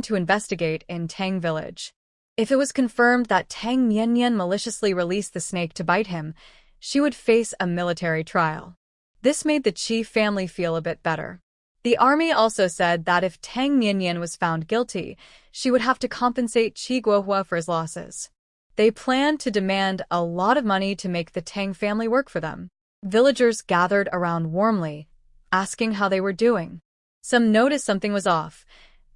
to investigate in Tang village. If it was confirmed that Tang Nian maliciously released the snake to bite him, she would face a military trial. This made the Qi family feel a bit better. The army also said that if Tang Nian was found guilty, she would have to compensate Qi Guohua for his losses. They planned to demand a lot of money to make the Tang family work for them. Villagers gathered around warmly, asking how they were doing. Some noticed something was off.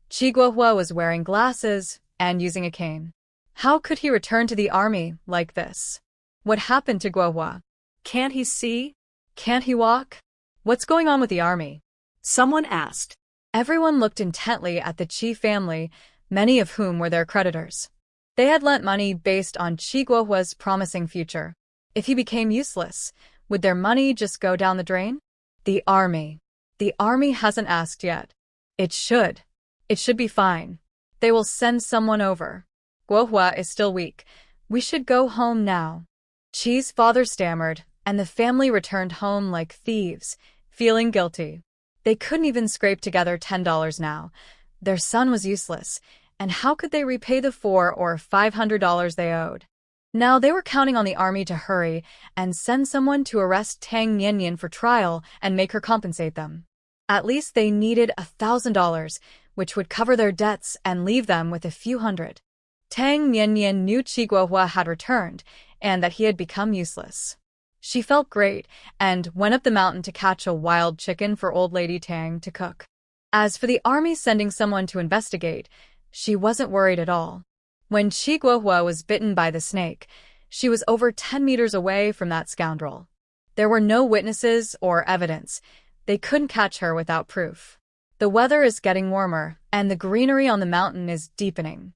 Qi Guohua was wearing glasses and using a cane. How could he return to the army like this? What happened to Guohua? Can't he see? Can't he walk? What's going on with the army? Someone asked. Everyone looked intently at the Qi family, many of whom were their creditors. They had lent money based on Qi Guohua's promising future. If he became useless, would their money just go down the drain? The army. The army hasn't asked yet. It should. It should be fine. They will send someone over. Guohua is still weak. We should go home now. Qi's father stammered, and the family returned home like thieves, feeling guilty. They couldn't even scrape together $10 now. Their son was useless, and how could they repay the $400 or $500 they owed? Now they were counting on the army to hurry and send someone to arrest Tang Nian for trial and make her compensate them. At least they needed $1,000, which would cover their debts and leave them with a few hundred. Tang Nian knew Qi Guohua had returned and that he had become useless. She felt great and went up the mountain to catch a wild chicken for old lady Tang to cook. As for the army sending someone to investigate, she wasn't worried at all. When Qi Guohua was bitten by the snake, she was over 10 meters away from that scoundrel. There were no witnesses or evidence. They couldn't catch her without proof. The weather is getting warmer, and the greenery on the mountain is deepening.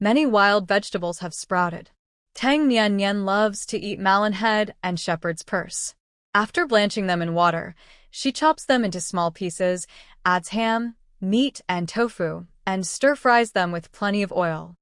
Many wild vegetables have sprouted. Tang Nian loves to eat melonhead and shepherd's purse. After blanching them in water, she chops them into small pieces, adds ham, meat, and tofu, and stir-fries them with plenty of oil.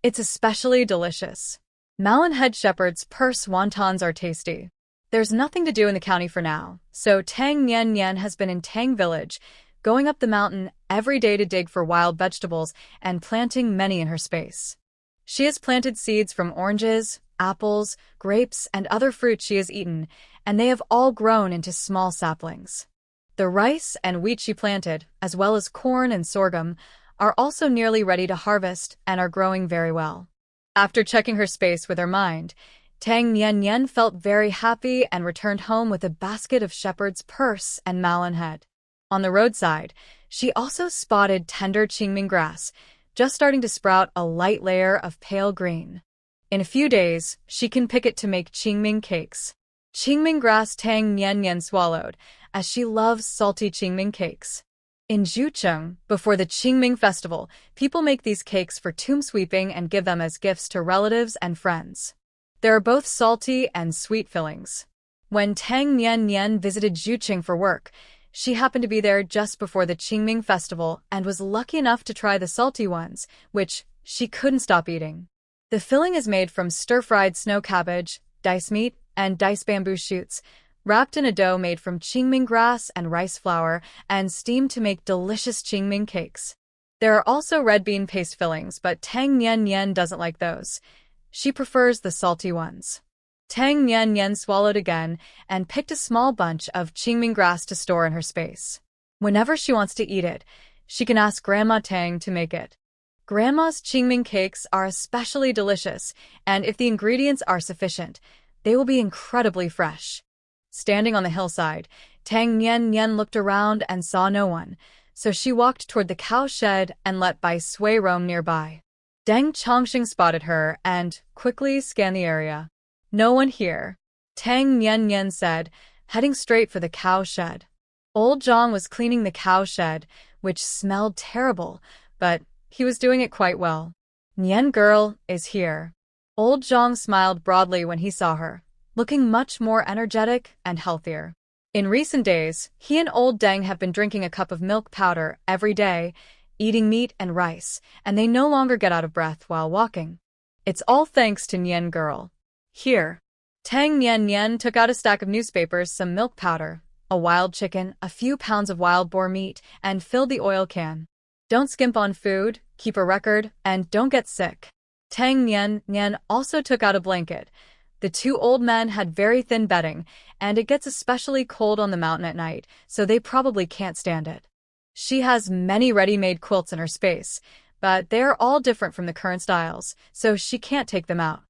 It's especially delicious. Melonhead shepherd's purse wontons are tasty. There's nothing to do in the county for now, so Tang Nian has been in Tang village, going up the mountain every day to dig for wild vegetables and planting many in her space. She has planted seeds from oranges, apples, grapes, and other fruit she has eaten, and they have all grown into small saplings. The rice and wheat she planted, as well as corn and sorghum, are also nearly ready to harvest and are growing very well. After checking her space with her mind, Tang Nian felt very happy and returned home with a basket of shepherd's purse and melonhead. On the roadside, she also spotted tender qingming grass, just starting to sprout a light layer of pale green. In a few days, she can pick it to make qingming cakes. Qingming grass Tang Nian swallowed, as she loves salty qingming cakes. In Zhucheng, before the Qingming festival, people make these cakes for tomb sweeping and give them as gifts to relatives and friends. There are both salty and sweet fillings. When Tang Nian visited Zhucheng for work, she happened to be there just before the Qingming festival and was lucky enough to try the salty ones, which she couldn't stop eating. The filling is made from stir-fried snow cabbage, diced meat, and diced bamboo shoots, wrapped in a dough made from qingming grass and rice flour, and steamed to make delicious qingming cakes. There are also red bean paste fillings, but Tang Nian doesn't like those. She prefers the salty ones. Tang Nian swallowed again and picked a small bunch of qingming grass to store in her space. Whenever she wants to eat it, she can ask Grandma Tang to make it. Grandma's qingming cakes are especially delicious, and if the ingredients are sufficient, they will be incredibly fresh. Standing on the hillside, Tang Nian looked around and saw no one, so she walked toward the cow shed and let Bai Sui roam nearby. Deng Chongqing spotted her and quickly scanned the area. No one here, Tang Nian said, heading straight for the cow shed. Old Zhang was cleaning the cow shed, which smelled terrible, but he was doing it quite well. Nian girl is here. Old Zhang smiled broadly when he saw her, looking much more energetic and healthier. In recent days, he and old Deng have been drinking a cup of milk powder every day, eating meat and rice, and they no longer get out of breath while walking. It's all thanks to Nian girl. Here. Tang Nian took out a stack of newspapers, some milk powder, a wild chicken, a few pounds of wild boar meat, and filled the oil can. Don't skimp on food, keep a record, and don't get sick. Tang Nian also took out a blanket. The two old men had very thin bedding, and it gets especially cold on the mountain at night, so they probably can't stand it. She has many ready-made quilts in her space, but they're all different from the current styles, so she can't take them out.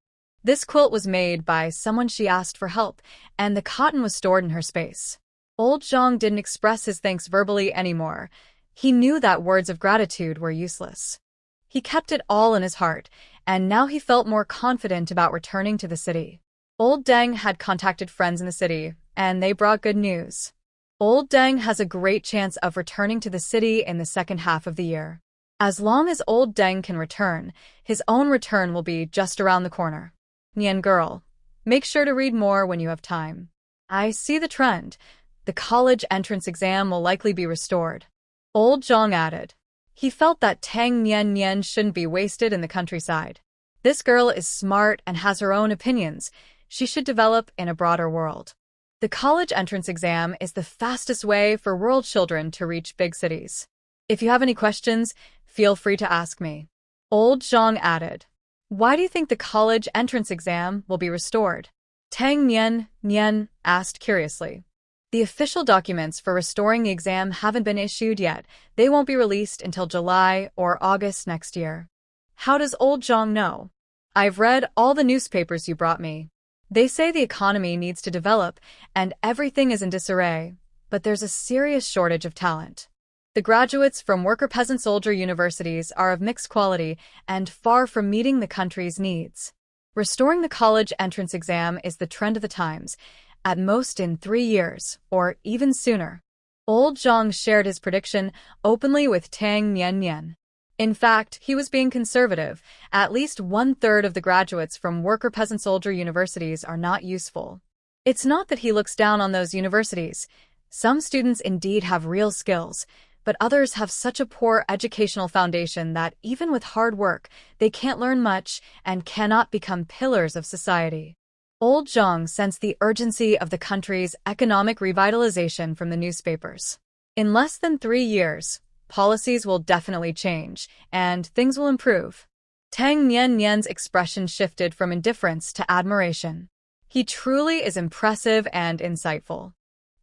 This quilt was made by someone she asked for help, and the cotton was stored in her space. Old Zhang didn't express his thanks verbally anymore. He knew that words of gratitude were useless. He kept it all in his heart, and now he felt more confident about returning to the city. Old Deng had contacted friends in the city, and they brought good news. Old Deng has a great chance of returning to the city in the second half of the year. As long as Old Deng can return, his own return will be just around the corner. Nian girl, make sure to read more when you have time. I see the trend. The college entrance exam will likely be restored. Old Zhang added. He felt that Tang Nian shouldn't be wasted in the countryside. This girl is smart and has her own opinions. She should develop in a broader world. The college entrance exam is the fastest way for rural children to reach big cities. If you have any questions, feel free to ask me. Old Zhang added. Why do you think the college entrance exam will be restored? Tang Nian asked curiously. The official documents for restoring the exam haven't been issued yet. They won't be released until July or August next year. How does Old Zhang know? I've read all the newspapers you brought me. They say the economy needs to develop and everything is in disarray, but there's a serious shortage of talent. The graduates from worker-peasant-soldier universities are of mixed quality and far from meeting the country's needs. Restoring the college entrance exam is the trend of the times, at most in 3 years, or even sooner. Old Zhang shared his prediction openly with Tang Nian. In fact, he was being conservative. At least 1/3 of the graduates from worker-peasant-soldier universities are not useful. It's not that he looks down on those universities. Some students indeed have real skills, but others have such a poor educational foundation that even with hard work, they can't learn much and cannot become pillars of society. Old Zhang sensed the urgency of the country's economic revitalization from the newspapers. In less than 3 years, policies will definitely change, and things will improve. Tang Nian's expression shifted from indifference to admiration. He truly is impressive and insightful.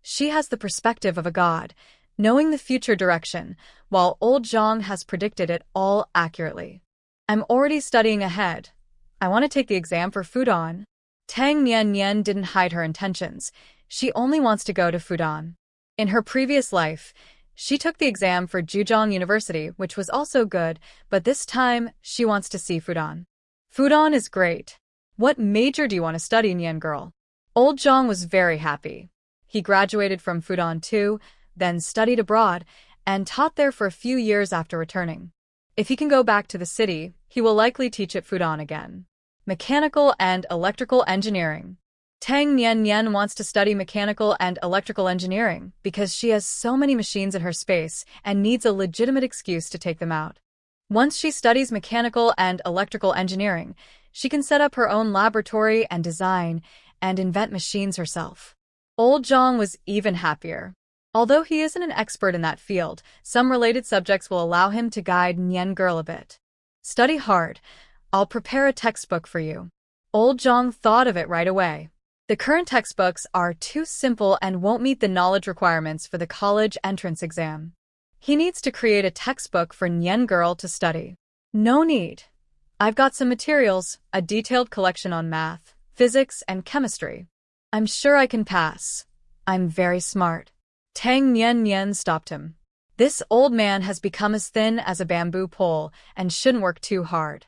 She has the perspective of a god, knowing the future direction, while Old Zhang has predicted it all accurately. I'm already studying ahead. I want to take the exam for Fudan. Tang Nian didn't hide her intentions. She only wants to go to Fudan. In her previous life, she took the exam for Zhejiang University, which was also good, but this time she wants to see Fudan. Fudan is great. What major do you want to study, Nian girl? Old Zhang was very happy. He graduated from Fudan too, then studied abroad, and taught there for a few years after returning. If he can go back to the city, he will likely teach at Fudan again. Mechanical and electrical engineering. Tang Nian wants to study mechanical and electrical engineering because she has so many machines in her space and needs a legitimate excuse to take them out. Once she studies mechanical and electrical engineering, she can set up her own laboratory and design and invent machines herself. Old Zhang was even happier. Although he isn't an expert in that field, some related subjects will allow him to guide Nian girl a bit. Study hard. I'll prepare a textbook for you. Old Zhang thought of it right away. The current textbooks are too simple and won't meet the knowledge requirements for the college entrance exam. He needs to create a textbook for Nian girl to study. No need. I've got some materials, a detailed collection on math, physics, and chemistry. I'm sure I can pass. I'm very smart. Tang Nian stopped him. This old man has become as thin as a bamboo pole and shouldn't work too hard.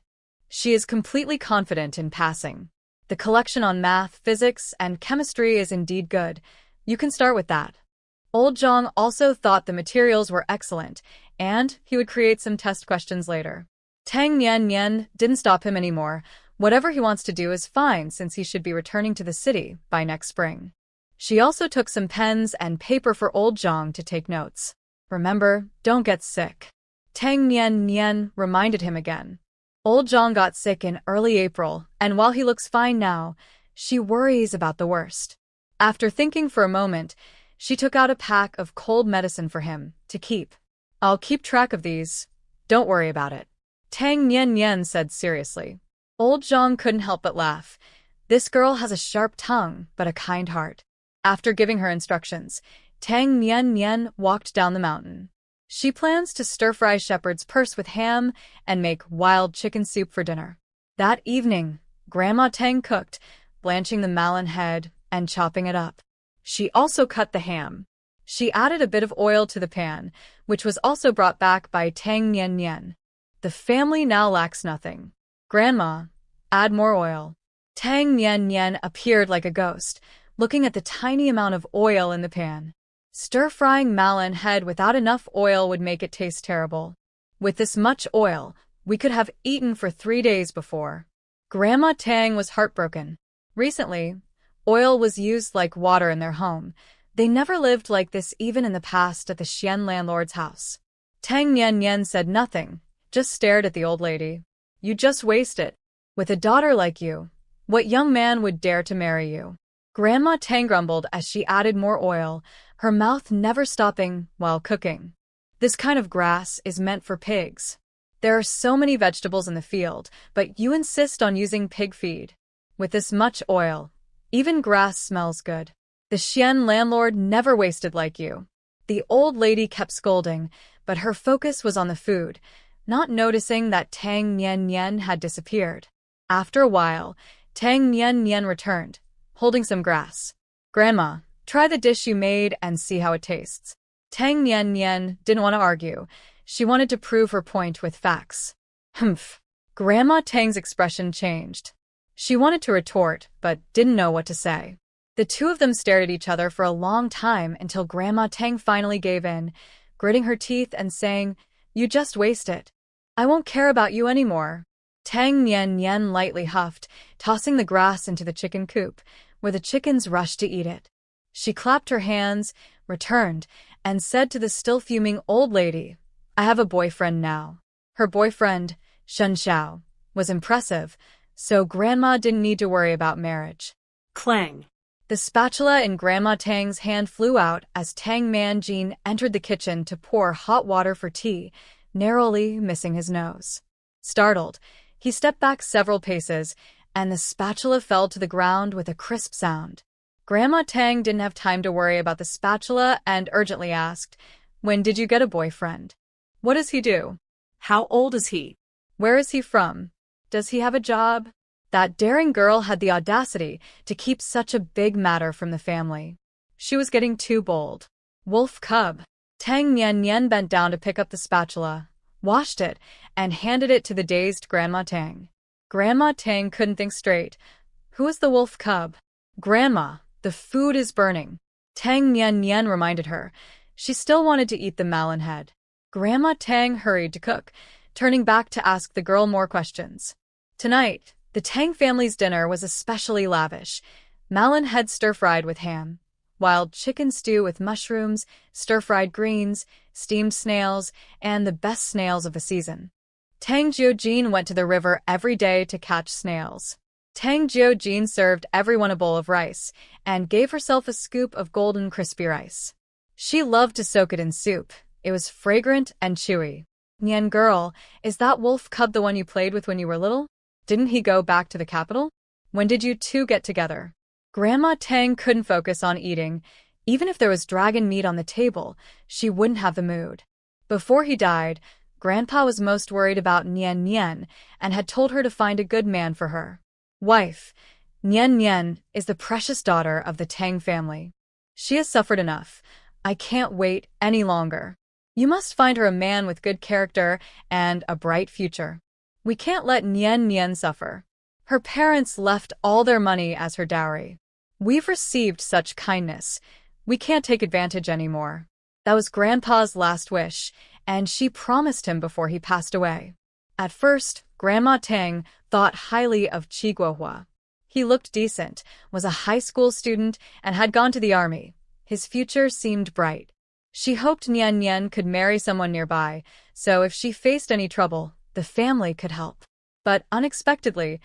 She is completely confident in passing. The collection on math, physics, and chemistry is indeed good. You can start with that. Old Zhang also thought the materials were excellent, and he would create some test questions later. Tang Nian didn't stop him anymore. Whatever he wants to do is fine since he should be returning to the city by next spring. She also took some pens and paper for Old Zhang to take notes. Remember, don't get sick. Tang Nian reminded him again. Old Zhang got sick in early April, and while he looks fine now, she worries about the worst. After thinking for a moment, she took out a pack of cold medicine for him to keep. I'll keep track of these. Don't worry about it, Tang Nian said seriously. Old Zhang couldn't help but laugh. This girl has a sharp tongue, but a kind heart. After giving her instructions, Tang Nian walked down the mountain. She plans to stir-fry shepherd's purse with ham and make wild chicken soup for dinner. That evening, Grandma Tang cooked, blanching the melon head and chopping it up. She also cut the ham. She added a bit of oil to the pan, which was also brought back by Tang Nian. The family now lacks nothing. Grandma, add more oil. Tang Nian appeared like a ghost, looking at the tiny amount of oil in the pan. Stir-frying melon head without enough oil would make it taste terrible. With this much oil, we could have eaten for 3 days before. Grandma Tang was heartbroken. Recently, oil was used like water in their home. They never lived like this even in the past at the Xian landlord's house. Tang Nian said nothing, just stared at the old lady. You just waste it. With a daughter like you, what young man would dare to marry you? Grandma Tang grumbled as she added more oil, her mouth never stopping while cooking. This kind of grass is meant for pigs. There are so many vegetables in the field, but you insist on using pig feed. With this much oil, even grass smells good. The Xian landlord never wasted like you. The old lady kept scolding, but her focus was on the food, not noticing that Tang Nian had disappeared. After a while, Tang Nian returned, holding some grass. Grandma, try the dish you made and see how it tastes. Tang Nian didn't want to argue. She wanted to prove her point with facts. Humph. Grandma Tang's expression changed. She wanted to retort, but didn't know what to say. The two of them stared at each other for a long time until Grandma Tang finally gave in, gritting her teeth and saying, You just waste it. I won't care about you anymore. Tang Nian lightly huffed, tossing the grass into the chicken coop, where the chickens rushed to eat it. She clapped her hands, returned, and said to the still fuming old lady, I have a boyfriend now. Her boyfriend, Shen Xiao, was impressive, so Grandma didn't need to worry about marriage. Clang. The spatula in Grandma Tang's hand flew out as Tang Manjin entered the kitchen to pour hot water for tea, narrowly missing his nose. Startled, he stepped back several paces, and the spatula fell to the ground with a crisp sound. Grandma Tang didn't have time to worry about the spatula and urgently asked, When did you get a boyfriend? What does he do? How old is he? Where is he from? Does he have a job? That daring girl had the audacity to keep such a big matter from the family. She was getting too bold. Wolf cub. Tang Nian bent down to pick up the spatula, washed it, and handed it to the dazed Grandma Tang. Grandma Tang couldn't think straight. Who is the wolf cub? Grandma, the food is burning. Tang Nian reminded her. She still wanted to eat the melon head. Grandma Tang hurried to cook, turning back to ask the girl more questions. Tonight, the Tang family's dinner was especially lavish. Melon head stir-fried with ham, wild chicken stew with mushrooms, stir-fried greens, steamed snails, and the best snails of the season. Tang Jiujin went to the river every day to catch snails. Tang Jiujin served everyone a bowl of rice and gave herself a scoop of golden crispy rice. She loved to soak it in soup. It was fragrant and chewy. Nian girl, is that wolf cub the one you played with when you were little? Didn't he go back to the capital? When did you two get together? Grandma Tang couldn't focus on eating. Even if there was dragon meat on the table, she wouldn't have the mood. Before he died, Grandpa was most worried about Nian and had told her to find a good man for her. Wife, Nian is the precious daughter of the Tang family. She has suffered enough. I can't wait any longer. You must find her a man with good character and a bright future. We can't let Nian suffer. Her parents left all their money as her dowry. We've received such kindness. We can't take advantage anymore. That was Grandpa's last wish, and she promised him before he passed away. At first, Grandma Tang thought highly of Qiguohua. He looked decent, was a high school student, and had gone to the army. His future seemed bright. She hoped Nian could marry someone nearby, so if she faced any trouble, the family could help. But unexpectedly,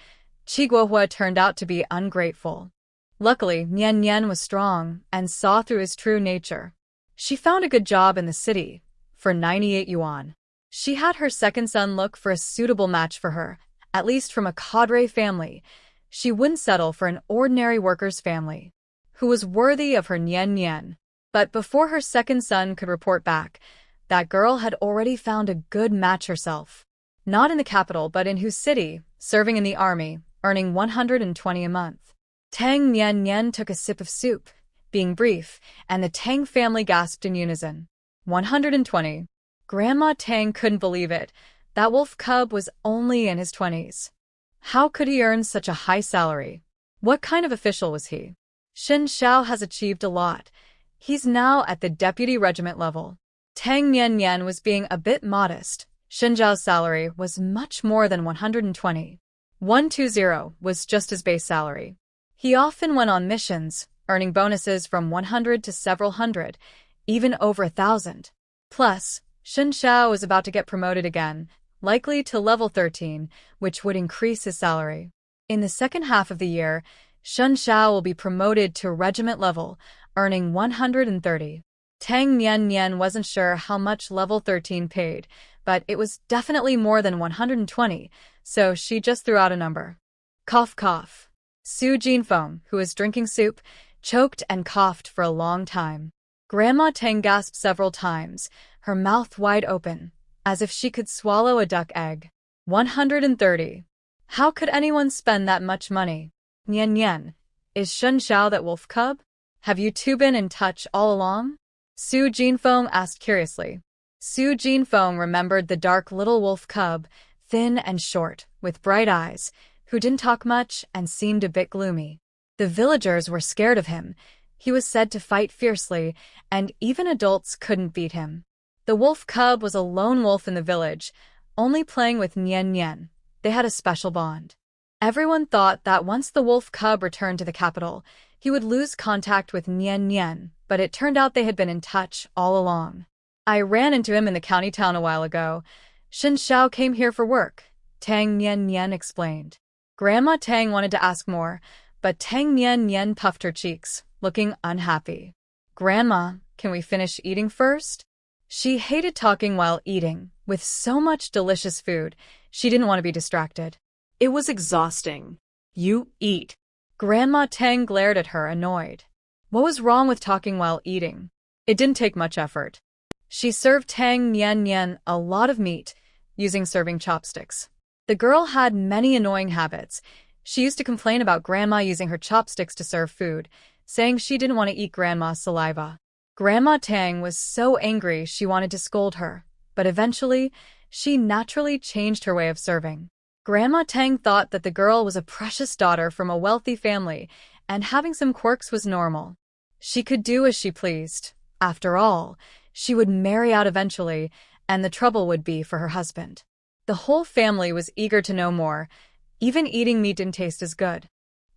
Qiguohua turned out to be ungrateful. Luckily, Nian was strong and saw through his true nature. She found a good job in the city for 98 yuan. She had her second son look for a suitable match for her, at least from a cadre family. She wouldn't settle for an ordinary worker's family, who was worthy of her Nian Nian. But before her second son could report back, that girl had already found a good match herself. Not in the capital but in whose city, serving in the army, earning 120 a month. Tang Nian Nian took a sip of soup, being brief, and the Tang family gasped in unison. 120. Grandma Tang couldn't believe it. That wolf cub was only in his 20s. How could he earn such a high salary? What kind of official was he? Shen Xiao has achieved a lot. He's now at the deputy regiment level. Tang Nian Nian was being a bit modest. Shen Xiao's salary was much more than 120. 120 was just his base salary. He often went on missions, earning bonuses from 100 to several hundred, even over 1,000. Plus, Shen Xiao was about to get promoted again, likely to level 13, which would increase his salary. In the second half of the year, Shen Xiao will be promoted to regiment level, earning 130. Tang Nian Nian wasn't sure how much level 13 paid, but it was definitely more than 120, so she just threw out a number. Cough cough. Su Jinfeng, who was drinking soup, choked and coughed for a long time. Grandma Tang gasped several times, her mouth wide open, as if she could swallow a duck egg. 130. How could anyone spend that much money? Nian Nian, is Shen Xiao that wolf cub? Have you two been in touch all along? Su Jinfeng asked curiously. Su Jinfeng remembered the dark little wolf cub, thin and short, with bright eyes, who didn't talk much and seemed a bit gloomy. The villagers were scared of him. He was said to fight fiercely, and even adults couldn't beat him. The wolf cub was a lone wolf in the village, only playing with Nian Nian. They had a special bond. Everyone thought that once the wolf cub returned to the capital, he would lose contact with Nian Nian, but it turned out they had been in touch all along. I ran into him in the county town a while ago. Shen Xiao came here for work, Tang Nian Nian explained. Grandma Tang wanted to ask more, but Tang Nian Nian puffed her cheeks, looking unhappy. Grandma, can we finish eating first? She hated talking while eating. With so much delicious food, she didn't want to be distracted. It was exhausting. You eat. Grandma Tang glared at her, annoyed. What was wrong with talking while eating? It didn't take much effort. She served Tang Nian Nian a lot of meat, using serving chopsticks. The girl had many annoying habits. She used to complain about Grandma using her chopsticks to serve food, saying she didn't want to eat Grandma's saliva. Grandma Tang was so angry she wanted to scold her, but eventually, she naturally changed her way of serving. Grandma Tang thought that the girl was a precious daughter from a wealthy family, and having some quirks was normal. She could do as she pleased. After all, she would marry out eventually, and the trouble would be for her husband. The whole family was eager to know more. Even eating meat didn't taste as good.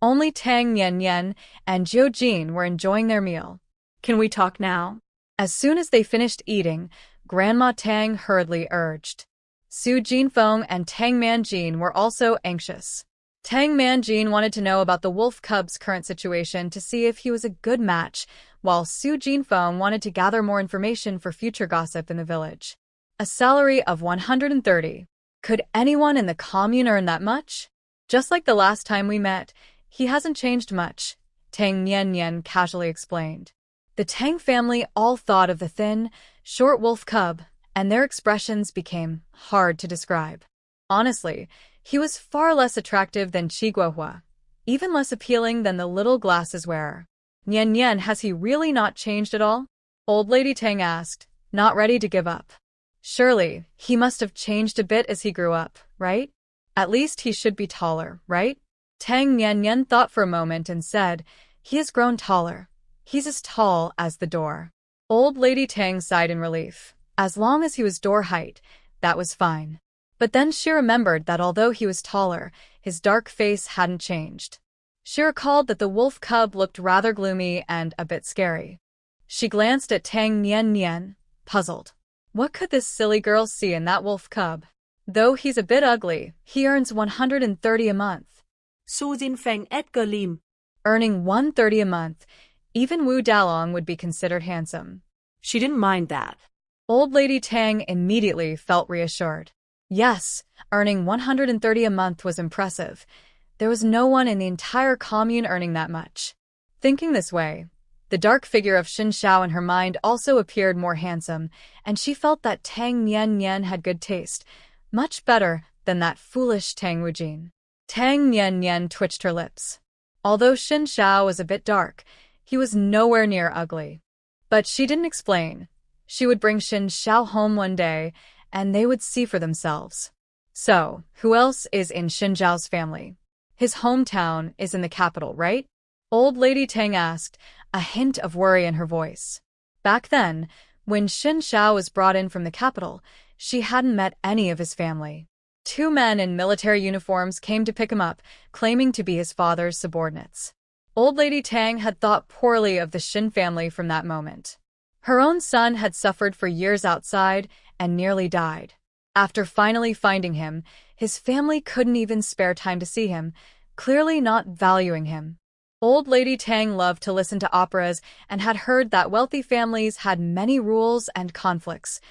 Only Tang Nian Nian and Jiu Jin were enjoying their meal. Can we talk now? As soon as they finished eating, Grandma Tang hurriedly urged. Su Jinfeng and Tang Manjin were also anxious. Tang Manjin wanted to know about the wolf cub's current situation to see if he was a good match, while Su Jinfeng wanted to gather more information for future gossip in the village. A salary of 130. Could anyone in the commune earn that much? Just like the last time we met, he hasn't changed much, Tang Nian Nian casually explained. The Tang family all thought of the thin, short wolf cub, and their expressions became hard to describe. Honestly, he was far less attractive than Qi Guohua, even less appealing than the little glasses wearer. Nian Nian, has he really not changed at all? Old Lady Tang asked, not ready to give up. Surely, he must have changed a bit as he grew up, right? At least he should be taller, right? Tang Nian Nian thought for a moment and said, he has grown taller. He's as tall as the door. Old Lady Tang sighed in relief. As long as he was door height, that was fine. But then she remembered that although he was taller, his dark face hadn't changed. She recalled that the wolf cub looked rather gloomy and a bit scary. She glanced at Tang Nian Nian, puzzled. What could this silly girl see in that wolf cub? Though he's a bit ugly, he earns 130 a month. Su Jinfeng Edgar Lim. Earning 130 a month, even Wu Dalong would be considered handsome. She didn't mind that. Old Lady Tang immediately felt reassured. Yes, earning 130 a month was impressive. There was no one in the entire commune earning that much. Thinking this way, the dark figure of Xin Xiao in her mind also appeared more handsome, and she felt that Tang Nian had good taste, much better than that foolish Tang Wujin. Tang Nian twitched her lips. Although Xin Xiao was a bit dark, he was nowhere near ugly. But she didn't explain. She would bring Xin Xiao home one day, and they would see for themselves. So, who else is in Xin Xiao's family? His hometown is in the capital, right? Old Lady Tang asked, a hint of worry in her voice. Back then, when Xin Xiao was brought in from the capital, she hadn't met any of his family. Two men in military uniforms came to pick him up, claiming to be his father's subordinates. Old Lady Tang had thought poorly of the Xin family from that moment. Her own son had suffered for years outside and nearly died. After finally finding him, his family couldn't even spare time to see him, clearly not valuing him. Old Lady Tang loved to listen to operas and had heard that wealthy families had many rules and conflicts.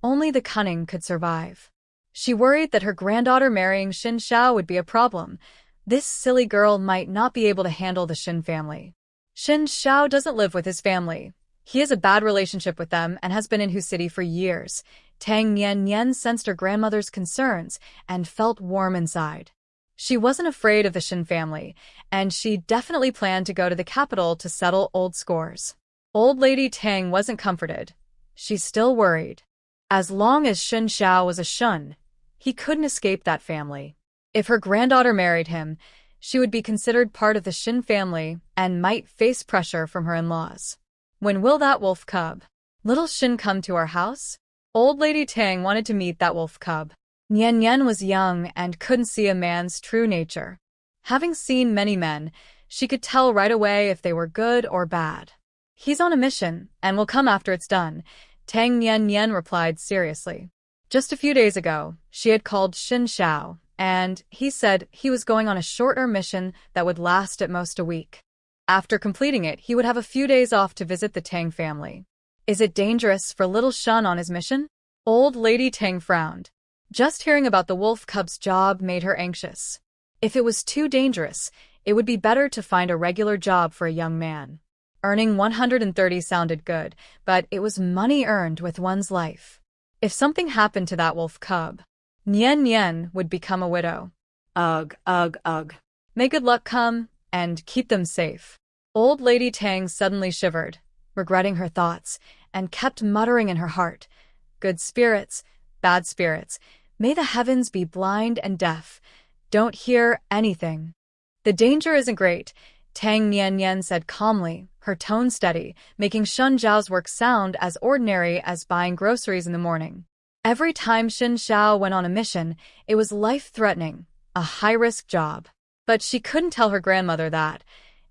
Only the cunning could survive. She worried that her granddaughter marrying Xin Xiao would be a problem. This silly girl might not be able to handle the Xin family. Xin Xiao doesn't live with his family. He has a bad relationship with them and has been in Hu City for years. Tang Nian sensed her grandmother's concerns and felt warm inside. She wasn't afraid of the Xin family, and she definitely planned to go to the capital to settle old scores. Old Lady Tang wasn't comforted. She's still worried. As long as Xin Xiao was a Shun, he couldn't escape that family. If her granddaughter married him, she would be considered part of the Xin family and might face pressure from her in-laws. When will that wolf cub, little Xin, come to our house? Old Lady Tang wanted to meet that wolf cub. Nian was young and couldn't see a man's true nature. Having seen many men, she could tell right away if they were good or bad. He's on a mission and will come after it's done, Tang Nian replied seriously. Just a few days ago, she had called Xin Xiao, and he said he was going on a shorter mission that would last at most a week. After completing it, he would have a few days off to visit the Tang family. Is it dangerous for little Shun on his mission? Old Lady Tang frowned. Just hearing about the wolf cub's job made her anxious. If it was too dangerous, it would be better to find a regular job for a young man. Earning 130 sounded good, but it was money earned with one's life. If something happened to that wolf cub, Nian would become a widow. Ugh. May good luck come, and keep them safe. Old Lady Tang suddenly shivered, regretting her thoughts, and kept muttering in her heart, good spirits, bad spirits, may the heavens be blind and deaf. Don't hear anything. The danger isn't great, Tang Nian said calmly, her tone steady, making Shun Zhao's work sound as ordinary as buying groceries in the morning. Every time Xin Xiao went on a mission, it was life-threatening, a high-risk job. But she couldn't tell her grandmother that.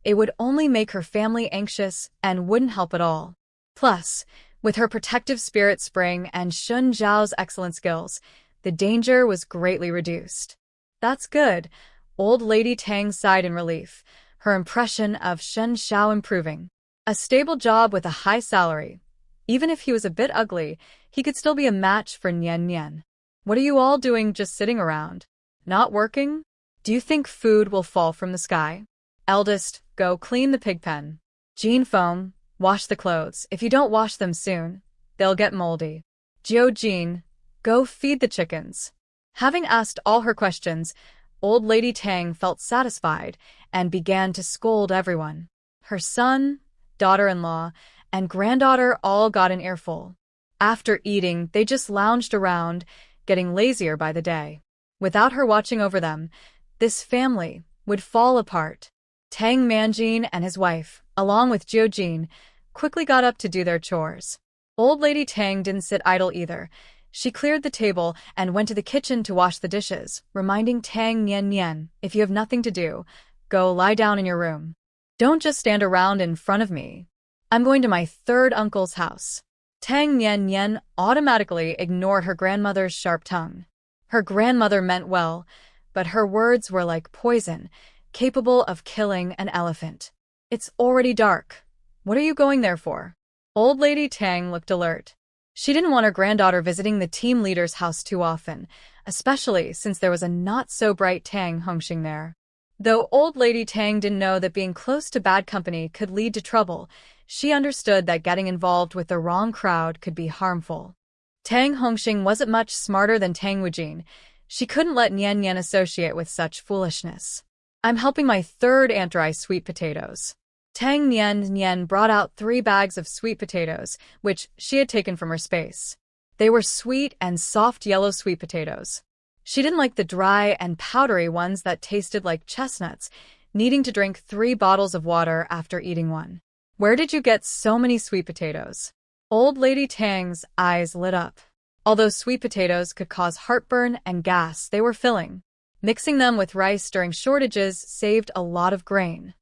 It would only make her family anxious and wouldn't help at all. Plus, with her protective spirit spring and Shun Zhao's excellent skills, the danger was greatly reduced. That's good, Old Lady Tang sighed in relief, her impression of Xin Xiao improving. A stable job with a high salary. Even if he was a bit ugly, he could still be a match for Nian. What are you all doing just sitting around? Not working? Do you think food will fall from the sky? Eldest, go clean the pig pen. Jean Feng, wash the clothes. If you don't wash them soon, they'll get moldy. Jiao Jean, go feed the chickens. Having asked all her questions, Old Lady Tang felt satisfied and began to scold everyone. Her son, daughter-in-law, and granddaughter all got an earful. After eating, they just lounged around, getting lazier by the day. Without her watching over them, this family would fall apart. Tang Manjin and his wife, along with Jiao Jin, quickly got up to do their chores. Old Lady Tang didn't sit idle either. She cleared the table and went to the kitchen to wash the dishes, reminding Tang Nian, if you have nothing to do, go lie down in your room. Don't just stand around in front of me. I'm going to my third uncle's house. Tang Nian automatically ignored her grandmother's sharp tongue. Her grandmother meant well, but her words were like poison, capable of killing an elephant. It's already dark. What are you going there for? Old Lady Tang looked alert. She didn't want her granddaughter visiting the team leader's house too often, especially since there was a not-so-bright Tang Hongxing there. Though old lady Tang didn't know that being close to bad company could lead to trouble, she understood that getting involved with the wrong crowd could be harmful. Tang Hongxing wasn't much smarter than Tang Wujin. She couldn't let Nian Nian associate with such foolishness. I'm helping my third aunt dry sweet potatoes. Tang Nian Nian brought out 3 bags of sweet potatoes, which she had taken from her space. They were sweet and soft yellow sweet potatoes. She didn't like the dry and powdery ones that tasted like chestnuts, needing to drink 3 bottles of water after eating one. Where did you get so many sweet potatoes? Old Lady Tang's eyes lit up. Although sweet potatoes could cause heartburn and gas, they were filling. Mixing them with rice during shortages saved a lot of grain.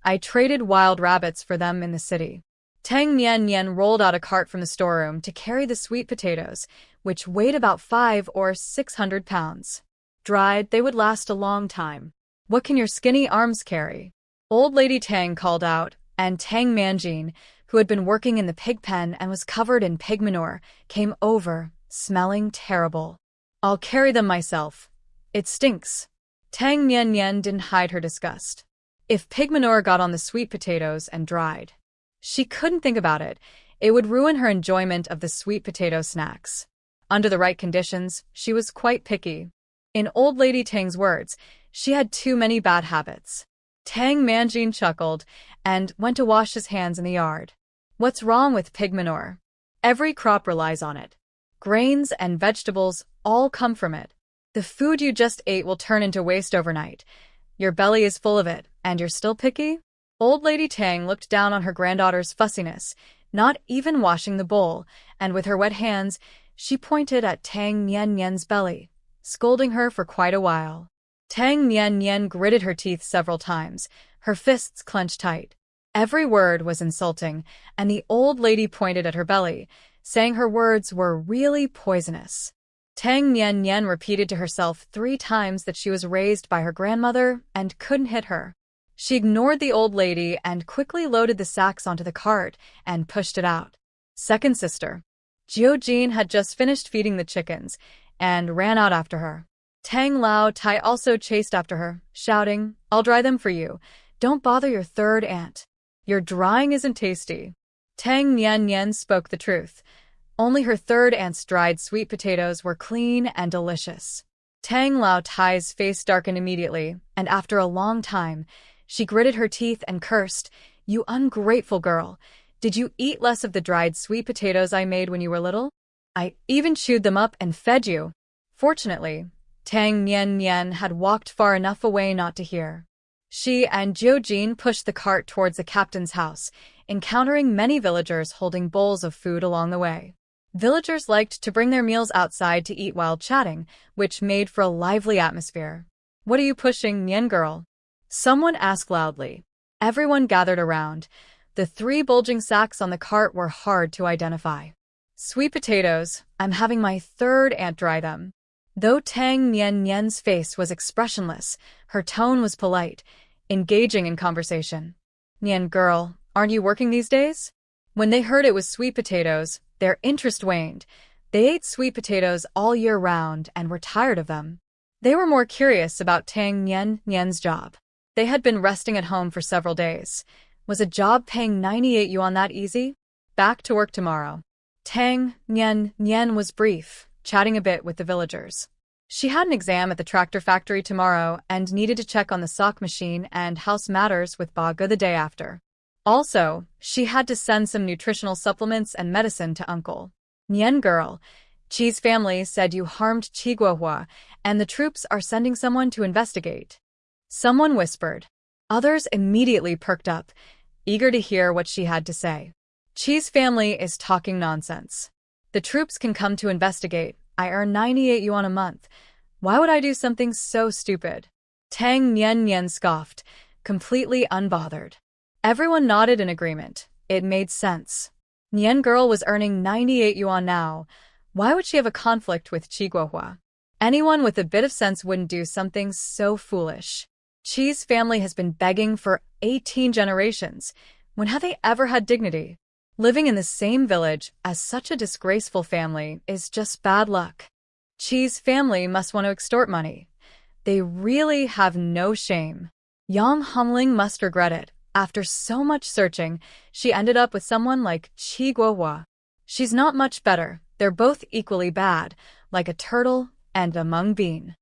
I traded wild rabbits for them in the city. Tang Nian Nian rolled out a cart from the storeroom to carry the sweet potatoes, which weighed about 500 or 600 pounds. Dried, they would last a long time. What can your skinny arms carry? Old Lady Tang called out, and Tang Manjin, who had been working in the pig pen and was covered in pig manure, came over, smelling terrible. I'll carry them myself. It stinks. Tang Nian Nian didn't hide her disgust. If pig manure got on the sweet potatoes and dried, she couldn't think about it. It would ruin her enjoyment of the sweet potato snacks. Under the right conditions, she was quite picky. In Old Lady Tang's words, she had too many bad habits. Tang Manjin chuckled and went to wash his hands in the yard. What's wrong with pig manure? Every crop relies on it. Grains and vegetables all come from it. The food you just ate will turn into waste overnight. Your belly is full of it, and you're still picky? Old Lady Tang looked down on her granddaughter's fussiness, not even washing the bowl, and with her wet hands, she pointed at Tang Nian Nian's belly, scolding her for quite a while. Tang Nian Nian gritted her teeth several times, her fists clenched tight. Every word was insulting, and the old lady pointed at her belly, saying her words were really poisonous. Tang Nian Nian repeated to herself 3 times that she was raised by her grandmother and couldn't hit her. She ignored the old lady and quickly loaded the sacks onto the cart and pushed it out. Second sister, Jiojin, had just finished feeding the chickens and ran out after her. Tang Lao Tai also chased after her, shouting, I'll dry them for you. Don't bother your third aunt. Your drying isn't tasty. Tang Nian Nian spoke the truth. Only her third aunt's dried sweet potatoes were clean and delicious. Tang Lao Tai's face darkened immediately, and after a long time, she gritted her teeth and cursed, You ungrateful girl! Did you eat less of the dried sweet potatoes I made when you were little? I even chewed them up and fed you. Fortunately, Tang Nian Nian had walked far enough away not to hear. She and Jiojin pushed the cart towards the captain's house, encountering many villagers holding bowls of food along the way. Villagers liked to bring their meals outside to eat while chatting, which made for a lively atmosphere. What are you pushing, Nian girl? Someone asked loudly. Everyone gathered around. The 3 bulging sacks on the cart were hard to identify. Sweet potatoes, I'm having my third aunt dry them. Though Tang Nian Nian's face was expressionless, her tone was polite, engaging in conversation. Nian girl, aren't you working these days? When they heard it was sweet potatoes, their interest waned. They ate sweet potatoes all year round and were tired of them. They were more curious about Tang Nian Nian's job. They had been resting at home for several days. Was a job paying 98 yuan that easy? Back to work tomorrow. Tang Nian Nian was brief, chatting a bit with the villagers. She had an exam at the tractor factory tomorrow and needed to check on the sock machine and house matters with Ba Ge the day after. Also, she had to send some nutritional supplements and medicine to Uncle. Nian girl, Qi's family said you harmed Qi Guohua, and the troops are sending someone to investigate. Someone whispered. Others immediately perked up, eager to hear what she had to say. Qi's family is talking nonsense. The troops can come to investigate. I earn 98 yuan a month. Why would I do something so stupid? Tang Nian Nian scoffed, completely unbothered. Everyone nodded in agreement. It made sense. Nian girl was earning 98 yuan now. Why would she have a conflict with Qi Guohua? Anyone with a bit of sense wouldn't do something so foolish. Qi's family has been begging for 18 generations. When have they ever had dignity? Living in the same village as such a disgraceful family is just bad luck. Chi's family must want to extort money. They really have no shame. Yang Hongling must regret it. After so much searching, she ended up with someone like Chi Guohua. She's not much better. They're both equally bad, like a turtle and a mung bean.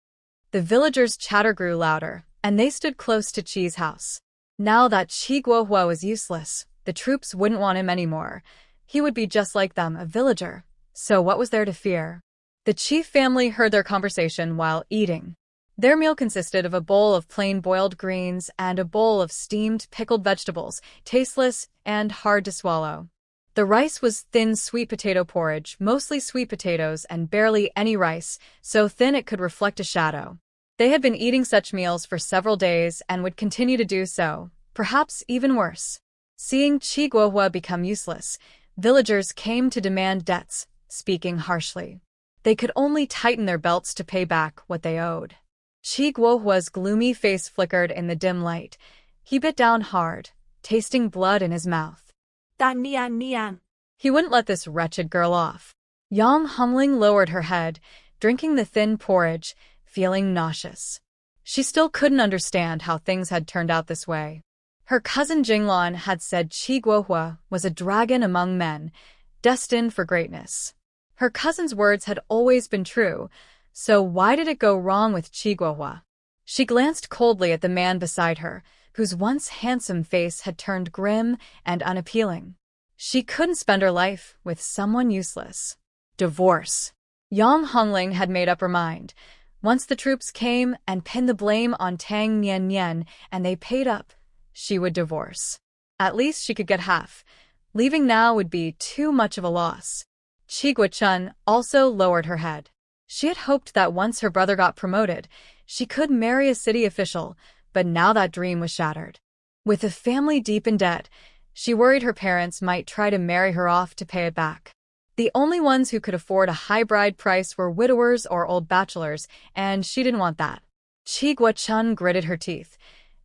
The villagers' chatter grew louder, and they stood close to Chi's house. Now that Chi Guohua was useless, the troops wouldn't want him anymore. He would be just like them, a villager. So what was there to fear? The Chi family heard their conversation while eating. Their meal consisted of a bowl of plain boiled greens and a bowl of steamed pickled vegetables, tasteless and hard to swallow. The rice was thin sweet potato porridge, mostly sweet potatoes and barely any rice, so thin it could reflect a shadow. They had been eating such meals for several days and would continue to do so, perhaps even worse. Seeing Chi Guohua become useless, villagers came to demand debts, speaking harshly. They could only tighten their belts to pay back what they owed. Chi Guohua's gloomy face flickered in the dim light. He bit down hard, tasting blood in his mouth. Nian. He wouldn't let this wretched girl off. Yang Hongling lowered her head, drinking the thin porridge, feeling nauseous. She still couldn't understand how things had turned out this way. Her cousin Jinglan had said Chi Guohua was a dragon among men, destined for greatness. Her cousin's words had always been true, so why did it go wrong with Chi Guohua? She glanced coldly at the man beside her, whose once handsome face had turned grim and unappealing. She couldn't spend her life with someone useless. Divorce. Yang Hongling had made up her mind. Once the troops came and pinned the blame on Tang Nian and they paid up, she would divorce. At least she could get half. Leaving now would be too much of a loss. Chi Guochun also lowered her head. She had hoped that once her brother got promoted, she could marry a city official, but now that dream was shattered. With the family deep in debt, she worried her parents might try to marry her off to pay it back. The only ones who could afford a high bride price were widowers or old bachelors, and she didn't want that. Chi Guochun gritted her teeth.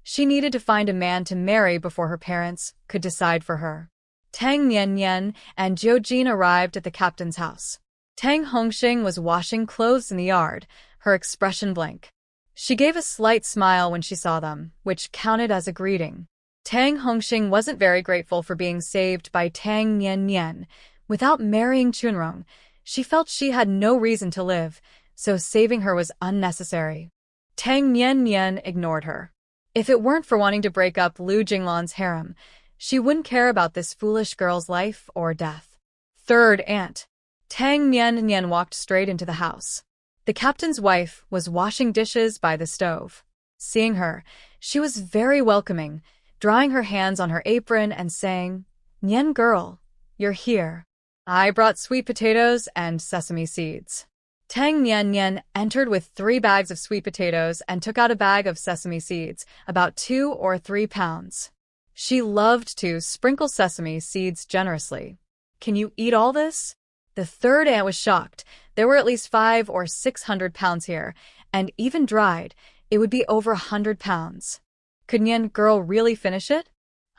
She needed to find a man to marry before her parents could decide for her. Tang Nian and Zhou Jin arrived at the captain's house. Tang Hongxing was washing clothes in the yard, her expression blank. She gave a slight smile when she saw them, which counted as a greeting. Tang Hongxing wasn't very grateful for being saved by Tang Nian. Without marrying Chunrong, she felt she had no reason to live, so saving her was unnecessary. Tang Nian ignored her. If it weren't for wanting to break up Lu Jinglan's harem, she wouldn't care about this foolish girl's life or death. Third aunt. Tang Nian walked straight into the house. The captain's wife was washing dishes by the stove. Seeing her, she was very welcoming, drying her hands on her apron and saying, "Nian girl, you're here. I brought sweet potatoes and sesame seeds." Tang Nian entered with 3 bags of sweet potatoes and took out a bag of sesame seeds, about 2 or 3 pounds. She loved to sprinkle sesame seeds generously. "Can you eat all this?" The third aunt was shocked. There were at least 500 or 600 pounds here, and even dried, it would be over 100 pounds. Could Nian girl really finish it?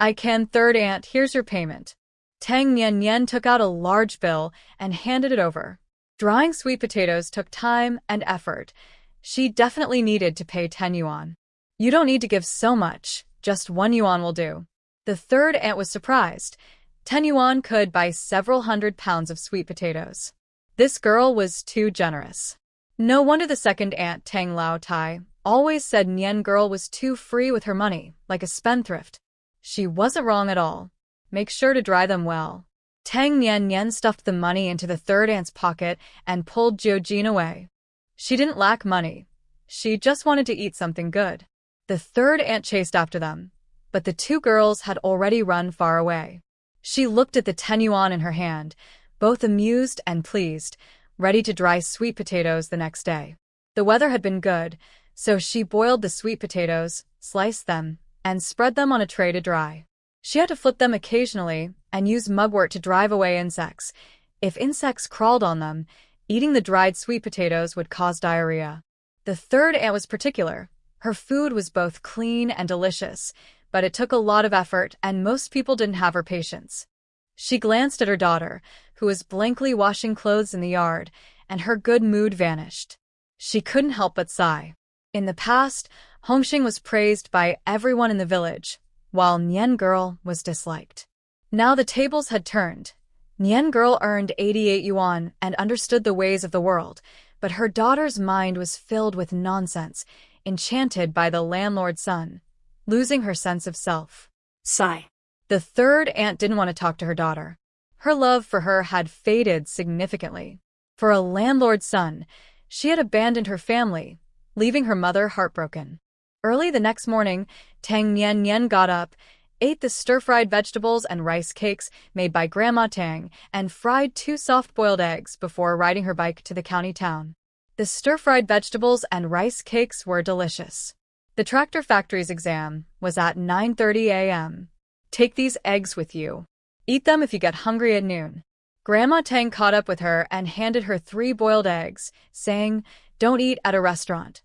"I can, third aunt, here's your payment." Tang Nian took out a large bill and handed it over. Drying sweet potatoes took time and effort. She definitely needed to pay 10 yuan. "You don't need to give so much, just 1 yuan will do." The third aunt was surprised. 10 yuan could buy several hundred pounds of sweet potatoes. This girl was too generous. No wonder the second aunt, Tang Lao Tai, always said Nian girl was too free with her money, like a spendthrift. She wasn't wrong at all. Make sure to dry them well. Tang Nian stuffed the money into the third aunt's pocket and pulled Zhou Jin away. She didn't lack money. She just wanted to eat something good. The third aunt chased after them, but the 2 girls had already run far away. She looked at the 10 yuan in her hand, both amused and pleased, ready to dry sweet potatoes the next day. The weather had been good, so she boiled the sweet potatoes, sliced them, and spread them on a tray to dry. She had to flip them occasionally and use mugwort to drive away insects. If insects crawled on them, eating the dried sweet potatoes would cause diarrhea. The third aunt was particular. Her food was both clean and delicious, but it took a lot of effort and most people didn't have her patience. She glanced at her daughter, who was blankly washing clothes in the yard, and her good mood vanished. She couldn't help but sigh. In the past, Hongxing was praised by everyone in the village, while Nian Girl was disliked. Now the tables had turned. Nian Girl earned 88 yuan and understood the ways of the world, but her daughter's mind was filled with nonsense, enchanted by the landlord's son, losing her sense of self. Sigh. The third aunt didn't want to talk to her daughter. Her love for her had faded significantly. For a landlord's son, she had abandoned her family, leaving her mother heartbroken. Early the next morning, Tang Nian got up, ate the stir-fried vegetables and rice cakes made by Grandma Tang, and fried 2 soft-boiled eggs before riding her bike to the county town. The stir-fried vegetables and rice cakes were delicious. The tractor factory's exam was at 9:30 a.m. Take these eggs with you. Eat them if you get hungry at noon. Grandma Tang caught up with her and handed her 3 boiled eggs, saying, "Don't eat at a restaurant.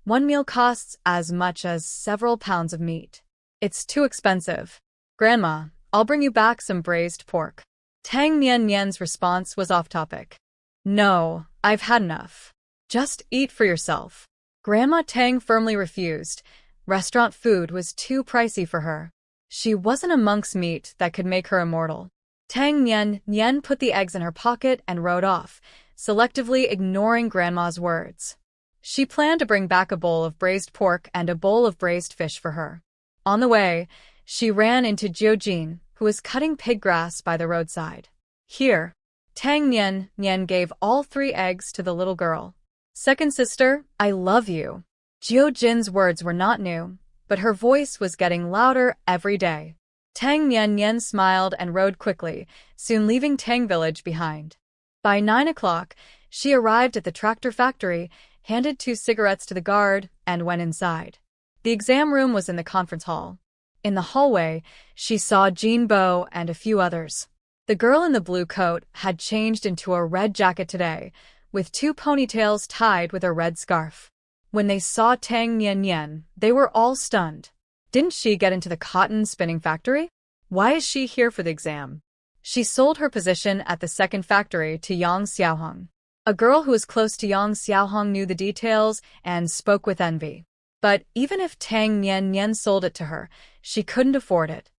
One meal costs as much as several pounds of meat. It's too expensive. Grandma, I'll bring you back some braised pork." Tang Nian's response was off-topic. "No, I've had enough. Just eat for yourself." Grandma Tang firmly refused. Restaurant food was too pricey for her. She wasn't a monk's meat that could make her immortal. Tang Nian put the eggs in her pocket and rode off, selectively ignoring Grandma's words. She planned to bring back a bowl of braised pork and a bowl of braised fish for her. On the way, she ran into Jiojin, who was cutting pig grass by the roadside. "Here." Tang Nian gave all 3 eggs to the little girl. "Second sister, I love you." Jiojin's words were not new, but her voice was getting louder every day. Tang Nian smiled and rode quickly, soon leaving Tang Village behind. By 9 o'clock, she arrived at the tractor factory, handed 2 cigarettes to the guard, and went inside. The exam room was in the conference hall. In the hallway, she saw Jean Bo and a few others. The girl in the blue coat had changed into a red jacket today, with 2 ponytails tied with a red scarf. When they saw Tang Nian, they were all stunned. Didn't she get into the cotton spinning factory? Why is she here for the exam? She sold her position at the second factory to Yang Xiaohong. A girl who was close to Yang Xiaohong knew the details and spoke with envy. But even if Tang Nian sold it to her, she couldn't afford it.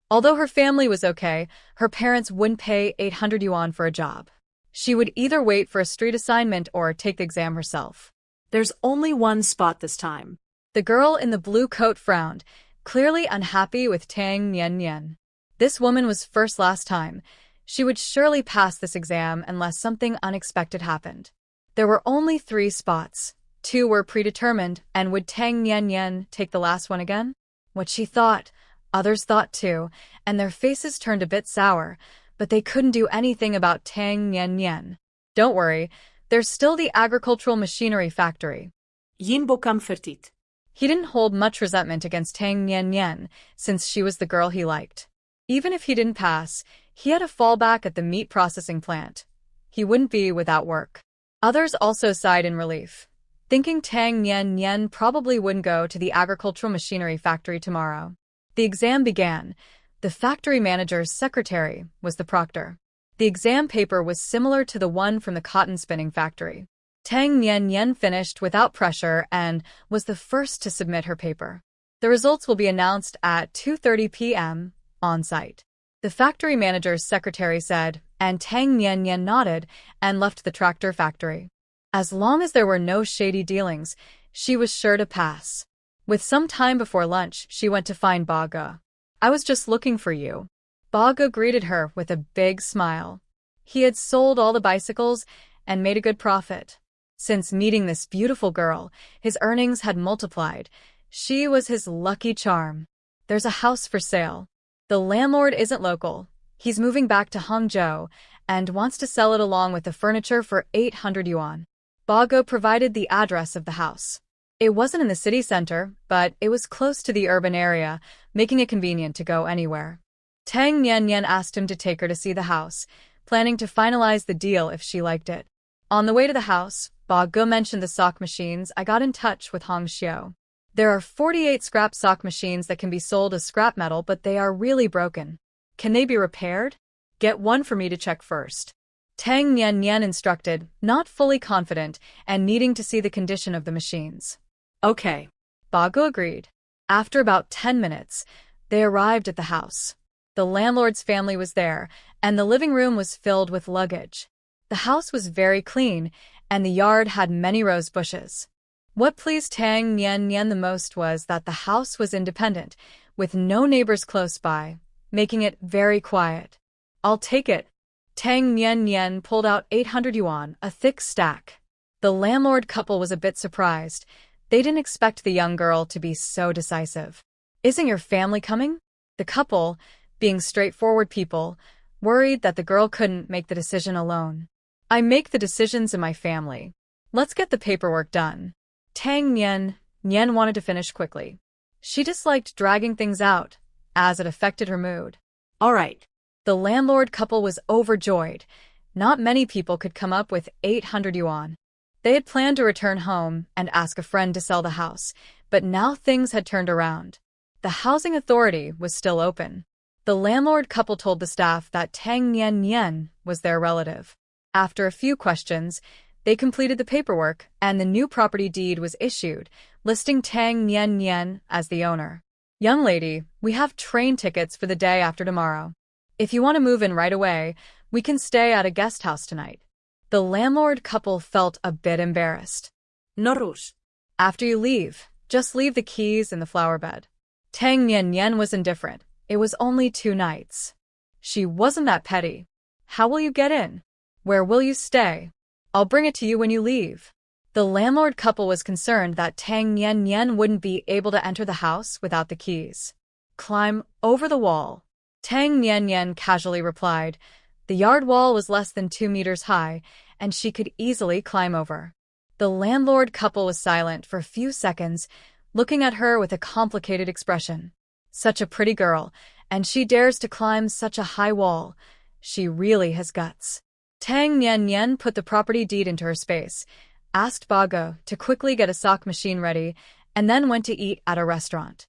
Although her family was okay, her parents wouldn't pay 800 yuan for a job. She would either wait for a street assignment or take the exam herself. There's only one spot this time. The girl in the blue coat frowned, clearly unhappy with Tang Nian. This woman was first last time. She would surely pass this exam unless something unexpected happened. There were only 3 spots. 2 were predetermined, and would Tang Nian take the last one again? What she thought, others thought too, and their faces turned a bit sour, but they couldn't do anything about Tang Nian. Don't worry, there's still the agricultural machinery factory. Yin bo comfortit. He didn't hold much resentment against Tang Nian since she was the girl he liked. Even if he didn't pass, he had a fallback at the meat processing plant. He wouldn't be without work. Others also sighed in relief, thinking Tang Nian probably wouldn't go to the agricultural machinery factory tomorrow. The exam began. The factory manager's secretary was the proctor. The exam paper was similar to the one from the cotton spinning factory. Tang Nian finished without pressure and was the first to submit her paper. The results will be announced at 2:30 p.m. on site. The factory manager's secretary said, and Tang Nian nodded and left the tractor factory. As long as there were no shady dealings, she was sure to pass. With some time before lunch, she went to find Ba Ge. "I was just looking for you." Ba Ge greeted her with a big smile. He had sold all the bicycles and made a good profit. Since meeting this beautiful girl, his earnings had multiplied. She was his lucky charm. "There's a house for sale. The landlord isn't local. He's moving back to Hangzhou and wants to sell it along with the furniture for 800 yuan. Ba Ge provided the address of the house. It wasn't in the city center, but it was close to the urban area, making it convenient to go anywhere. Tang Nian asked him to take her to see the house, planning to finalize the deal if she liked it. On the way to the house, Ba Ge mentioned the sock machines. "I got in touch with Hong Xiu. There are 48 scrap sock machines that can be sold as scrap metal, but they are really broken. Can they be repaired? Get one for me to check first. Tang Nian instructed, not fully confident and needing to see the condition of the machines. Okay. Bago agreed. After about 10 minutes, they arrived at the house. The landlord's family was there, and the living room was filled with luggage. The house was very clean, and the yard had many rose bushes. What pleased Tang Nian the most was that the house was independent, with no neighbors close by, making it very quiet. I'll take it. Tang Nian pulled out 800 yuan, a thick stack. The landlord couple was a bit surprised. They didn't expect the young girl to be so decisive. Isn't your family coming? The couple, being straightforward people, worried that the girl couldn't make the decision alone. I make the decisions in my family. Let's get the paperwork done. Tang Nian wanted to finish quickly. She disliked dragging things out, as it affected her mood. All right. The landlord couple was overjoyed. Not many people could come up with 800 yuan. They had planned to return home and ask a friend to sell the house, but now things had turned around. The housing authority was still open. The landlord couple told the staff that Tang Nian was their relative. After a few questions, they completed the paperwork and the new property deed was issued, listing Tang Nian as the owner. Young lady, we have train tickets for the day after tomorrow. If you want to move in right away, we can stay at a guest house tonight. The landlord couple felt a bit embarrassed. No rush. After you leave, just leave the keys in the flower bed. Tang Nian was indifferent. It was only 2 nights. She wasn't that petty. How will you get in? Where will you stay? I'll bring it to you when you leave. The landlord couple was concerned that Tang Nian wouldn't be able to enter the house without the keys. Climb over the wall. Tang Nian casually replied. The yard wall was less than 2 meters high, and she could easily climb over. The landlord couple was silent for a few seconds, looking at her with a complicated expression. Such a pretty girl, and she dares to climb such a high wall. She really has guts. Tang Nian put the property deed into her space, asked Bago to quickly get a sock machine ready, and then went to eat at a restaurant.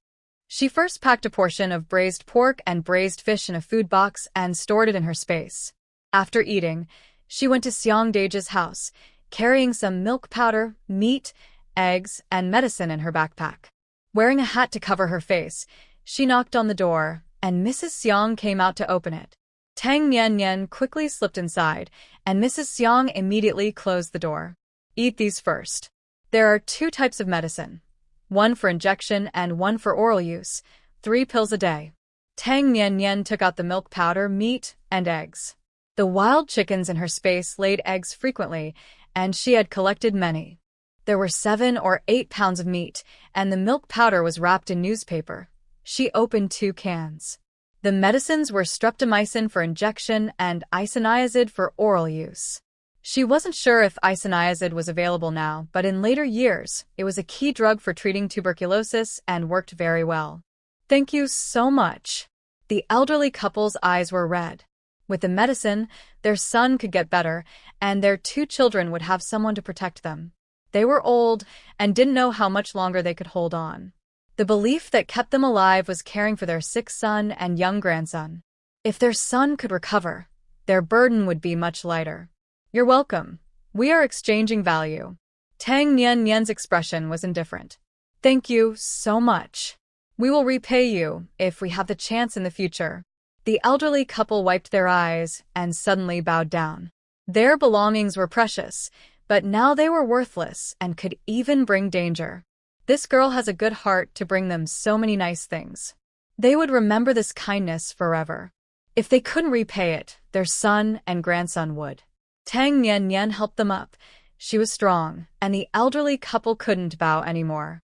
She first packed a portion of braised pork and braised fish in a food box and stored it in her space. After eating, she went to Xiang Dage's house, carrying some milk powder, meat, eggs, and medicine in her backpack. Wearing a hat to cover her face, she knocked on the door, and Mrs. Xiang came out to open it. Tang Nian quickly slipped inside, and Mrs. Xiang immediately closed the door. Eat these first. There are 2 types of medicine. One for injection and one for oral use, 3 pills a day. Tang Nian took out the milk powder, meat, and eggs. The wild chickens in her space laid eggs frequently, and she had collected many. There were 7 or 8 pounds of meat, and the milk powder was wrapped in newspaper. She opened 2 cans. The medicines were streptomycin for injection and isoniazid for oral use. She wasn't sure if isoniazid was available now, but in later years, it was a key drug for treating tuberculosis and worked very well. Thank you so much. The elderly couple's eyes were red. With the medicine, their son could get better, and their 2 children would have someone to protect them. They were old and didn't know how much longer they could hold on. The belief that kept them alive was caring for their sick son and young grandson. If their son could recover, their burden would be much lighter. You're welcome. We are exchanging value. Tang Nian's expression was indifferent. Thank you so much. We will repay you if we have the chance in the future. The elderly couple wiped their eyes and suddenly bowed down. Their belongings were precious, but now they were worthless and could even bring danger. This girl has a good heart to bring them so many nice things. They would remember this kindness forever. If they couldn't repay it, their son and grandson would. Tang Nian helped them up. She was strong, and the elderly couple couldn't bow anymore.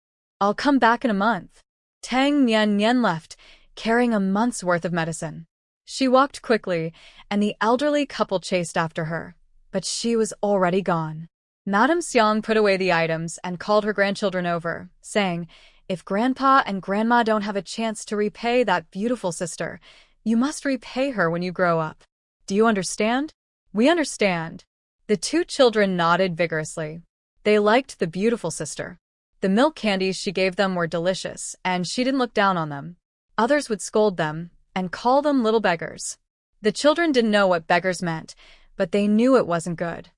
I'll come back in a month. Tang Nian left, carrying a month's worth of medicine. She walked quickly, and the elderly couple chased after her, but she was already gone. Madame Xiang put away the items and called her grandchildren over, saying, If Grandpa and Grandma don't have a chance to repay that beautiful sister, you must repay her when you grow up. Do you understand? We understand. The 2 children nodded vigorously. They liked the beautiful sister. The milk candies she gave them were delicious, and she didn't look down on them. Others would scold them and call them little beggars. The children didn't know what beggars meant, but they knew it wasn't good.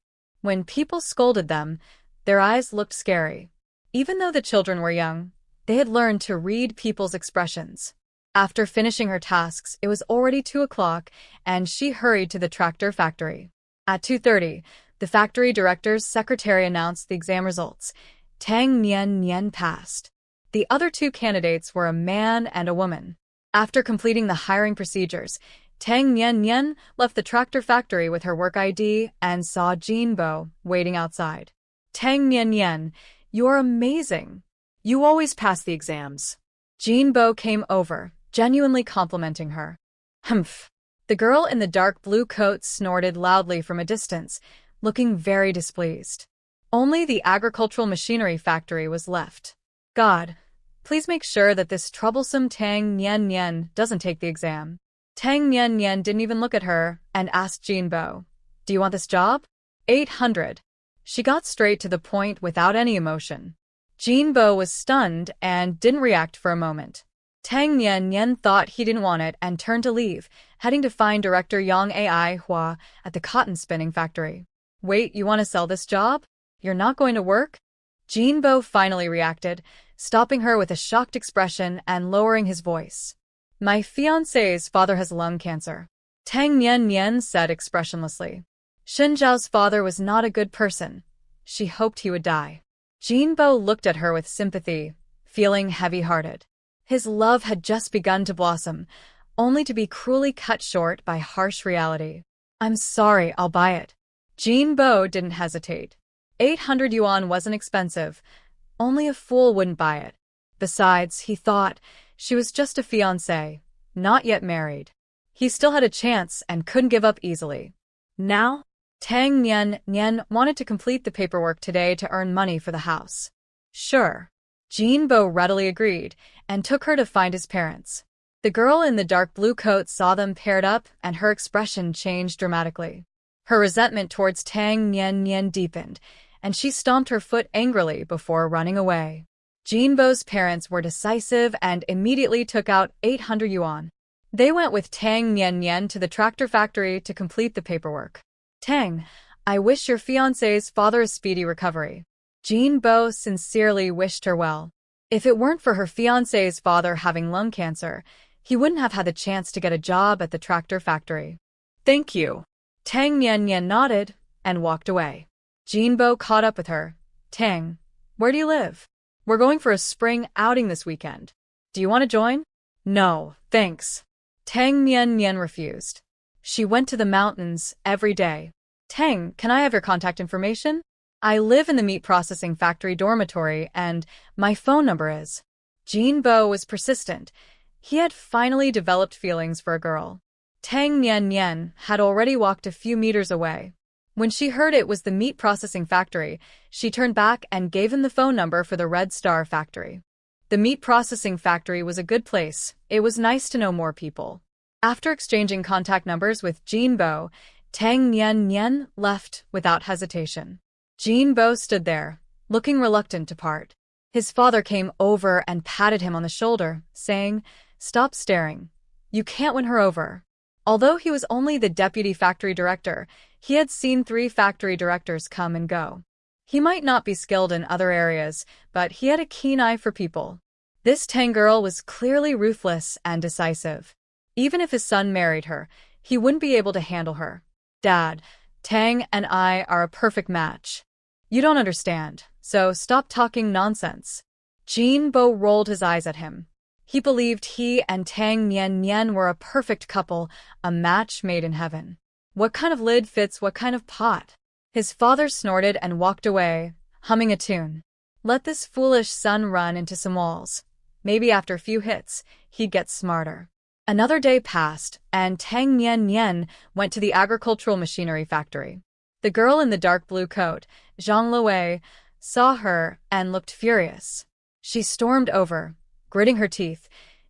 When people scolded them, their eyes looked scary. Even though the children were young, they had learned to read people's expressions. After finishing her tasks, it was already 2 o'clock, and she hurried to the tractor factory. At 2:30, the factory director's secretary announced the exam results. Tang Nian Nian passed. The other 2 candidates were a man and a woman. After completing the hiring procedures, Tang Nian Nian left the tractor factory with her work ID and saw Jinbo waiting outside. Tang Nian Nian, you are amazing. You always pass the exams. Jinbo came over, genuinely complimenting her. Humph. The girl in the dark blue coat snorted loudly from a distance, looking very displeased. Only the agricultural machinery factory was left. God, please make sure that this troublesome Tang Nian Nian doesn't take the exam. Tang Nian Nian didn't even look at her and asked Jinbo, do you want this job? 800. She got straight to the point without any emotion. Jinbo was stunned and didn't react for a moment. Tang Nian Nian thought he didn't want it and turned to leave, heading to find Director Yang Ai Hua at the cotton spinning factory. Wait, you want to sell this job? You're not going to work? Jinbo finally reacted, stopping her with a shocked expression and lowering his voice. My fiancé's father has lung cancer. Tang Nian Nian said expressionlessly. Shen Zhao's father was not a good person. She hoped he would die. Jinbo looked at her with sympathy, feeling heavy-hearted. His love had just begun to blossom, only to be cruelly cut short by harsh reality. I'm sorry, I'll buy it. Jinbo didn't hesitate. 800 yuan wasn't expensive. Only a fool wouldn't buy it. Besides, he thought, she was just a fiancée, not yet married. He still had a chance and couldn't give up easily. Now, Tang Nian Nian wanted to complete the paperwork today to earn money for the house. Sure. Jinbo readily agreed and took her to find his parents. The girl in the dark blue coat saw them paired up and her expression changed dramatically. Her resentment towards Tang Nian Nian deepened, and she stomped her foot angrily before running away. Jinbo's parents were decisive and immediately took out 800 yuan. They went with Tang Nian Nian to the tractor factory to complete the paperwork. Tang, I wish your fiancé's father a speedy recovery. Jinbo sincerely wished her well. If it weren't for her fiancé's father having lung cancer, he wouldn't have had the chance to get a job at the tractor factory. Thank you. Tang Nian Nian nodded and walked away. Jinbo caught up with her. Tang, where do you live? We're going for a spring outing this weekend. Do you want to join? No, thanks. Tang Nian Nian refused. She went to the mountains every day. Tang, can I have your contact information? I live in the meat processing factory dormitory and my phone number is. Jinbo was persistent. He had finally developed feelings for a girl. Tang Nian Nian had already walked a few meters away. When she heard it was the meat processing factory, she turned back and gave him the phone number for the Red Star factory. The meat processing factory was a good place. It was nice to know more people. After exchanging contact numbers with Jinbo, Tang Nian Nian left without hesitation. Jinbo stood there, looking reluctant to part. His father came over and patted him on the shoulder, saying, "Stop staring. You can't win her over." Although he was only the deputy factory director, he had seen 3 factory directors come and go. He might not be skilled in other areas, but he had a keen eye for people. This Tang girl was clearly ruthless and decisive. Even if his son married her, he wouldn't be able to handle her. Dad, Tang and I are a perfect match. You don't understand, so stop talking nonsense. Jinbo rolled his eyes at him. He believed he and Tang Nian Nian were a perfect couple, a match made in heaven. What kind of lid fits what kind of pot? His father snorted and walked away, humming a tune. Let this foolish son run into some walls. Maybe after a few hits, he'd get smarter. Another day passed, and Tang Nian Nian went to the agricultural machinery factory. The girl in the dark blue coat, Zhang Luwei, saw her and looked furious. She stormed over, gritting her teeth.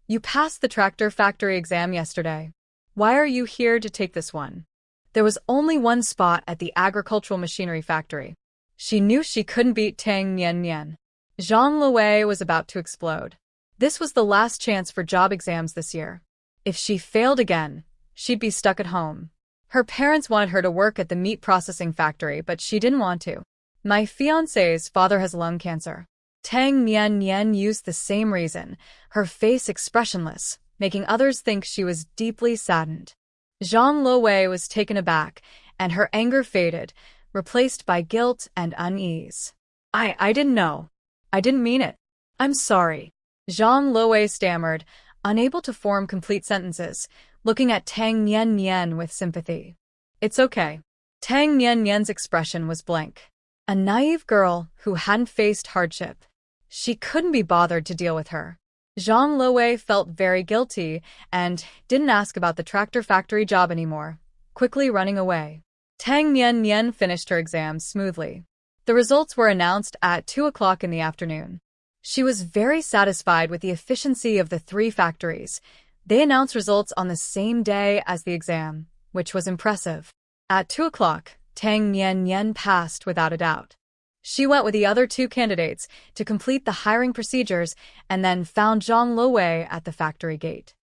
You passed the tractor factory exam yesterday. Why are you here to take this one? There was only one spot at the agricultural machinery factory. She knew she couldn't beat Tang Nian Nian. Zhang Luwei was about to explode. This was the last chance for job exams this year. If she failed again, she'd be stuck at home. Her parents wanted her to work at the meat processing factory, but she didn't want to. My fiancé's father has lung cancer. Tang Nian used the same reason, her face expressionless, making others think she was deeply saddened. Zhang Luwei was taken aback, and her anger faded, replaced by guilt and unease. I didn't know. I didn't mean it. I'm sorry. Zhang Luwei stammered, unable to form complete sentences, looking at Tang Nian with sympathy. It's okay. Tang Nian's expression was blank. A naive girl who hadn't faced hardship. She couldn't be bothered to deal with her. Zhang Luwei felt very guilty and didn't ask about the tractor factory job anymore, quickly running away. Tang Nian finished her exams smoothly. The results were announced at 2 o'clock in the afternoon. She was very satisfied with the efficiency of the 3 factories. They announced results on the same day as the exam, which was impressive. At 2 o'clock, Tang Nian passed without a doubt. She went with the other 2 candidates to complete the hiring procedures and then found Zhang Luwei at the factory gate.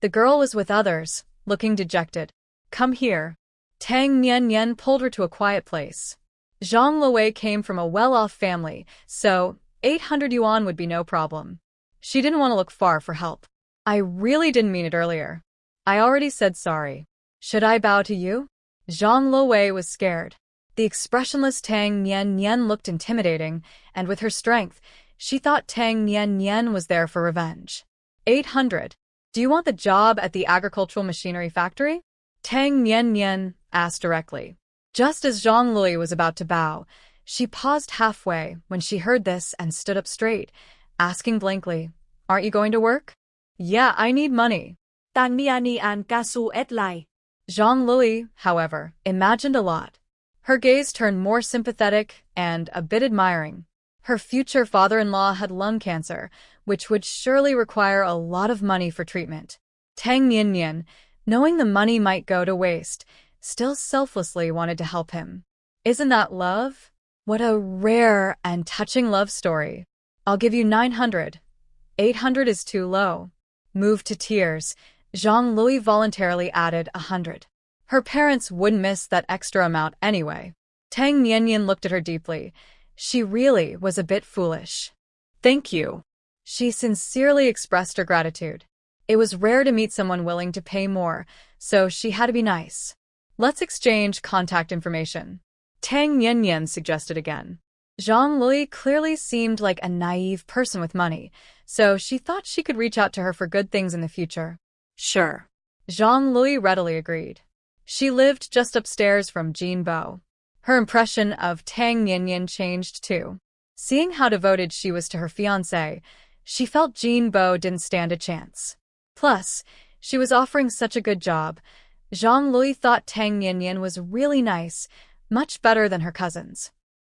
The girl was with others, looking dejected. Come here. Tang Nian pulled her to a quiet place. Zhang Luwei came from a well-off family, so 800 yuan would be no problem. She didn't want to look far for help. I really didn't mean it earlier. I already said sorry. Should I bow to you? Zhang Luwei was scared. The expressionless Tang Nian looked intimidating, and with her strength, she thought Tang Nian was there for revenge. 800. Do you want the job at the agricultural machinery factory? Tang Nian asked directly. Just as Zhang Luwei was about to bow, she paused halfway when she heard this and stood up straight, asking blankly, Aren't you going to work? Yeah, I need money. Tang Nian kasu et lai. Zhang Luwei, however, imagined a lot. Her gaze turned more sympathetic and a bit admiring. Her future father-in-law had lung cancer, which would surely require a lot of money for treatment. Tang Nian, knowing the money might go to waste, still selflessly wanted to help him. Isn't that love? What a rare and touching love story. I'll give you 900. 800 is too low. Moved to tears, Zhang Luwei voluntarily added 100. Her parents wouldn't miss that extra amount anyway. Tang Nian looked at her deeply. She really was a bit foolish. Thank you. She sincerely expressed her gratitude. It was rare to meet someone willing to pay more, so she had to be nice. Let's exchange contact information. Tang Nian suggested again. Zhang Luwei clearly seemed like a naive person with money, so she thought she could reach out to her for good things in the future. Sure. Zhang Luwei readily agreed. She lived just upstairs from Jinbo. Her impression of Tang Nian changed too. Seeing how devoted she was to her fiancé, she felt Jinbo didn't stand a chance. Plus, she was offering such a good job. Zhang Luwei thought Tang Nian was really nice, much better than her cousins.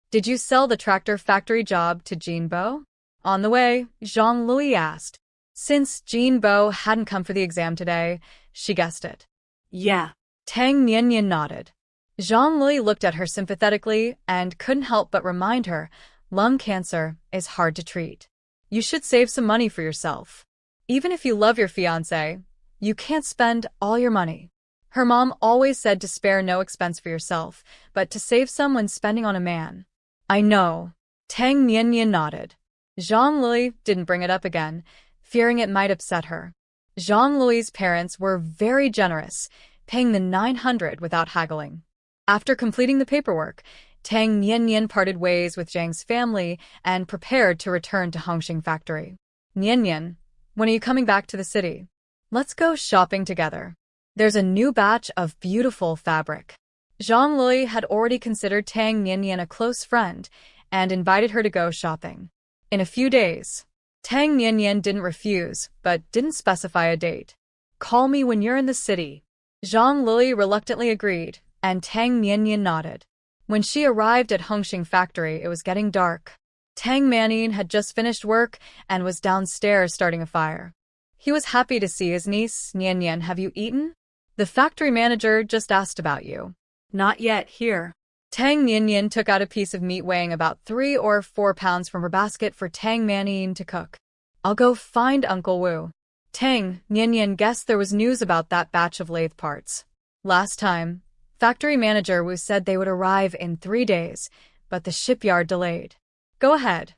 Did you sell the tractor factory job to Jinbo? On the way, Zhang Luwei asked. Since Jinbo hadn't come for the exam today, she guessed it. Yeah. Tang Nian nodded. Zhang Luwei looked at her sympathetically and couldn't help but remind her, lung cancer is hard to treat. You should save some money for yourself. Even if you love your fiancé, you can't spend all your money. Her mom always said to spare no expense for yourself, but to save some when spending on a man. I know. Tang Nian nodded. Zhang Luwei didn't bring it up again, fearing it might upset her. Zhang Lui's parents were very generous, paying the 900 without haggling. After completing the paperwork, Tang Nian parted ways with Zhang's family and prepared to return to Hongxing factory. Nian, when are you coming back to the city? Let's go shopping together. There's a new batch of beautiful fabric. Zhang Luwei had already considered Tang Nian a close friend and invited her to go shopping. In a few days, Tang Nian didn't refuse, but didn't specify a date. Call me when you're in the city. Zhang Luwei reluctantly agreed, and Tang Nian nodded. When she arrived at Hongxing factory, it was getting dark. Tang Nian had just finished work and was downstairs starting a fire. He was happy to see his niece. Nian, have you eaten? The factory manager just asked about you. Not yet, here. Tang Nian took out a piece of meat weighing about 3 or 4 pounds from her basket for Tang Nian to cook. I'll go find Uncle Wu. Tang Nian guessed there was news about that batch of lathe parts. Last time, factory manager Wu said they would arrive in 3 days, but the shipyard delayed. Go ahead.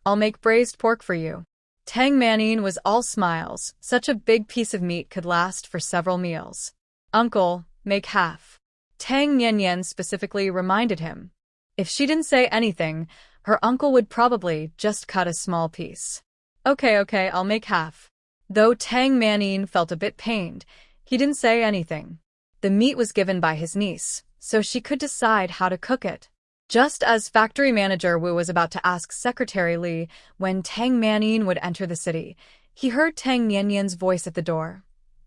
I'll make braised pork for you. Tang Manin was all smiles. Such a big piece of meat could last for several meals. Uncle, make half. Tang Nian specifically reminded him. If she didn't say anything, her uncle would probably just cut a small piece. Okay, I'll make half. Though Tang Manin felt a bit pained, he didn't say anything. The meat was given by his niece, so she could decide how to cook it. Just as factory manager Wu was about to ask Secretary Li when Tang Manin would enter the city, he heard Tang Nian's voice at the door.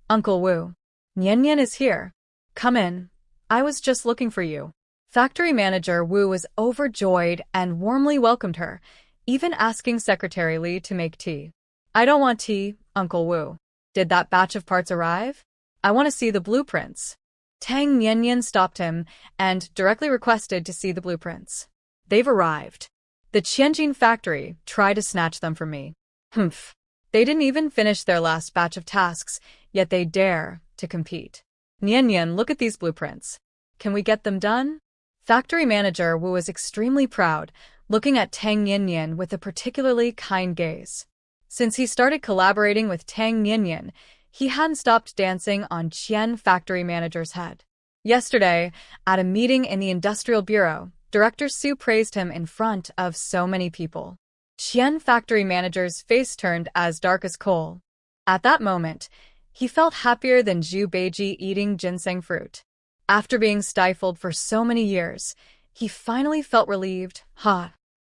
Uncle Wu. Nian is here. Come in. I was just looking for you. Factory manager Wu was overjoyed and warmly welcomed her, even asking Secretary Li to make tea. I don't want tea, Uncle Wu. Did that batch of parts arrive? I want to see the blueprints. Tang Nian stopped him and directly requested to see the blueprints. They've arrived. The Tianjin factory tried to snatch them from me. Humph. They didn't even finish their last batch of tasks, yet they dare to compete. Nian, look at these blueprints. Can we get them done? Factory manager Wu was extremely proud, looking at Tang Nian with a particularly kind gaze. Since he started collaborating with Tang Nian, he hadn't stopped dancing on Qian factory manager's head. Yesterday, at a meeting in the Industrial Bureau, Director Su praised him in front of so many people. Qian factory manager's face turned as dark as coal. At that moment, he felt happier than Zhu Beiji eating ginseng fruit. After being stifled for so many years, he finally felt relieved.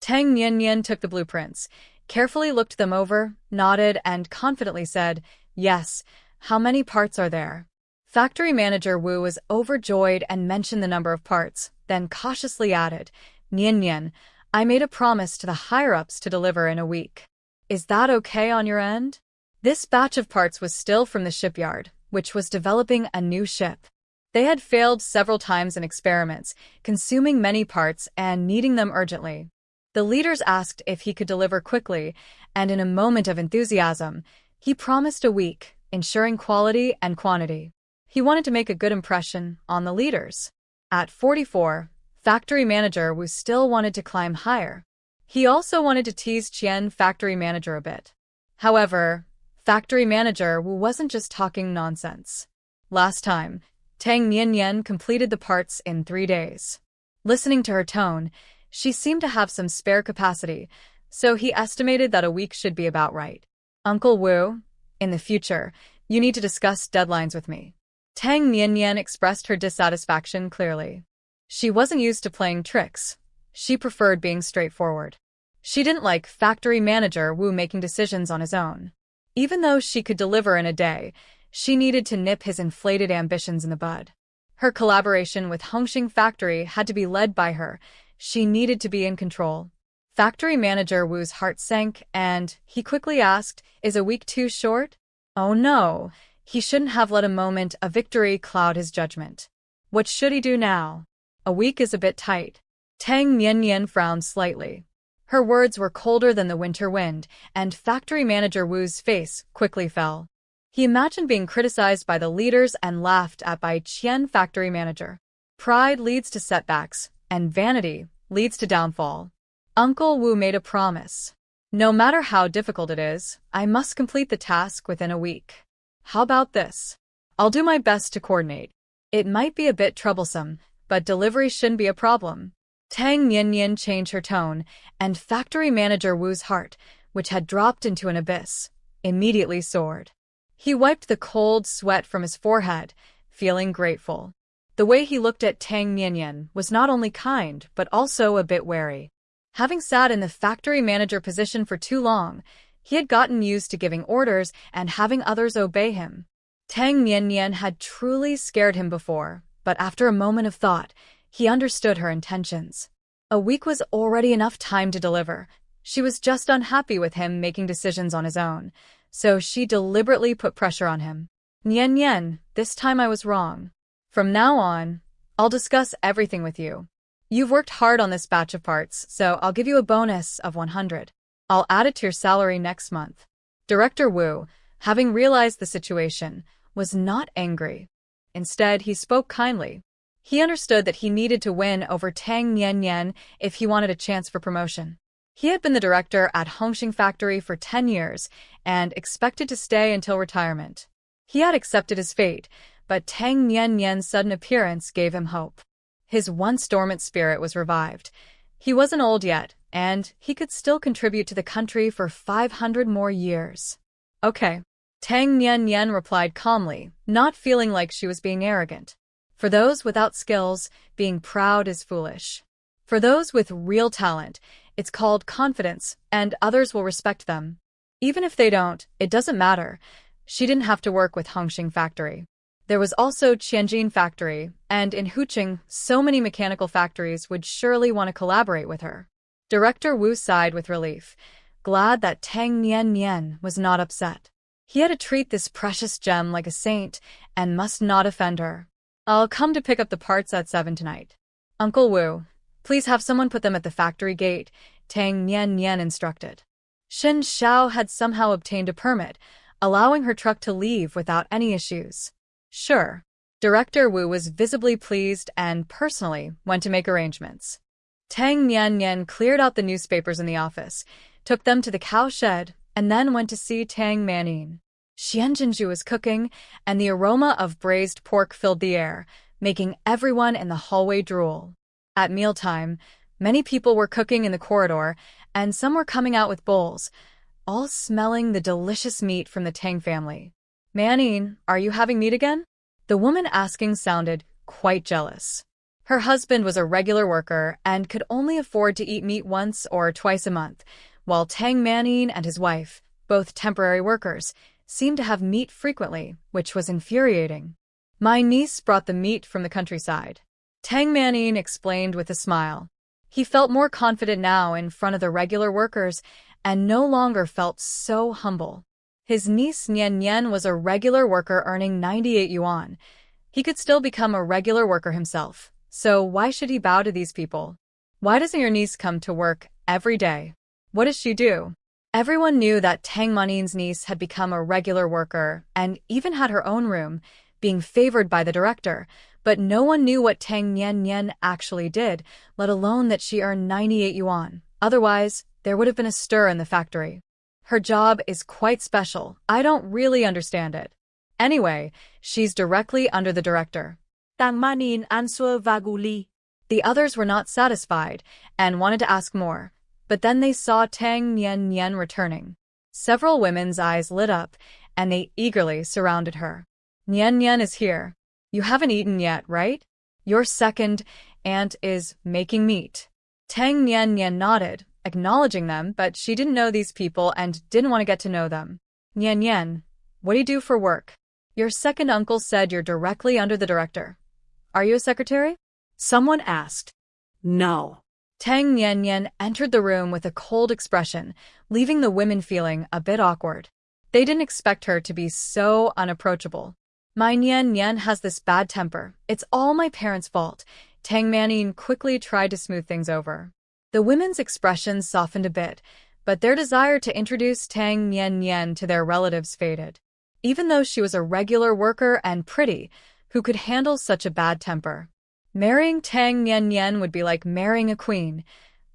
Tang Nian took the blueprints, carefully looked them over, nodded, and confidently said, Yes, how many parts are there? Factory manager Wu was overjoyed and mentioned the number of parts, then cautiously added, Nian, I made a promise to the higher-ups to deliver in a week. Is that okay on your end? This batch of parts was still from the shipyard, which was developing a new ship. They had failed several times in experiments, consuming many parts and needing them urgently. The leaders asked if he could deliver quickly, and in a moment of enthusiasm, he promised a week, ensuring quality and quantity. He wanted to make a good impression on the leaders. At 44, factory manager Wu still wanted to climb higher. He also wanted to tease Qian factory manager a bit. However, factory manager Wu wasn't just talking nonsense. Last time, Tang Nian completed the parts in 3 days. Listening to her tone, she seemed to have some spare capacity, so he estimated that a week should be about right. Uncle Wu, in the future, you need to discuss deadlines with me. Tang Nian expressed her dissatisfaction clearly. She wasn't used to playing tricks. She preferred being straightforward. She didn't like factory manager Wu making decisions on his own. Even though she could deliver in a day, she needed to nip his inflated ambitions in the bud. Her collaboration with Hongxing Factory had to be led by her. She needed to be in control. Factory manager Wu's heart sank, and he quickly asked, Is a week too short? Oh no, he shouldn't have let a moment of victory cloud his judgment. What should he do now? A week is a bit tight. Tang Nian frowned slightly. Her words were colder than the winter wind, and factory manager Wu's face quickly fell. He imagined being criticized by the leaders and laughed at by Qian factory manager. Pride leads to setbacks, and vanity leads to downfall. Uncle Wu made a promise. No matter how difficult it is, I must complete the task within a week. How about this? I'll do my best to coordinate. It might be a bit troublesome, but delivery shouldn't be a problem. Tang Nian changed her tone, and factory manager Wu's heart, which had dropped into an abyss, immediately soared. He wiped the cold sweat from his forehead, feeling grateful. The way he looked at Tang Nian was not only kind, but also a bit wary. Having sat in the factory manager position for too long, he had gotten used to giving orders and having others obey him. Tang Nian had truly scared him before, but after a moment of thought, he understood her intentions. A week was already enough time to deliver. She was just unhappy with him making decisions on his own, so she deliberately put pressure on him. Nian, this time I was wrong. From now on, I'll discuss everything with you. You've worked hard on this batch of parts, so I'll give you a bonus of 100. I'll add it to your salary next month. Director Wu, having realized the situation, was not angry. Instead, he spoke kindly. He understood that he needed to win over Tang Nian if he wanted a chance for promotion. He had been the director at Hongxing Factory for 10 years and expected to stay until retirement. He had accepted his fate, but Tang Nian's sudden appearance gave him hope. His once dormant spirit was revived. He wasn't old yet, and he could still contribute to the country for 500 more years. Okay. Tang Nian replied calmly, not feeling like she was being arrogant. For those without skills, being proud is foolish. For those with real talent, it's called confidence, and others will respect them. Even if they don't, it doesn't matter. She didn't have to work with Hongxing Factory. There was also Tianjin Factory, and in Huqing, so many mechanical factories would surely want to collaborate with her. Director Wu sighed with relief, glad that Tang Nian was not upset. He had to treat this precious gem like a saint and must not offend her. I'll come to pick up the parts at 7 tonight. Uncle Wu, please have someone put them at the factory gate, Tang Nian instructed. Shen Xiao had somehow obtained a permit, allowing her truck to leave without any issues. Sure. Director Wu was visibly pleased and personally went to make arrangements. Tang Nian cleared out the newspapers in the office, took them to the cow shed, and then went to see Tang Manin. Xian Jinju was cooking, and the aroma of braised pork filled the air, making everyone in the hallway drool. At mealtime, many people were cooking in the corridor, and some were coming out with bowls, all smelling the delicious meat from the Tang family. Manin, are you having meat again? The woman asking sounded quite jealous. Her husband was a regular worker and could only afford to eat meat once or twice a month, while Tang Manin and his wife, both temporary workers, seemed to have meat frequently, which was infuriating. My niece brought the meat from the countryside. Tang Manin explained with a smile. He felt more confident now in front of the regular workers and no longer felt so humble. His niece Nian was a regular worker earning 98 yuan. He could still become a regular worker himself, so why should he bow to these people? Why doesn't your niece come to work every day? What does she do? Everyone knew that Tang Manin's niece had become a regular worker and even had her own room, being favored by the director, but no one knew what Tang Nian actually did, let alone that she earned 98 yuan. Otherwise, there would have been a stir in the factory. Her job is quite special. I don't really understand it. Anyway, she's directly under the director. Tang Manin answered vaguely. The others were not satisfied and wanted to ask more, but then they saw Tang Nian returning. Several women's eyes lit up, and they eagerly surrounded her. Nian is here. You haven't eaten yet, right? Your second aunt is making meat. Tang Nian nodded, acknowledging them, but she didn't know these people and didn't want to get to know them. Nian, what do you do for work? Your second uncle said you're directly under the director. Are you a secretary? Someone asked. No. Tang Nian entered the room with a cold expression, leaving the women feeling a bit awkward. They didn't expect her to be so unapproachable. My Nian has this bad temper. It's all my parents' fault. Tang Manin quickly tried to smooth things over. The women's expressions softened a bit, but their desire to introduce Tang Nian to their relatives faded. Even though she was a regular worker and pretty, who could handle such a bad temper? Marrying Tang Nian would be like marrying a queen.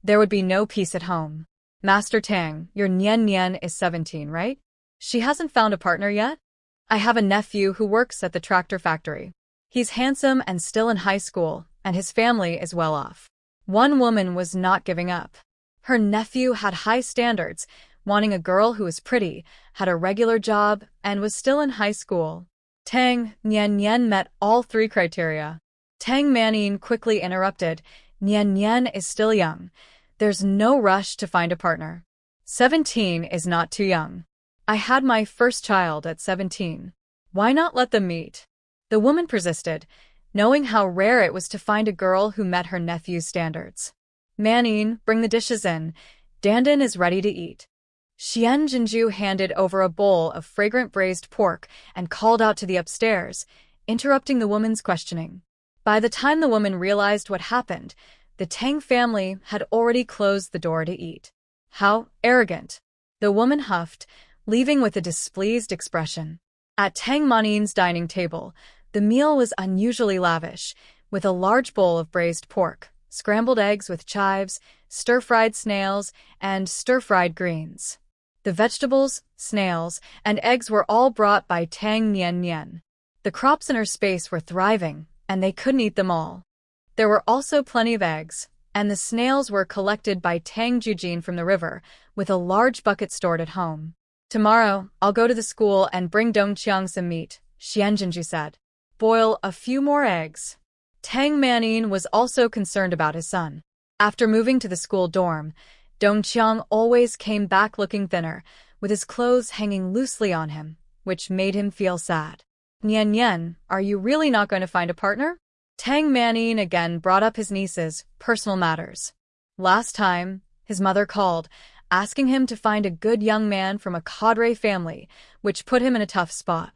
There would be no peace at home. Master Tang, your Nian is 17, right? She hasn't found a partner yet? I have a nephew who works at the tractor factory. He's handsome and still in high school, and his family is well off. One woman was not giving up. Her nephew had high standards, wanting a girl who was pretty, had a regular job, and was still in high school. Tang Nian met all 3 criteria. Tang Manin quickly interrupted. Nian is still young. There's no rush to find a partner. 17 is not too young. I had my first child at 17. Why not let them meet? The woman persisted, knowing how rare it was to find a girl who met her nephew's standards. Manin, bring the dishes in. Dandan is ready to eat. Xian Jinju handed over a bowl of fragrant braised pork and called out to the upstairs, interrupting the woman's questioning. By the time the woman realized what happened, the Tang family had already closed the door to eat. How arrogant! The woman huffed, leaving with a displeased expression. At Tang Manin's dining table, the meal was unusually lavish, with a large bowl of braised pork, scrambled eggs with chives, stir-fried snails, and stir-fried greens. The vegetables, snails, and eggs were all brought by Tang Nian. The crops in her space were thriving, and they couldn't eat them all. There were also plenty of eggs, and the snails were collected by Tang Jujin from the river, with a large bucket stored at home. "Tomorrow, I'll go to the school and bring Dongqiang some meat," Xianjinju said. "Boil a few more eggs." Tang Manin was also concerned about his son. After moving to the school dorm, Dongqiang always came back looking thinner, with his clothes hanging loosely on him, which made him feel sad. "Nian, are you really not going to find a partner?" Tang Manin again brought up his niece's personal matters. Last time, his mother called, asking him to find a good young man from a cadre family, which put him in a tough spot.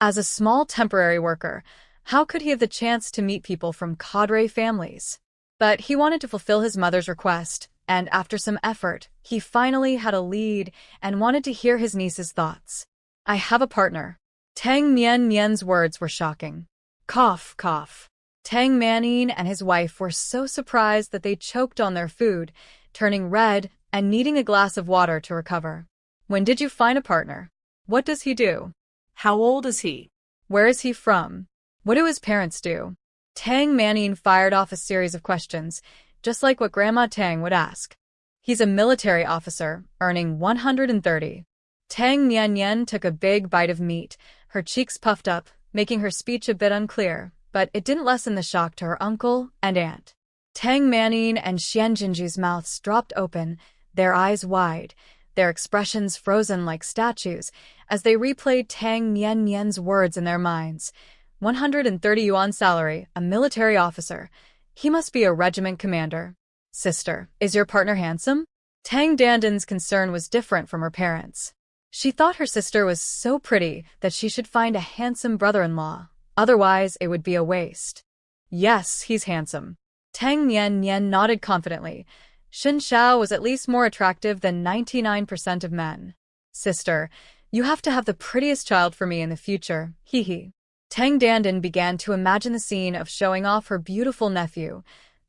As a small temporary worker, how could he have the chance to meet people from cadre families? But he wanted to fulfill his mother's request, and after some effort, he finally had a lead and wanted to hear his niece's thoughts. "I have a partner." Tang Nian's words were shocking. Cough, cough. Tang Manin and his wife were so surprised that they choked on their food, turning red and needing a glass of water to recover. "When did you find a partner? What does he do? How old is he? Where is he from? What do his parents do?" Tang Manin fired off a series of questions, just like what Grandma Tang would ask. "He's a military officer, earning 130. Tang Nian took a big bite of meat, her cheeks puffed up, making her speech a bit unclear, but it didn't lessen the shock to her uncle and aunt. Tang Manin and Xianjinju's mouths dropped open, their eyes wide, their expressions frozen like statues, as they replayed Tang Nian's words in their minds. 130 yuan salary, a military officer. He must be a regiment commander. "Sister, is your partner handsome?" Tang Danden's concern was different from her parents. She thought her sister was so pretty that she should find a handsome brother-in-law, otherwise it would be a waste. "Yes, he's handsome." Tang Nian nodded confidently. Shen Xiao was at least more attractive than 99% of men. "Sister, you have to have the prettiest child for me in the future, hee. Tang Dandan began to imagine the scene of showing off her beautiful nephew,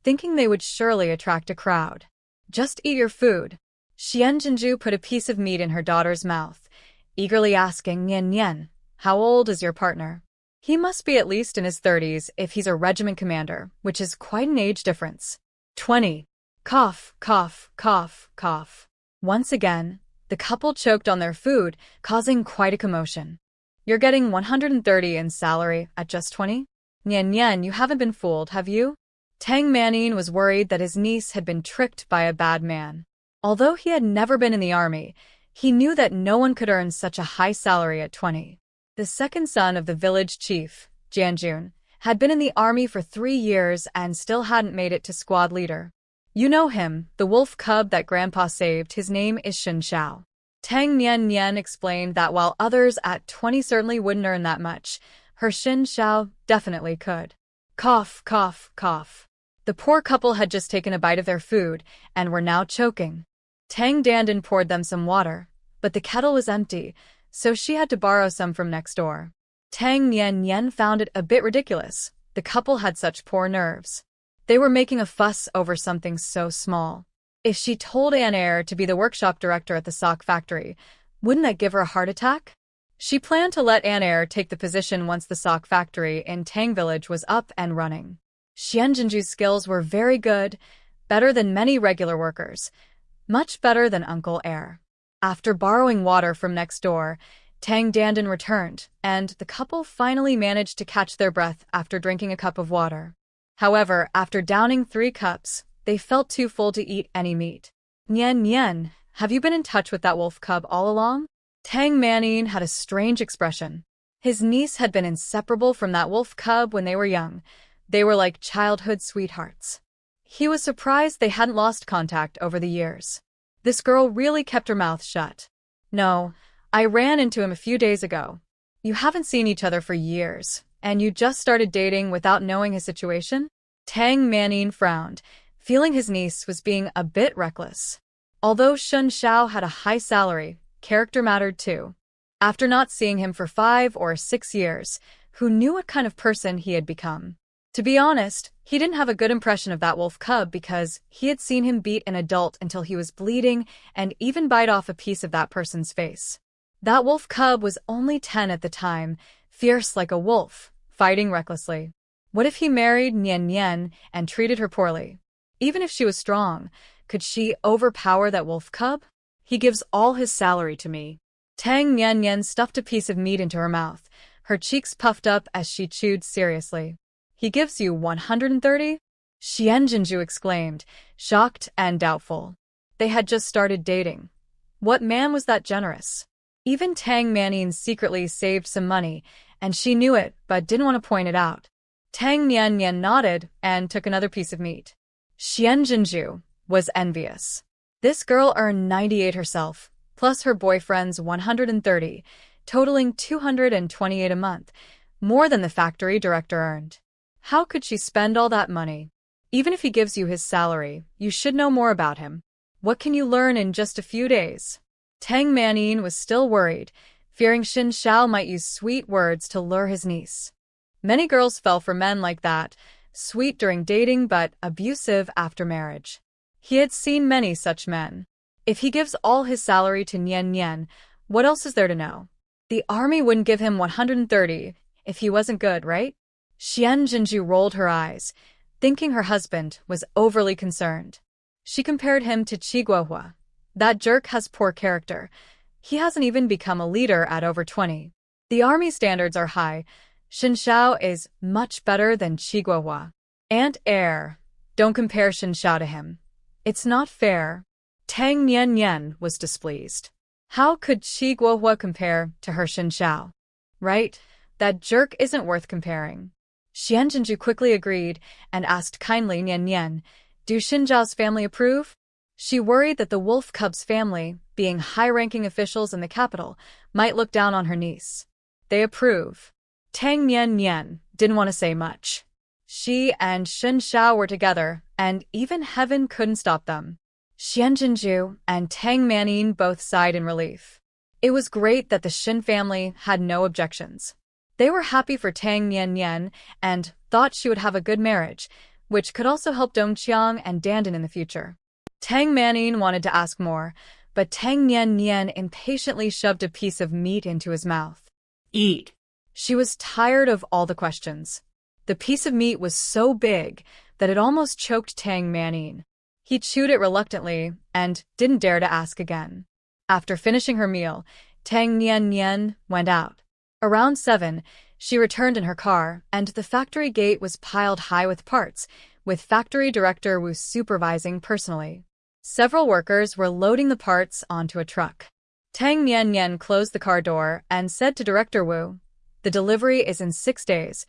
thinking they would surely attract a crowd. "Just eat your food." Xianjinju put a piece of meat in her daughter's mouth, eagerly asking Nian, "How old is your partner?" "He must be at least in his 30s if he's a regiment commander, which is quite an age difference." 20. Cough, cough, cough, cough. Once again, the couple choked on their food, causing quite a commotion. "You're getting 130 in salary at just 20? Nian, you haven't been fooled, have you?" Tang Manin was worried that his niece had been tricked by a bad man. Although he had never been in the army, he knew that no one could earn such a high salary at 20. The second son of the village chief, Jianjun, had been in the army for 3 years and still hadn't made it to squad leader. "You know him, the wolf cub that Grandpa saved, his name is Shen Xiao." Tang Nian explained that while others at 20 certainly wouldn't earn that much, her Shen Xiao definitely could. Cough, cough, cough. The poor couple had just taken a bite of their food and were now choking. Tang Dandan poured them some water, but the kettle was empty, so she had to borrow some from next door. Tang Nian found it a bit ridiculous. The couple had such poor nerves. They were making a fuss over something so small. If she told Anne Eyre to be the workshop director at the sock factory, wouldn't that give her a heart attack? She planned to let Anne Eyre take the position once the sock factory in Tang Village was up and running. Xianjinju's skills were very good, better than many regular workers, much better than Uncle Eyre. After borrowing water from next door, Tang Dandan returned, and the couple finally managed to catch their breath after drinking a cup of water. However, after downing 3 cups, they felt too full to eat any meat. Nian, have you been in touch with that wolf cub all along?" Tang Manin had a strange expression. His niece had been inseparable from that wolf cub when they were young. They were like childhood sweethearts. He was surprised they hadn't lost contact over the years. This girl really kept her mouth shut. "No, I ran into him a few days ago." "You haven't seen each other for years, and you just started dating without knowing his situation?" Tang Manin frowned, feeling his niece was being a bit reckless. Although Shen Xiao had a high salary, character mattered too. After not seeing him for 5 or 6 years, who knew what kind of person he had become? To be honest, he didn't have a good impression of that wolf cub because he had seen him beat an adult until he was bleeding and even bite off a piece of that person's face. That wolf cub was only 10 at the time, fierce like a wolf, fighting recklessly. What if he married Nian Nian and treated her poorly? Even if she was strong, could she overpower that wolf cub? He gives all his salary to me. Tang Nian Nian stuffed a piece of meat into her mouth, her cheeks puffed up as she chewed seriously. He gives you 130? Xian Jinju exclaimed, shocked and doubtful. They had just started dating. What man was that generous? Even Tang Manin secretly saved some money, and she knew it but didn't want to point it out. Tang Nian Nian nodded and took another piece of meat. Xian Jinju was envious. This girl earned 98 herself, plus her boyfriend's 130, totaling 228 a month, more than the factory director earned. How could she spend all that money? Even if he gives you his salary, you should know more about him. What can you learn in just a few days? Tang Manin was still worried, fearing Xin Xiao might use sweet words to lure his niece. Many girls fell for men like that, sweet during dating but abusive after marriage. He had seen many such men. If he gives all his salary to Nian Nian, what else is there to know? The army wouldn't give him 130 if he wasn't good, right? Xian Jinju rolled her eyes, thinking her husband was overly concerned. She compared him to Qi Guohua. That jerk has poor character. He hasn't even become a leader at over 20. The army standards are high. Xin Xiao is much better than Qi Guohua. And heir. Don't compare Xin Xiao to him. It's not fair. Tang Nian Nian was displeased. How could Qi Guohua compare to her Xin Xiao? Right? That jerk isn't worth comparing. Xian Jinju quickly agreed and asked kindly Nian Nian, do Xin Zhao's family approve? She worried that the wolf cub's family, being high-ranking officials in the capital, might look down on her niece. They approve. Tang Nian Nian didn't want to say much. She and Xin Xiao were together, and even heaven couldn't stop them. Xian Jinju and Tang Manin both sighed in relief. It was great that the Xin family had no objections. They were happy for Tang Nian Nian and thought she would have a good marriage, which could also help Dongqiang and Dandan in the future. Tang Manin wanted to ask more, but Tang Nian Nian impatiently shoved a piece of meat into his mouth. Eat. She was tired of all the questions. The piece of meat was so big that it almost choked Tang Manin. He chewed it reluctantly and didn't dare to ask again. After finishing her meal, Tang Nian Nian went out. Around 7, she returned in her car, and the factory gate was piled high with parts, with factory director Wu supervising personally. Several workers were loading the parts onto a truck. Tang Nian Nian closed the car door and said to Director Wu, the delivery is in 6 days.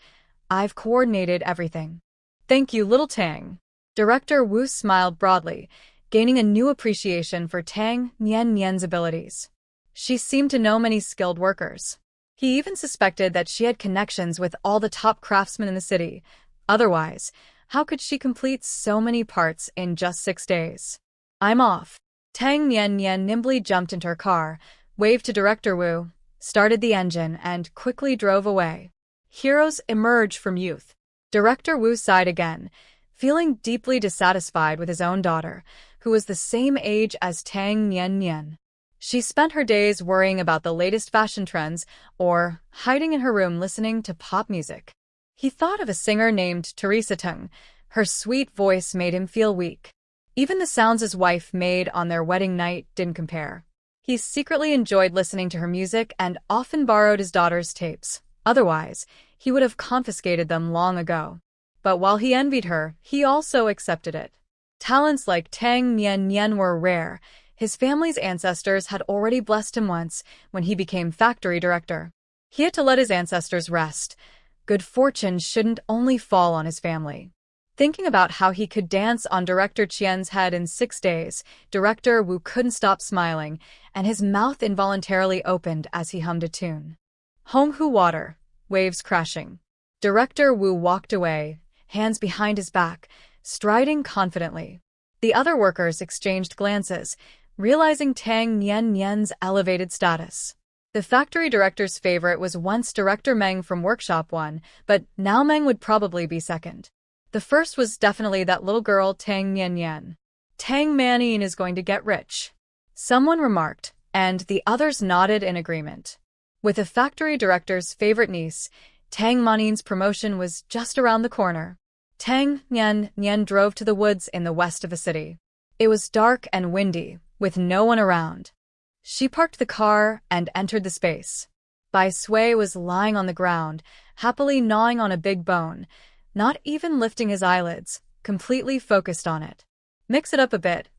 I've coordinated everything. Thank you, little Tang. Director Wu smiled broadly, gaining a new appreciation for Tang Nian Nian's abilities. She seemed to know many skilled workers. He even suspected that she had connections with all the top craftsmen in the city. Otherwise, how could she complete so many parts in just 6 days? I'm off. Tang Nian Nian nimbly jumped into her car, waved to Director Wu, started the engine, and quickly drove away. Heroes emerge from youth. Director Wu sighed again, feeling deeply dissatisfied with his own daughter, who was the same age as Tang Nian Nian. She spent her days worrying about the latest fashion trends or hiding in her room listening to pop music. He thought of a singer named Teresa Tung. Her sweet voice made him feel weak. Even the sounds his wife made on their wedding night didn't compare. He secretly enjoyed listening to her music and often borrowed his daughter's tapes. Otherwise, he would have confiscated them long ago. But while he envied her, he also accepted it. Talents like Tang Nian Nian were rare. His family's ancestors had already blessed him once when he became factory director. He had to let his ancestors rest. Good fortune shouldn't only fall on his family. Thinking about how he could dance on Director Qian's head in 6 days, Director Wu couldn't stop smiling, and his mouth involuntarily opened as he hummed a tune. Honghu water, waves crashing. Director Wu walked away, hands behind his back, striding confidently. The other workers exchanged glances, realizing Tang Nian-Nian's elevated status. The factory director's favorite was once Director Meng from Workshop 1, but now Meng would probably be second. The first was definitely that little girl Tang Nian-Nian. Tang Manin is going to get rich, someone remarked, and the others nodded in agreement. With the factory director's favorite niece, Tang Manin's promotion was just around the corner. Tang Nian-Nian drove to the woods in the west of the city. It was dark and windy, with no one around. She parked the car and entered the space. Bai Sui was lying on the ground, happily gnawing on a big bone, not even lifting his eyelids, completely focused on it. Mix it up a bit.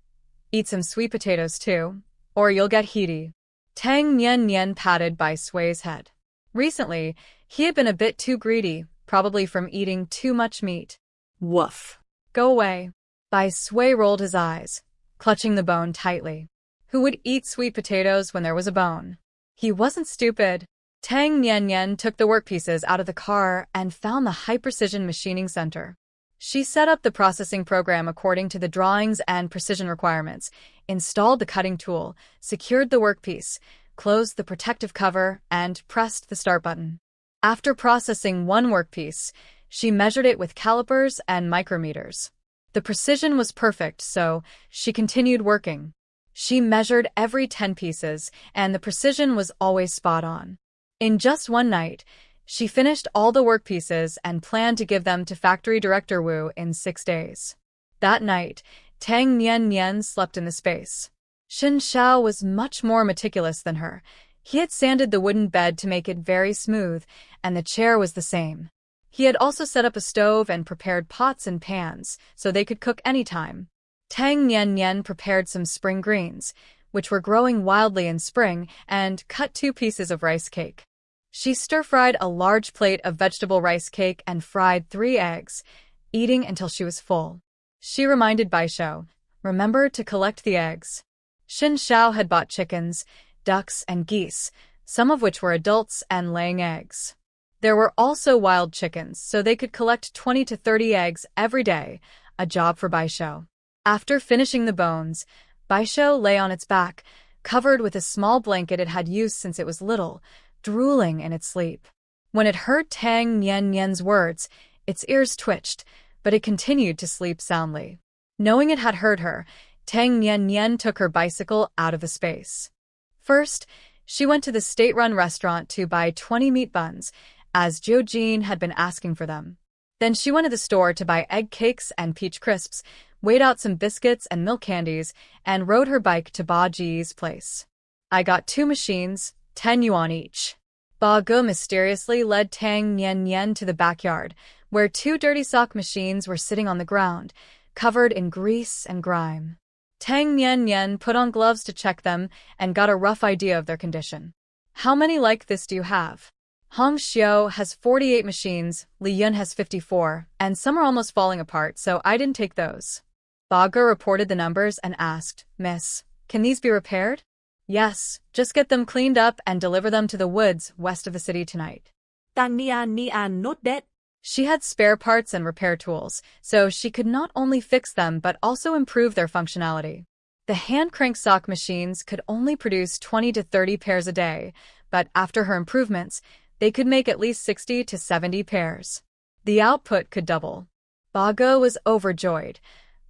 Eat some sweet potatoes too, or you'll get heaty. Tang Nian-Nian patted Bai Sui's head. Recently, he had been a bit too greedy, probably from eating too much meat. Woof. Go away. Bai Sui rolled his eyes, clutching the bone tightly. Who would eat sweet potatoes when there was a bone? He wasn't stupid. Tang Nian-Nian took the workpieces out of the car and found the high-precision machining center. She set up the processing program according to the drawings and precision requirements, installed the cutting tool, secured the workpiece, closed the protective cover, and pressed the start button. After processing one workpiece, she measured it with calipers and micrometers. The precision was perfect, so she continued working. She measured every 10 pieces, and the precision was always spot on. In just one night, she finished all the workpieces and planned to give them to Factory Director Wu in 6 days. That night, Tang Nian-Nian slept in the space. Xin Xiao was much more meticulous than her. He had sanded the wooden bed to make it very smooth, and the chair was the same. He had also set up a stove and prepared pots and pans, so they could cook anytime. Tang Nian-Nian prepared some spring greens, which were growing wildly in spring, and cut 2 pieces of rice cake. She stir-fried a large plate of vegetable rice cake and fried 3 eggs, eating until she was full. She reminded Bai Shui, remember to collect the eggs. Xin Xiao had bought chickens, ducks, and geese, some of which were adults and laying eggs. There were also wild chickens, so they could collect 20 to 30 eggs every day, a job for Bai Shui. After finishing the bones, Bai Shui lay on its back, covered with a small blanket it had used since it was little, drooling in its sleep. When it heard Tang Nian-Nian's words, its ears twitched, but it continued to sleep soundly. Knowing it had heard her, Tang Nian-Nian took her bicycle out of the space. First, she went to the state-run restaurant to buy 20 meat buns, as Zhou Jin had been asking for them. Then she went to the store to buy egg cakes and peach crisps, weighed out some biscuits and milk candies, and rode her bike to Ba Ji's place. I got 2 machines, 10 yuan each. Ba Ge mysteriously led Tang Nian-Nian to the backyard, where 2 dirty sock machines were sitting on the ground, covered in grease and grime. Tang Nian-Nian put on gloves to check them and got a rough idea of their condition. How many like this do you have? Hong Xiu has 48 machines, Li Yun has 54, and some are almost falling apart, so I didn't take those. Ba Ge reported the numbers and asked, Miss, can these be repaired? Yes, just get them cleaned up and deliver them to the woods west of the city tonight. Tang Nian-Nian note that. She had spare parts and repair tools, so she could not only fix them but also improve their functionality. The hand-crank sock machines could only produce 20 to 30 pairs a day, but after her improvements, they could make at least 60 to 70 pairs. The output could double. Ba Ge was overjoyed.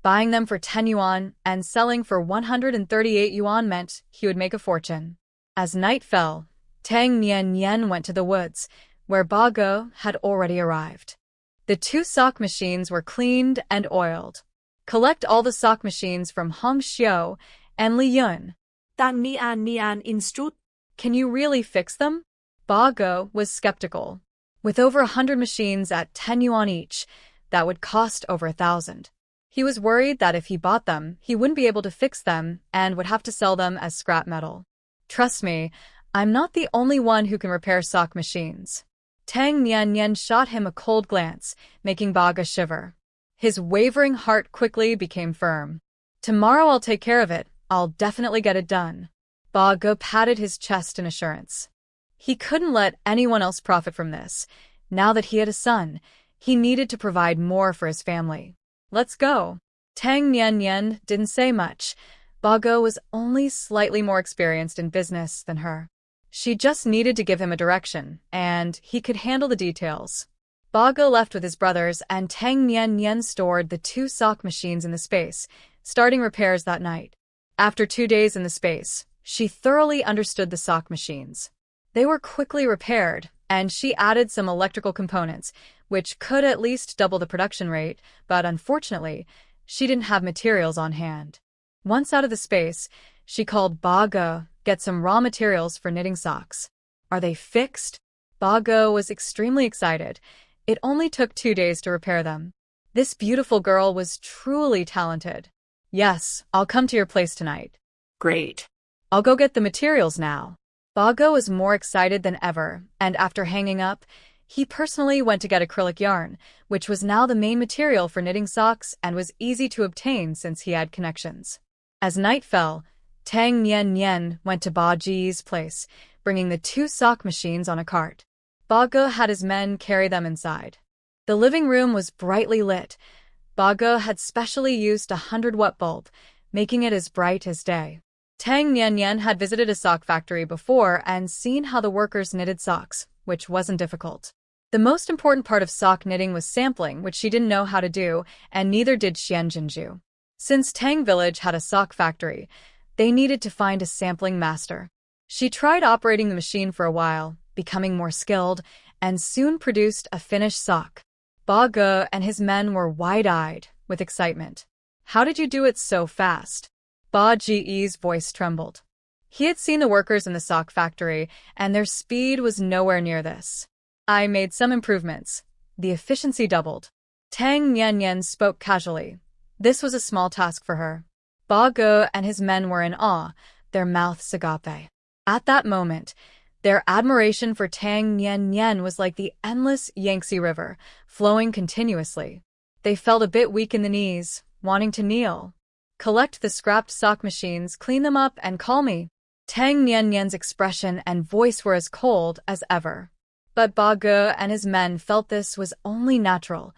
Buying them for 10 yuan and selling for 138 yuan meant he would make a fortune. As night fell, Tang Nian-Nian went to the woods, where Ba Ge had already arrived. The 2 sock machines were cleaned and oiled. Collect all the sock machines from Hong Xiu and Li Yun. Tang Nian-Nian instruct. Can you really fix them? Ba Ge was skeptical. With over 100 machines at 10 yuan each, that would cost over 1,000. He was worried that if he bought them, he wouldn't be able to fix them and would have to sell them as scrap metal. Trust me, I'm not the only one who can repair sock machines. Tang Nian-Nian shot him a cold glance, making Ba Ge shiver. His wavering heart quickly became firm. Tomorrow I'll take care of it. I'll definitely get it done. Ba Ge patted his chest in assurance. He couldn't let anyone else profit from this. Now that he had a son, he needed to provide more for his family. Let's go. Tang Nian-Nian didn't say much, Bago was only slightly more experienced in business than her. She just needed to give him a direction, and he could handle the details. Bago left with his brothers, and Tang Nian stored the 2 sock machines in the space, starting repairs that night. After 2 days in the space, she thoroughly understood the sock machines. They were quickly repaired, and she added some electrical components, which could at least double the production rate, but unfortunately, she didn't have materials on hand. Once out of the space, she called Bago, get some raw materials for knitting socks. Are they fixed? Bago was extremely excited. It only took 2 days to repair them. This beautiful girl was truly talented. Yes, I'll come to your place tonight. Great. I'll go get the materials now. Bago was more excited than ever, and after hanging up, he personally went to get acrylic yarn, which was now the main material for knitting socks and was easy to obtain since he had connections. As night fell, Tang Nian went to Ba Ji's place, bringing the 2 sock machines on a cart. Bago had his men carry them inside. The living room was brightly lit. Bago had specially used a 100-watt bulb, making it as bright as day. Tang Nian had visited a sock factory before and seen how the workers knitted socks, which wasn't difficult. The most important part of sock knitting was sampling, which she didn't know how to do, and neither did Xianjinju. Since Tang Village had a sock factory, they needed to find a sampling master. She tried operating the machine for a while, becoming more skilled, and soon produced a finished sock. Bago and his men were wide-eyed with excitement. How did you do it so fast? Ba Ji's voice trembled. He had seen the workers in the sock factory, and their speed was nowhere near this. I made some improvements. The efficiency doubled. Tang Nian spoke casually. This was a small task for her. Bago and his men were in awe, their mouths agape. At that moment, their admiration for Tang Nian was like the endless Yangtze River, flowing continuously. They felt a bit weak in the knees, wanting to kneel. Collect the scrapped sock machines, clean them up, and call me. Tang Nian's expression and voice were as cold as ever. But Bago and his men felt this was only natural.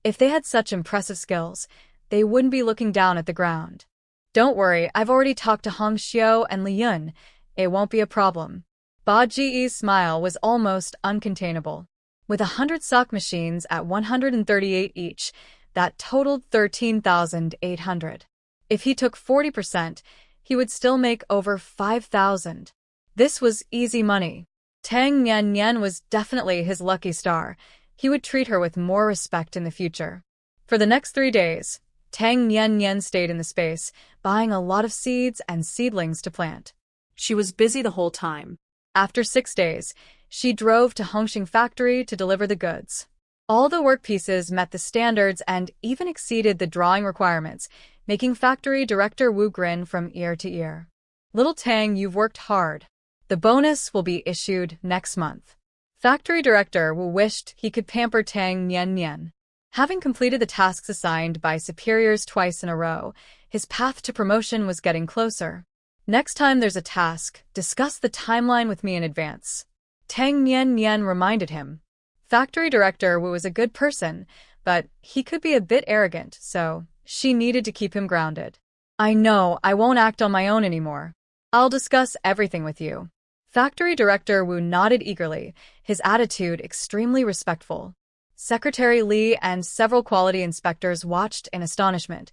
If they had such impressive skills, they wouldn't be looking down at the ground. Don't worry, I've already talked to Hong Xiao and Li Yun. It won't be a problem. Ba Ji's smile was almost uncontainable. With 100 sock machines at 138 each, that totaled 13,800. If he took 40%, he would still make over 5,000. This was easy money. Tang Nian was definitely his lucky star. He would treat her with more respect in the future. For the next 3 days, Tang Nian stayed in the space, buying a lot of seeds and seedlings to plant. She was busy the whole time. After 6 days, she drove to Hongqing factory to deliver the goods. All the work pieces met the standards and even exceeded the drawing requirements, making factory director Wu grin from ear to ear. Little Tang, you've worked hard. The bonus will be issued next month. Factory director Wu wished he could pamper Tang Nian. Having completed the tasks assigned by superiors twice in a row, his path to promotion was getting closer. Next time there's a task, discuss the timeline with me in advance. Tang Nian reminded him. Factory director Wu was a good person, but he could be a bit arrogant, so she needed to keep him grounded. I know, I won't act on my own anymore. I'll discuss everything with you. Factory director Wu nodded eagerly, his attitude extremely respectful. Secretary Li and several quality inspectors watched in astonishment,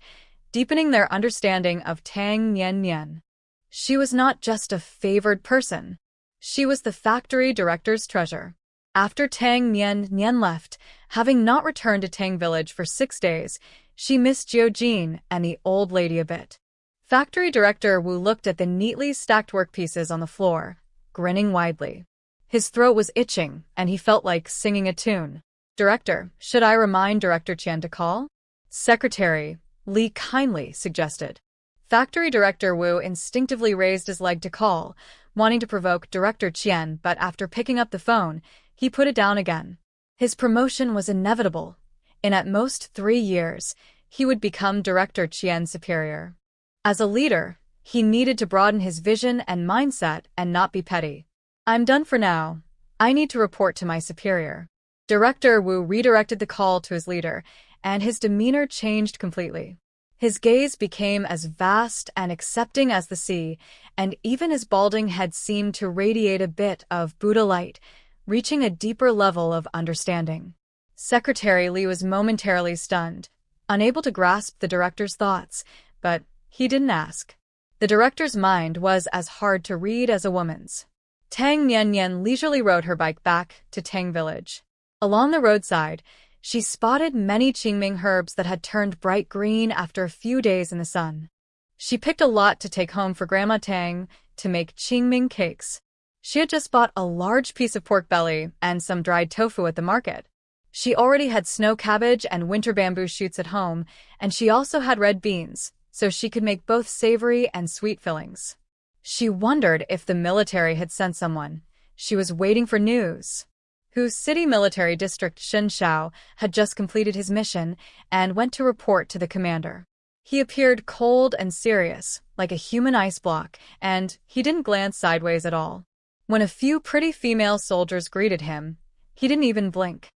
deepening their understanding of Tang Nian. She was not just a favored person. She was the factory director's treasure. After Tang Nian left, having not returned to Tang Village for 6 days, she missed Jiojin and the old lady a bit. Factory director Wu looked at the neatly stacked workpieces on the floor, grinning widely. His throat was itching, and he felt like singing a tune. Director, should I remind Director Qian to call? Secretary Li kindly suggested. Factory director Wu instinctively raised his leg to call, wanting to provoke Director Qian, but after picking up the phone, he put it down again. His promotion was inevitable. In at most 3 years, he would become Director Qian's superior. As a leader, he needed to broaden his vision and mindset and not be petty. I'm done for now. I need to report to my superior. Director Wu redirected the call to his leader, and his demeanor changed completely. His gaze became as vast and accepting as the sea, and even his balding head seemed to radiate a bit of Buddha light, reaching a deeper level of understanding. Secretary Lee was momentarily stunned, unable to grasp the director's thoughts, but he didn't ask. The director's mind was as hard to read as a woman's. Tang Nian leisurely rode her bike back to Tang Village. Along the roadside, she spotted many Qingming herbs that had turned bright green after a few days in the sun. She picked a lot to take home for Grandma Tang to make Qingming cakes. She had just bought a large piece of pork belly and some dried tofu at the market. She already had snow cabbage and winter bamboo shoots at home, and she also had red beans, so she could make both savory and sweet fillings. She wondered if the military had sent someone. She was waiting for news. Whose city military district Shen Shao had just completed his mission and went to report to the commander. He appeared cold and serious, like a human ice block, and he didn't glance sideways at all. When a few pretty female soldiers greeted him, he didn't even blink.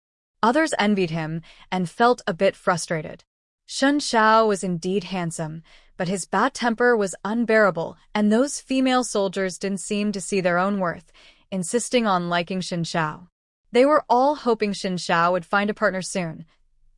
Others envied him and felt a bit frustrated. Shen Shao was indeed handsome, but his bad temper was unbearable, and those female soldiers didn't seem to see their own worth, insisting on liking Shen Shao. They were all hoping Shen Shao would find a partner soon.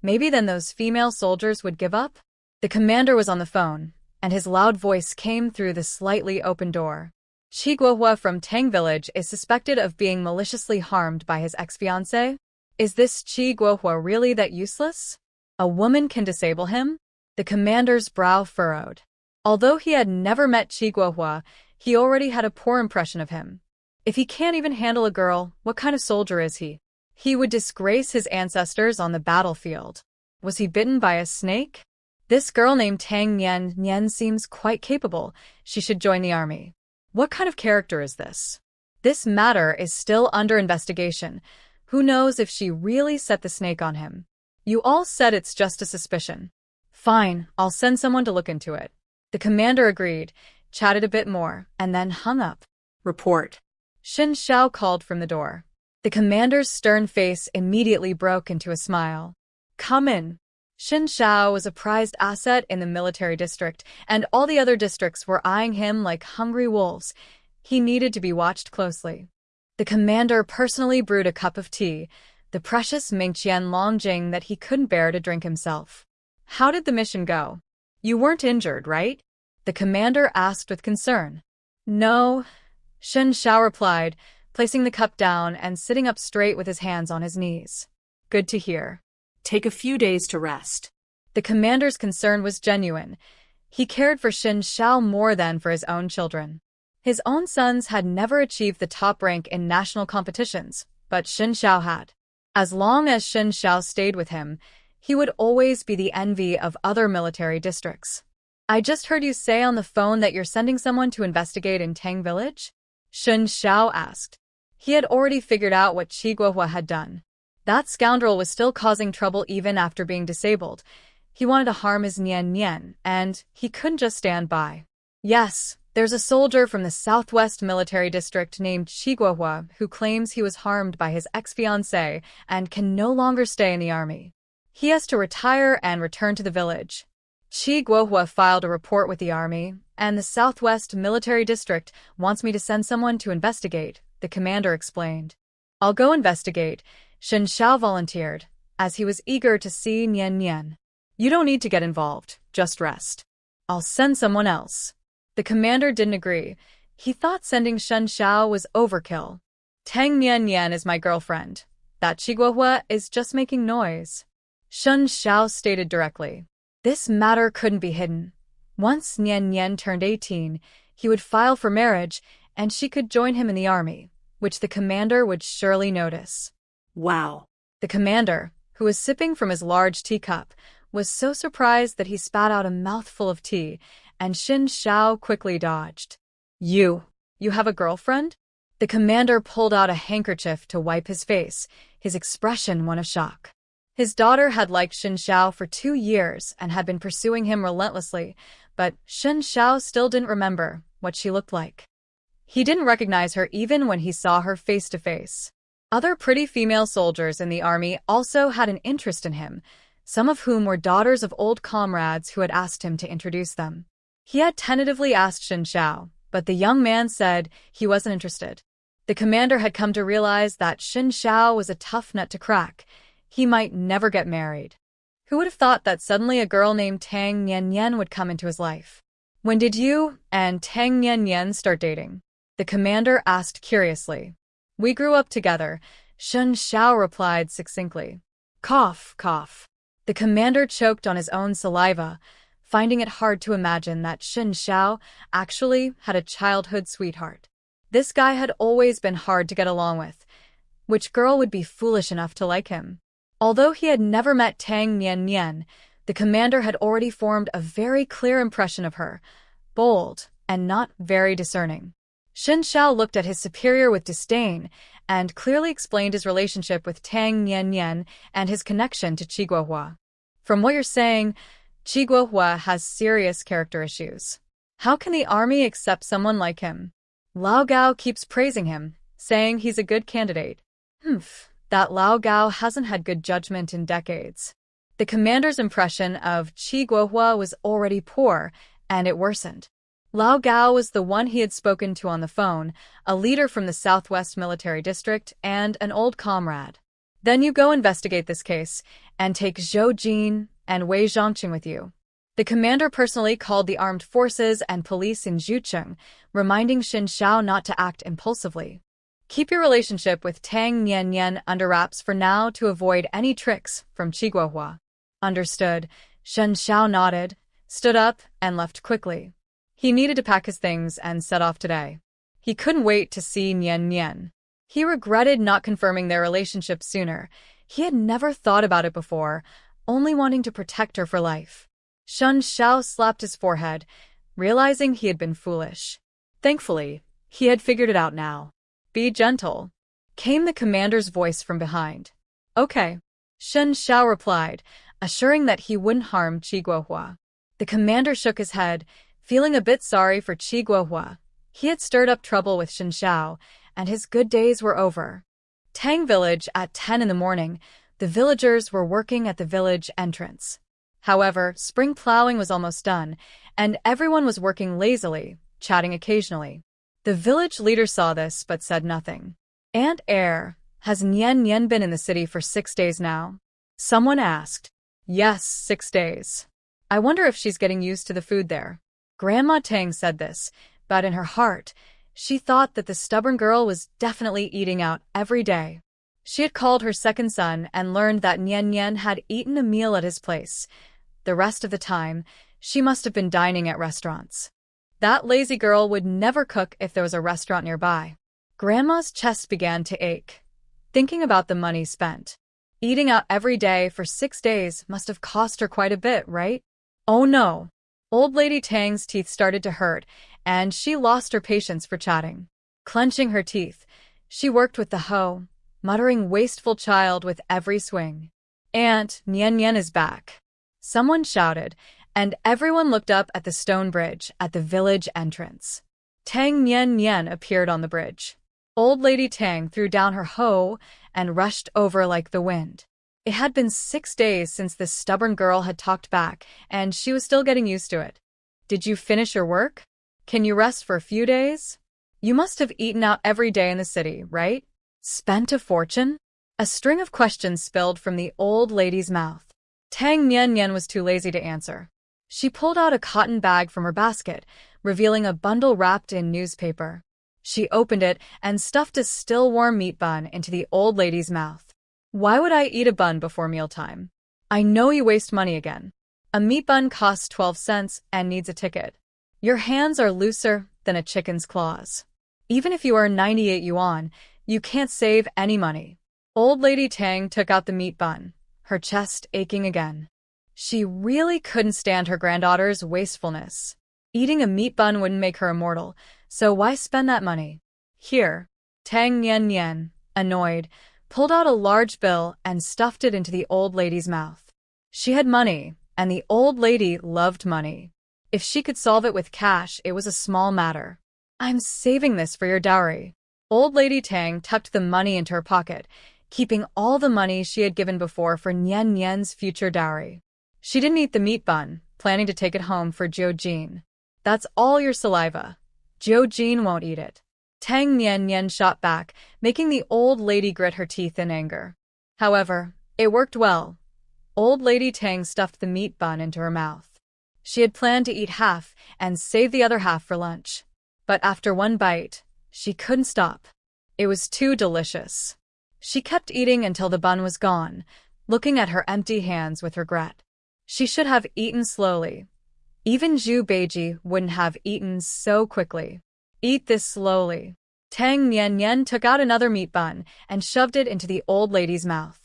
Maybe then those female soldiers would give up? The commander was on the phone, and his loud voice came through the slightly open door. Qi Guohua from Tang Village is suspected of being maliciously harmed by his ex-fiancée? Is this Qi Guohua really that useless? A woman can disable him? The commander's brow furrowed. Although he had never met Qi Guohua, he already had a poor impression of him. If he can't even handle a girl, what kind of soldier is he? He would disgrace his ancestors on the battlefield. Was he bitten by a snake? This girl named Tang Nian seems quite capable. She should join the army. What kind of character is this? This matter is still under investigation. Who knows if she really set the snake on him? You all said it's just a suspicion. Fine, I'll send someone to look into it. The commander agreed, chatted a bit more, and then hung up. Report. Shen Shao called from the door. The commander's stern face immediately broke into a smile. Come in. Shen Shao was a prized asset in the military district, and all the other districts were eyeing him like hungry wolves. He needed to be watched closely. The commander personally brewed a cup of tea, the precious Mingqian Longjing that he couldn't bear to drink himself. How did the mission go? You weren't injured, right? The commander asked with concern. No, Shen Shao replied, placing the cup down and sitting up straight with his hands on his knees. Good to hear. Take a few days to rest. The commander's concern was genuine. He cared for Shen Shao more than for his own children. His own sons had never achieved the top rank in national competitions, but Shen Shao had. As long as Shen Shao stayed with him, he would always be the envy of other military districts. I just heard you say on the phone that you're sending someone to investigate in Tang Village? Shen Shao asked. He had already figured out what Qi Guohua had done. That scoundrel was still causing trouble even after being disabled. He wanted to harm his Nian, and he couldn't just stand by. Yes, there's a soldier from the Southwest Military District named Qi Guohua who claims he was harmed by his ex-fiancée and can no longer stay in the army. He has to retire and return to the village. Qi Guohua filed a report with the army, and the Southwest Military District wants me to send someone to investigate, the commander explained. I'll go investigate, Shen Shao volunteered, as he was eager to see Nian. You don't need to get involved, just rest. I'll send someone else. The commander didn't agree. He thought sending Shen Shao was overkill. Tang Nian is my girlfriend. That Qi Guohua is just making noise. Shen Shao stated directly. This matter couldn't be hidden. Once Nian turned 18, he would file for marriage, and she could join him in the army, which the commander would surely notice. Wow. The commander, who was sipping from his large teacup, was so surprised that he spat out a mouthful of tea, and Shen Shao quickly dodged. You have a girlfriend? The commander pulled out a handkerchief to wipe his face, his expression one of shock. His daughter had liked Shen Shao for 2 years and had been pursuing him relentlessly, but Shen Shao still didn't remember what she looked like. He didn't recognize her even when he saw her face to face. Other pretty female soldiers in the army also had an interest in him. some of whom were daughters of old comrades who had asked him to introduce them. He had tentatively asked Xin Xiao, but the young man said he wasn't interested. The commander had come to realize that Xin Xiao was a tough nut to crack. He might never get married. Who would have thought that suddenly a girl named Tang Nian would come into his life? When did you and Tang Nian start dating? The commander asked curiously. We grew up together, Xin Xiao replied succinctly. Cough, cough. The commander choked on his own saliva, finding it hard to imagine that Xin Xiao actually had a childhood sweetheart. This guy had always been hard to get along with. Which girl would be foolish enough to like him? Although he had never met Tang Nian, the commander had already formed a very clear impression of her, bold and not very discerning. Xin Xiao looked at his superior with disdain and clearly explained his relationship with Tang Nian and his connection to Qi Guohua. From what you're saying, Qi Guohua has serious character issues. How can the army accept someone like him? Lao Gao keeps praising him, saying he's a good candidate. That Lao Gao hasn't had good judgment in decades. The commander's impression of Qi Guohua was already poor, and it worsened. Lao Gao was the one he had spoken to on the phone, a leader from the Southwest Military District and an old comrade. Then you go investigate this case, and take Zhou Jin and Wei Zhongqing with you. The commander personally called the armed forces and police in Zhucheng, reminding Xin Xiao not to act impulsively. Keep your relationship with Tang Nian under wraps for now to avoid any tricks from Qi Guohua. Understood. Xin Xiao nodded, stood up, and left quickly. He needed to pack his things and set off today. He couldn't wait to see Nian. He regretted not confirming their relationship sooner. He had never thought about it before, only wanting to protect her for life. Xin Xiao slapped his forehead, realizing he had been foolish. Thankfully, he had figured it out now. Be gentle, came the commander's voice from behind. Okay, Xin Xiao replied, assuring that he wouldn't harm Qi Guohua. The commander shook his head, feeling a bit sorry for Qi Guohua. He had stirred up trouble with Xin Xiao, and his good days were over. Tang Village at 10 in the morning, the villagers were working at the village entrance. However, spring plowing was almost done, and everyone was working lazily, chatting occasionally. The village leader saw this but said nothing. Aunt Air, has Nian been in the city for 6 days now? Someone asked. Yes, 6 days. I wonder if she's getting used to the food there. Grandma Tang said this, but in her heart, she thought that the stubborn girl was definitely eating out every day. She had called her second son and learned that Nian had eaten a meal at his place. The rest of the time, she must have been dining at restaurants. That lazy girl would never cook if there was a restaurant nearby. Grandma's chest began to ache, thinking about the money spent. Eating out every day for 6 days must have cost her quite a bit, right? Oh no! Old Lady Tang's teeth started to hurt, and she lost her patience for chatting. Clenching her teeth, she worked with the hoe, muttering wasteful child with every swing. Aunt Nian is back. Someone shouted, and everyone looked up at the stone bridge at the village entrance. Tang Nian appeared on the bridge. Old Lady Tang threw down her hoe and rushed over like the wind. It had been 6 days since this stubborn girl had talked back, and she was still getting used to it. Did you finish your work? Can you rest for a few days? You must have eaten out every day in the city, right? Spent a fortune? A string of questions spilled from the old lady's mouth. Tang Nian was too lazy to answer. She pulled out a cotton bag from her basket, revealing a bundle wrapped in newspaper. She opened it and stuffed a still-warm meat bun into the old lady's mouth. Why would I eat a bun before mealtime? I know you waste money again. A meat bun costs 12 cents and needs a ticket. Your hands are looser than a chicken's claws. Even if you earn 98 yuan, you can't save any money. Old Lady Tang took out the meat bun, her chest aching again. She really couldn't stand her granddaughter's wastefulness. Eating a meat bun wouldn't make her immortal, so why spend that money? Here. Tang Nian, annoyed, pulled out a large bill and stuffed it into the old lady's mouth. She had money, and the old lady loved money. If she could solve it with cash, it was a small matter. I'm saving this for your dowry. Old Lady Tang tucked the money into her pocket, keeping all the money she had given before for Nian Nian's future dowry. She didn't eat the meat bun, planning to take it home for Zhou Jin. That's all your saliva. Zhou Jin won't eat it. Tang Nian Nian shot back, making the old lady grit her teeth in anger. However, it worked well. Old Lady Tang stuffed the meat bun into her mouth. She had planned to eat half and save the other half for lunch. But after one bite, she couldn't stop. It was too delicious. She kept eating until the bun was gone, looking at her empty hands with regret. She should have eaten slowly. Even Zhu Beiji wouldn't have eaten so quickly. Eat this slowly. Tang Nian Nian took out another meat bun and shoved it into the old lady's mouth.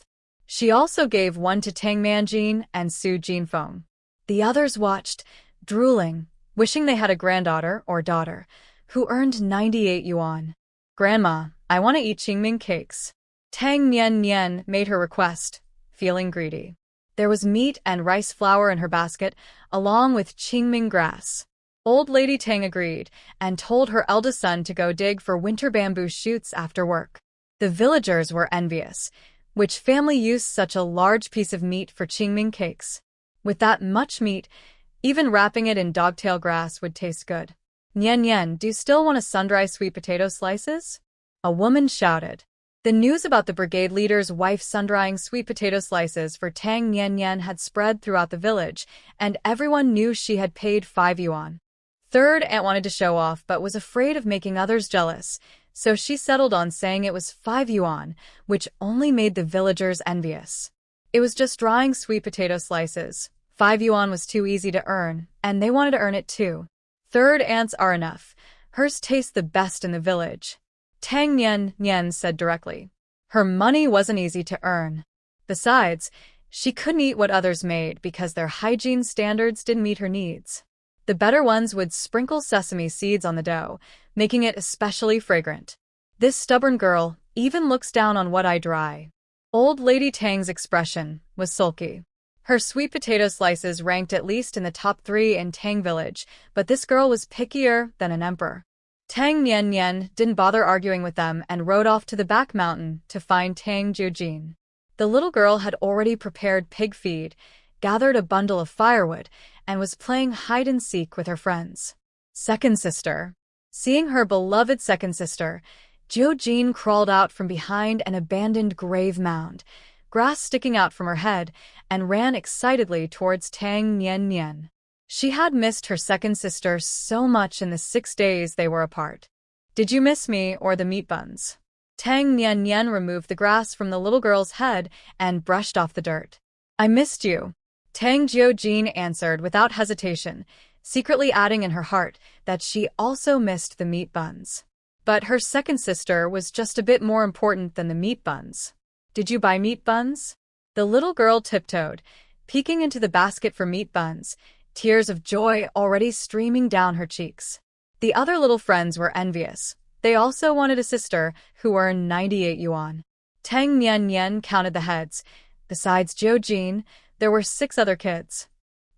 She also gave one to Tang Manjin and Su Jinfeng. The others watched, drooling, wishing they had a granddaughter or daughter who earned 98 yuan. Grandma, I want to eat Qingming cakes. Tang Nian Nian made her request, feeling greedy. There was meat and rice flour in her basket, along with Qingming grass. Old Lady Tang agreed and told her eldest son to go dig for winter bamboo shoots after work. The villagers were envious. Which family used such a large piece of meat for Qingming cakes? With that much meat, even wrapping it in dogtail grass would taste good. Nian Nian, do you still want a sun-dry sweet potato slices? A woman shouted. The news about the brigade leader's wife sun-drying sweet potato slices for Tang Nian Nian had spread throughout the village, and everyone knew she had paid 5 yuan. Third aunt wanted to show off but was afraid of making others jealous, so she settled on saying it was 5 yuan, which only made the villagers envious. It was just drying sweet potato slices. 5 yuan was too easy to earn, and they wanted to earn it too. Third aunts are enough. Hers tastes the best in the village. Tang Nian Nian said directly. Her money wasn't easy to earn. Besides, she couldn't eat what others made because their hygiene standards didn't meet her needs. The better ones would sprinkle sesame seeds on the dough, making it especially fragrant. This stubborn girl even looks down on what I dry. Old Lady Tang's expression was sulky. Her sweet potato slices ranked at least in the top 3 in Tang Village, but this girl was pickier than an emperor. Tang Nian Nian didn't bother arguing with them and rode off to the back mountain to find Tang Jiujin. The little girl had already prepared pig feed, gathered a bundle of firewood, and was playing hide-and-seek with her friends. Second sister. Seeing her beloved second sister, Jiujin crawled out from behind an abandoned grave mound, grass sticking out from her head, and ran excitedly towards Tang Nian Nian. She had missed her second sister so much in the 6 days they were apart. Did you miss me or the meat buns? Tang Nian Nian removed the grass from the little girl's head and brushed off the dirt. I missed you. Tang Jiujin answered without hesitation, secretly adding in her heart that she also missed the meat buns. But her second sister was just a bit more important than the meat buns. Did you buy meat buns? The little girl tiptoed, peeking into the basket for meat buns, tears of joy already streaming down her cheeks. The other little friends were envious. They also wanted a sister who earned 98 yuan. Tang Nian Nian counted the heads. Besides Jiujin, there were 6 other kids.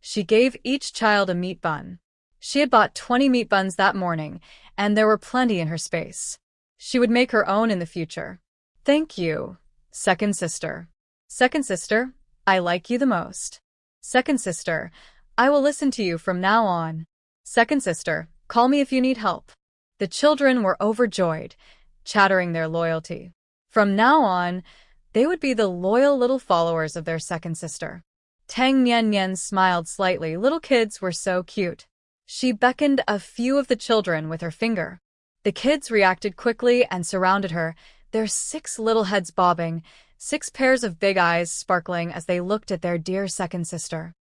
She gave each child a meat bun. She had bought 20 meat buns that morning, and there were plenty in her space. She would make her own in the future. Thank you, second sister. Second sister, I like you the most. Second sister, I will listen to you from now on. Second sister, call me if you need help. The children were overjoyed, chattering their loyalty. From now on, they would be the loyal little followers of their second sister. Tang Nian Nian smiled slightly. Little kids were so cute. She beckoned a few of the children with her finger. The kids reacted quickly and surrounded her, their 6 little heads bobbing, 6 pairs of big eyes sparkling as they looked at their dear second sister.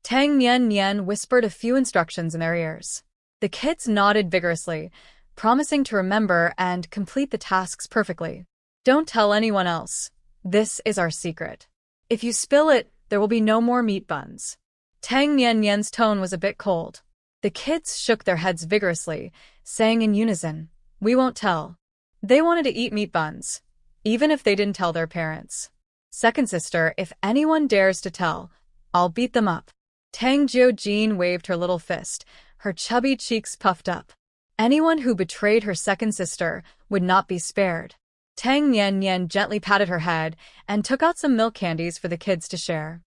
Tang Nian Nian whispered a few instructions in their ears. The kids nodded vigorously, promising to remember and complete the tasks perfectly. Don't tell anyone else. This is our secret. If you spill it, there will be no more meat buns. Tang Nian Nian's tone was a bit cold. The kids shook their heads vigorously, saying in unison, "We won't tell." They wanted to eat meat buns, even if they didn't tell their parents. Second sister, if anyone dares to tell, I'll beat them up. Tang Jiujin waved her little fist, her chubby cheeks puffed up. Anyone who betrayed her second sister would not be spared. Tang Nian Nian gently patted her head and took out some milk candies for the kids to share.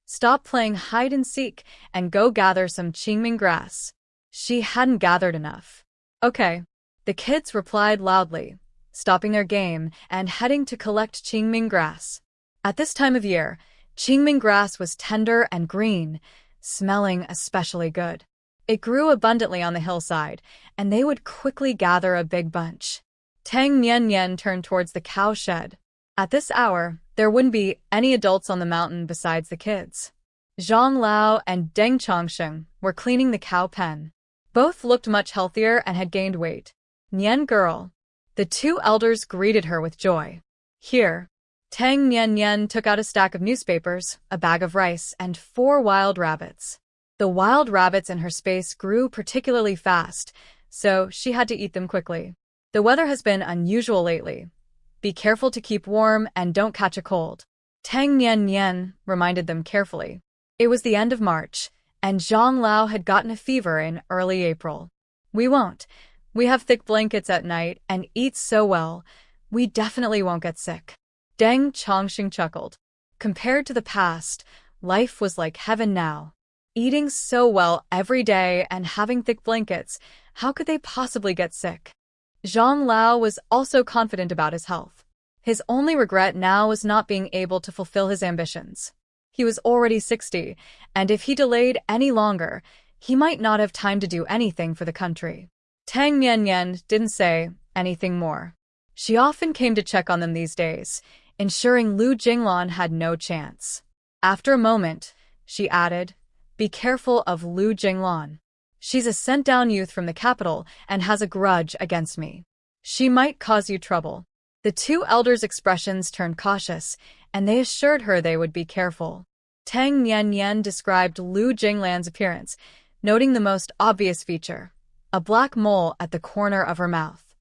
Stop playing hide-and-seek and go gather some Qingming grass. She hadn't gathered enough. Okay. The kids replied loudly, stopping their game and heading to collect Qingming grass. At this time of year, Qingming grass was tender and green, smelling especially good. It grew abundantly on the hillside, and they would quickly gather a big bunch. Tang Nian Nian turned towards the cow shed. At this hour, there wouldn't be any adults on the mountain besides the kids. Zhang Lao and Deng Chongsheng were cleaning the cow pen. Both looked much healthier and had gained weight. Nian girl. The two elders greeted her with joy. Here. Tang Nian Nian took out a stack of newspapers, a bag of rice, and 4 wild rabbits. The wild rabbits in her space grew particularly fast, so she had to eat them quickly. The weather has been unusual lately. Be careful to keep warm and don't catch a cold. Tang Nian Nian reminded them carefully. It was the end of March, and Zhang Lao had gotten a fever in early April. We won't. We have thick blankets at night and eat so well. We definitely won't get sick. Deng Chongxing chuckled. Compared to the past, life was like heaven now. Eating so well every day and having thick blankets, how could they possibly get sick? Zhang Lao was also confident about his health. His only regret now was not being able to fulfill his ambitions. He was already 60, and if he delayed any longer, he might not have time to do anything for the country. Tang Nian Nian didn't say anything more. She often came to check on them these days, ensuring Lu Jinglan had no chance. After a moment, she added, "Be careful of Lu Jinglan. She's a sent-down youth from the capital and has a grudge against me. She might cause you trouble." The two elders' expressions turned cautious, and they assured her they would be careful. Tang Nian Nian described Lu Jinglan's appearance, noting the most obvious feature, a black mole at the corner of her mouth.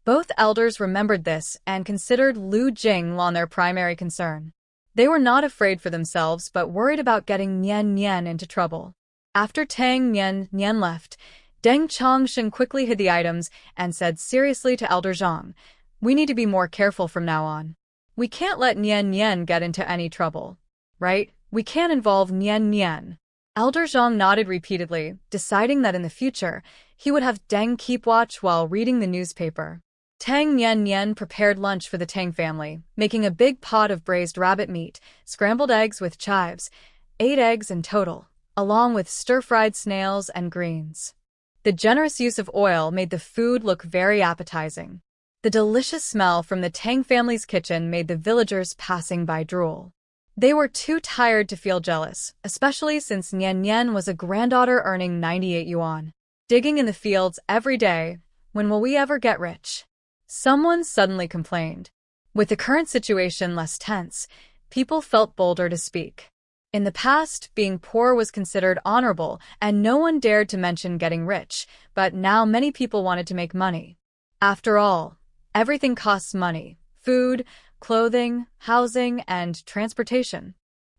Both elders remembered this and considered Lu Jinglan their primary concern. They were not afraid for themselves but worried about getting Nian Nian into trouble. After Tang Nian Nian left, Deng Chongsheng quickly hid the items and said seriously to Elder Zhang, "We need to be more careful from now on. We can't let Nian Nian get into any trouble. Right? We can't involve Nian Nian." Elder Zhang nodded repeatedly, deciding that in the future, he would have Deng keep watch while reading the newspaper. Tang Nian Nian prepared lunch for the Tang family, making a big pot of braised rabbit meat, scrambled eggs with chives, 8 eggs in total, along with stir-fried snails and greens. The generous use of oil made the food look very appetizing. The delicious smell from the Tang family's kitchen made the villagers passing by drool. They were too tired to feel jealous, especially since Nian Nian was a granddaughter earning 98 yuan. Digging in the fields every day, when will we ever get rich? Someone suddenly complained. With the current situation less tense, people felt bolder to speak. In the past, being poor was considered honorable, and no one dared to mention getting rich, but now many people wanted to make money. After all, everything costs money: food, clothing, housing, and transportation.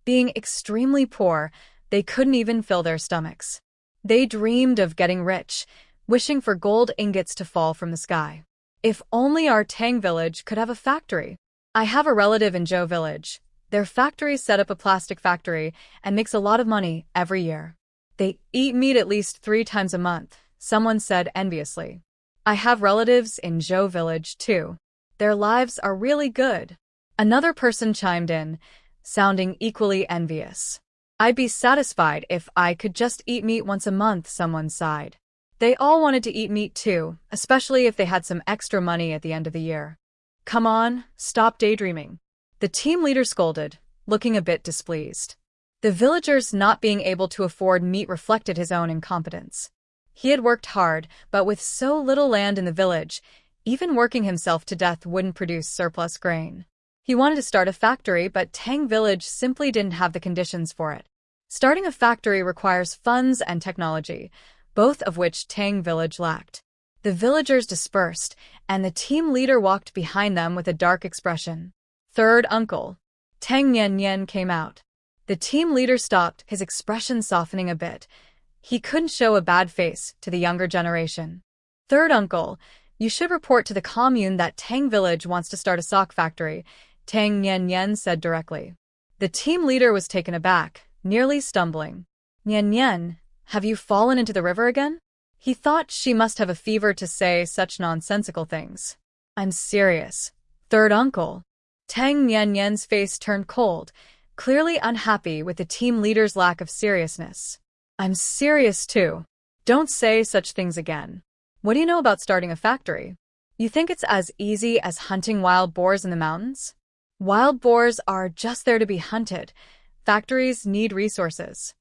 Being extremely poor, they couldn't even fill their stomachs. They dreamed of getting rich, wishing for gold ingots to fall from the sky. If only our Tang village could have a factory. I have a relative in Zhou village. Their factory set up a plastic factory and makes a lot of money every year. They eat meat at least 3 times a month, someone said enviously. I have relatives in Zhou village too. Their lives are really good. Another person chimed in, sounding equally envious. I'd be satisfied if I could just eat meat once a month, someone sighed. They all wanted to eat meat too, especially if they had some extra money at the end of the year. Come on, stop daydreaming. The team leader scolded, looking a bit displeased. The villagers not being able to afford meat reflected his own incompetence. He had worked hard, but with so little land in the village, even working himself to death wouldn't produce surplus grain. He wanted to start a factory, but Tang village simply didn't have the conditions for it. Starting a factory requires funds and technology, both of which Tang village lacked. The villagers dispersed, and the team leader walked behind them with a dark expression. Third uncle. Tang Nian Nian came out. The team leader stopped, his expression softening a bit. He couldn't show a bad face to the younger generation. Third uncle, You should report to the commune that Tang Village wants to start a sock factory, Tang Nian Nian said directly. The team leader was taken aback, nearly stumbling. Nian Nian, have you fallen into the river again? He thought she must have a fever to say such nonsensical things. I'm serious. Third uncle. Tang Nian Nian's face turned cold, clearly unhappy with the team leader's lack of seriousness. I'm serious too. Don't say such things again. What do you know about starting a factory? You think it's as easy as hunting wild boars in the mountains? Wild boars are just there to be hunted. Factories need resources.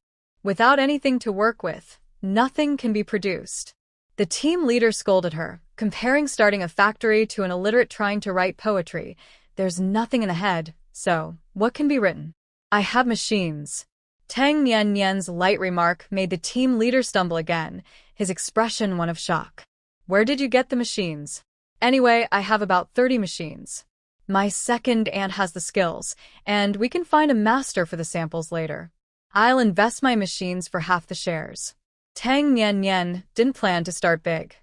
Without anything to work with, nothing can be produced. The team leader scolded her, comparing starting a factory to an illiterate trying to write poetry. There's nothing in the head, so what can be written? I have machines. Tang Nian Nian's light remark made the team leader stumble again, his expression one of shock. Where did you get the machines? Anyway, I have about 30 machines. My second aunt has the skills, and we can find a master for the samples later. I'll invest my machines for half the shares. Tang Nian Nian didn't plan to start big.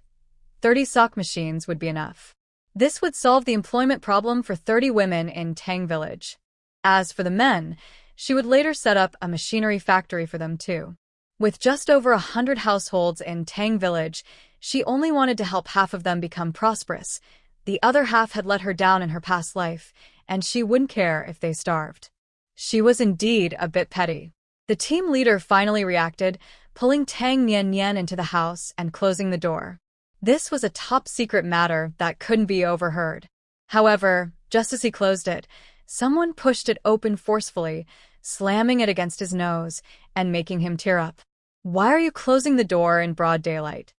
30 sock machines would be enough. This would solve the employment problem for 30 women in Tang Village. As for the men, she would later set up a machinery factory for them too. With just over 100 households in Tang Village, she only wanted to help half of them become prosperous. The other half had let her down in her past life, and she wouldn't care if they starved. She was indeed a bit petty. The team leader finally reacted, pulling Tang Nian Nian into the house and closing the door. This was a top-secret matter that couldn't be overheard. However, just as he closed it, someone pushed it open forcefully, slamming it against his nose and making him tear up. Why are you closing the door in broad daylight?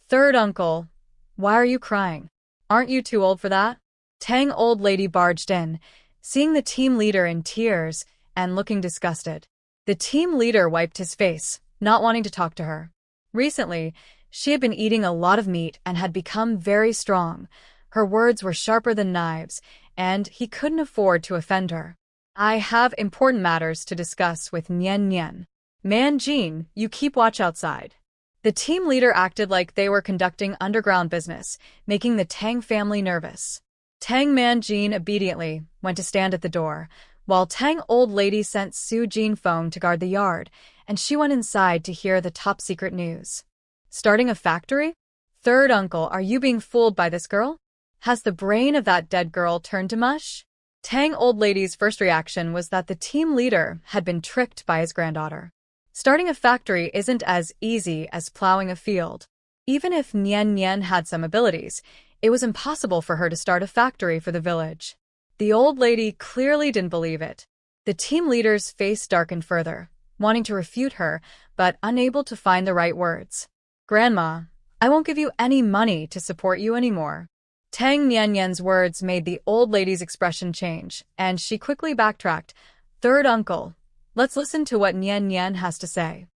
Third uncle, why are you crying? Aren't you too old for that? Tang old lady barged in, seeing the team leader in tears and looking disgusted. The team leader wiped his face, not wanting to talk to her. Recently, she had been eating a lot of meat and had become very strong. Her words were sharper than knives, and he couldn't afford to offend her. I have important matters to discuss with Nian Nian. Man Jean, you keep watch outside. The team leader acted like they were conducting underground business, making the Tang family nervous. Tang Man Jean obediently went to stand at the door, while Tang old lady sent Su Jean phone to guard the yard, and she went inside to hear the top-secret news. Starting a factory? Third uncle, are you being fooled by this girl? Has the brain of that dead girl turned to mush? Tang old lady's first reaction was that the team leader had been tricked by his granddaughter. Starting a factory isn't as easy as plowing a field. Even if Nian Nian had some abilities, it was impossible for her to start a factory for the village. The old lady clearly didn't believe it. The team leader's face darkened further, wanting to refute her, but unable to find the right words. Grandma, I won't give you any money to support you anymore. Tang Nian Nian's words made the old lady's expression change, and she quickly backtracked. Third uncle, let's listen to what Nian Nian has to say.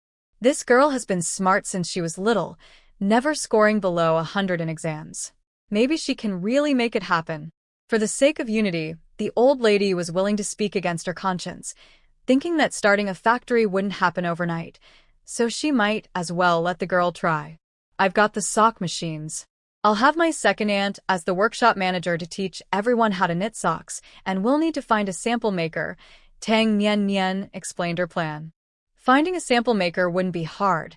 This girl has been smart since she was little, never scoring below 100 in exams. Maybe she can really make it happen. For the sake of unity, the old lady was willing to speak against her conscience, thinking that starting a factory wouldn't happen overnight, so she might as well let the girl try. I've got the sock machines. I'll have my second aunt as the workshop manager to teach everyone how to knit socks, and we'll need to find a sample maker. Tang Nian Nian explained her plan. Finding a sample maker wouldn't be hard.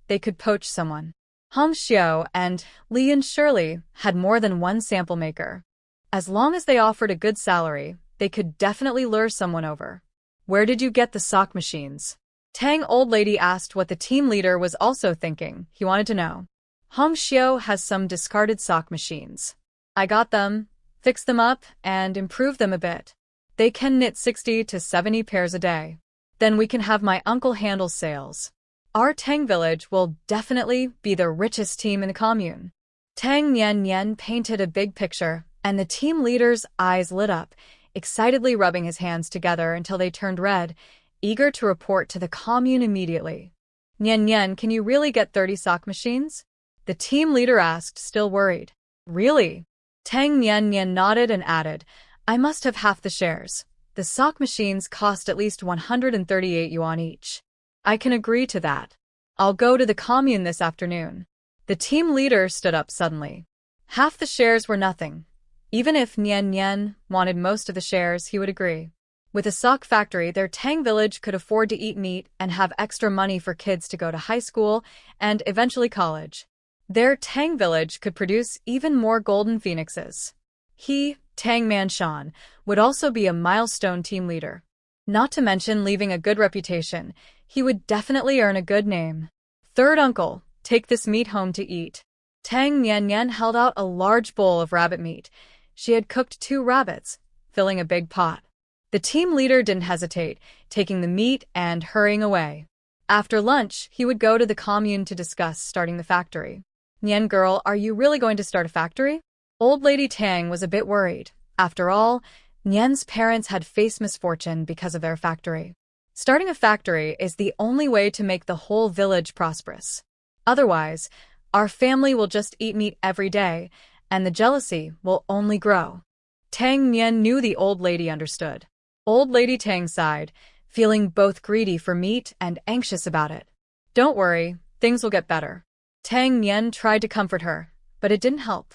They could poach someone. Hong Xiao and Li and Shirley had more than one sample maker. As long as they offered a good salary, they could definitely lure someone over. Where did you get the sock machines? Tang old lady asked what the team leader was also thinking. He wanted to know. Hong Xiao has some discarded sock machines. I got them, fixed them up, and improved them a bit. They can knit 60 to 70 pairs a day. Then we can have my uncle handle sales. Our Tang village will definitely be the richest team in the commune. Tang Nian Nian painted a big picture, and the team leader's eyes lit up, excitedly rubbing his hands together until they turned red, eager to report to the commune immediately. Nian Nian, can you really get 30 sock machines? The team leader asked, still worried. Really? Tang Nian Nian nodded and added, I must have half the shares. The sock machines cost at least 138 yuan each. I can agree to that. I'll go to the commune this afternoon. The team leader stood up suddenly. Half the shares were nothing. Even if Nian Nian wanted most of the shares, he would agree. With a sock factory, their Tang village could afford to eat meat and have extra money for kids to go to high school and eventually college. Their Tang village could produce even more golden phoenixes. He, Tang Manshan, would also be a milestone team leader. Not to mention leaving a good reputation, he would definitely earn a good name. Third uncle, take this meat home to eat. Tang Nian Nian held out a large bowl of rabbit meat. She had cooked 2 rabbits, filling a big pot. The team leader didn't hesitate, taking the meat and hurrying away. After lunch, he would go to the commune to discuss starting the factory. Nian girl, are you really going to start a factory? Old Lady Tang was a bit worried. After all, Nian's parents had faced misfortune because of their factory. Starting a factory is the only way to make the whole village prosperous. Otherwise, our family will just eat meat every day, and the jealousy will only grow. Tang Nian knew the old lady understood. Old Lady Tang sighed, feeling both greedy for meat and anxious about it. Don't worry, things will get better. Tang Nian tried to comfort her, but it didn't help.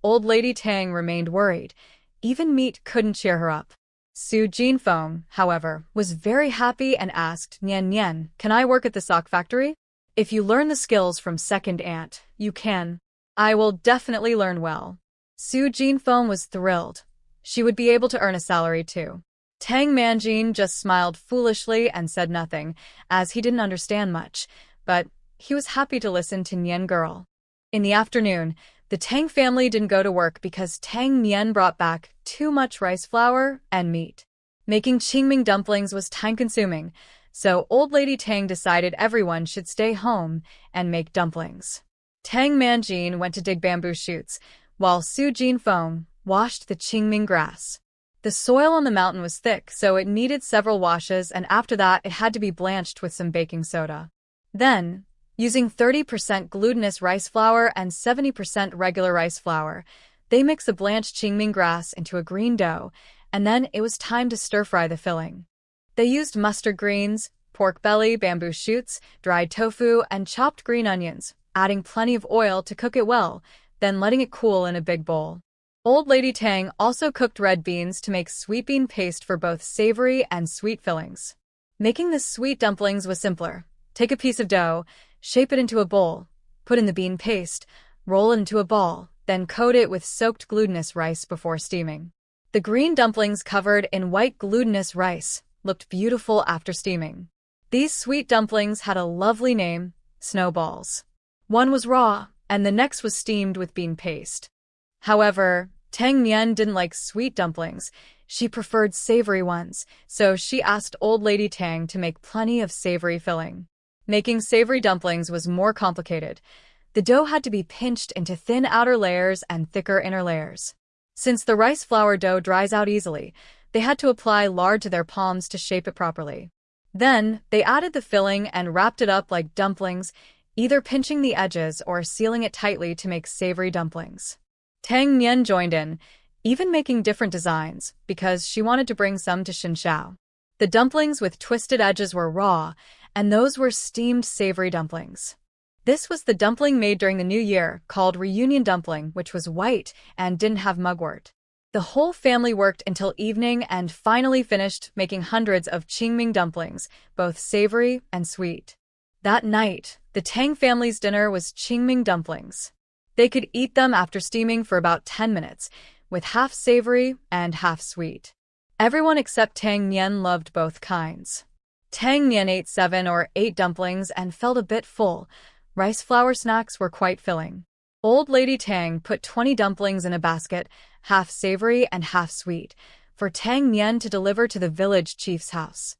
Old Lady Tang remained worried. Even meat couldn't cheer her up. Su Jinfeng, however, was very happy and asked Nian Nian, can I work at the sock factory? If you learn the skills from second aunt, you can. I will definitely learn well. Su Jinfeng was thrilled. She would be able to earn a salary too. Tang Manjin just smiled foolishly and said nothing, as he didn't understand much, but he was happy to listen to Nian girl. In the afternoon, the Tang family didn't go to work because Tang Nian brought back too much rice flour and meat. Making qingming dumplings was time-consuming, so Old Lady Tang decided everyone should stay home and make dumplings. Tang Manjin went to dig bamboo shoots, while Su Jinfeng washed the qingming grass. The soil on the mountain was thick, so it needed several washes, and after that it had to be blanched with some baking soda. Then, using 30% glutinous rice flour and 70% regular rice flour, they mixed the blanched qingming grass into a green dough, and then it was time to stir-fry the filling. They used mustard greens, pork belly, bamboo shoots, dried tofu, and chopped green onions, adding plenty of oil to cook it well, then letting it cool in a big bowl. Old Lady Tang also cooked red beans to make sweet bean paste for both savory and sweet fillings. Making the sweet dumplings was simpler. Take a piece of dough, shape it into a bowl, put in the bean paste, roll it into a ball, then coat it with soaked glutinous rice before steaming. The green dumplings covered in white glutinous rice looked beautiful after steaming. These sweet dumplings had a lovely name, snowballs. One was raw, and the next was steamed with bean paste. However, Tang Nian didn't like sweet dumplings. She preferred savory ones, so she asked Old Lady Tang to make plenty of savory filling. Making savory dumplings was more complicated. The dough had to be pinched into thin outer layers and thicker inner layers. Since the rice flour dough dries out easily, they had to apply lard to their palms to shape it properly. Then, they added the filling and wrapped it up like dumplings, either pinching the edges or sealing it tightly to make savory dumplings. Tang Nian joined in, even making different designs, because she wanted to bring some to Xinxiao. The dumplings with twisted edges were raw, and those were steamed savory dumplings. This was the dumpling made during the New Year, called Reunion Dumpling, which was white and didn't have mugwort. The whole family worked until evening and finally finished making hundreds of qingming dumplings, both savory and sweet. That night, the Tang family's dinner was qingming dumplings. They could eat them after steaming for about 10 minutes, with half savory and half sweet. Everyone except Tang Nian loved both kinds. Tang Nian ate 7 or 8 dumplings and felt a bit full. Rice flour snacks were quite filling. Old Lady Tang put 20 dumplings in a basket, half savory and half sweet, for Tang Nian to deliver to the village chief's house.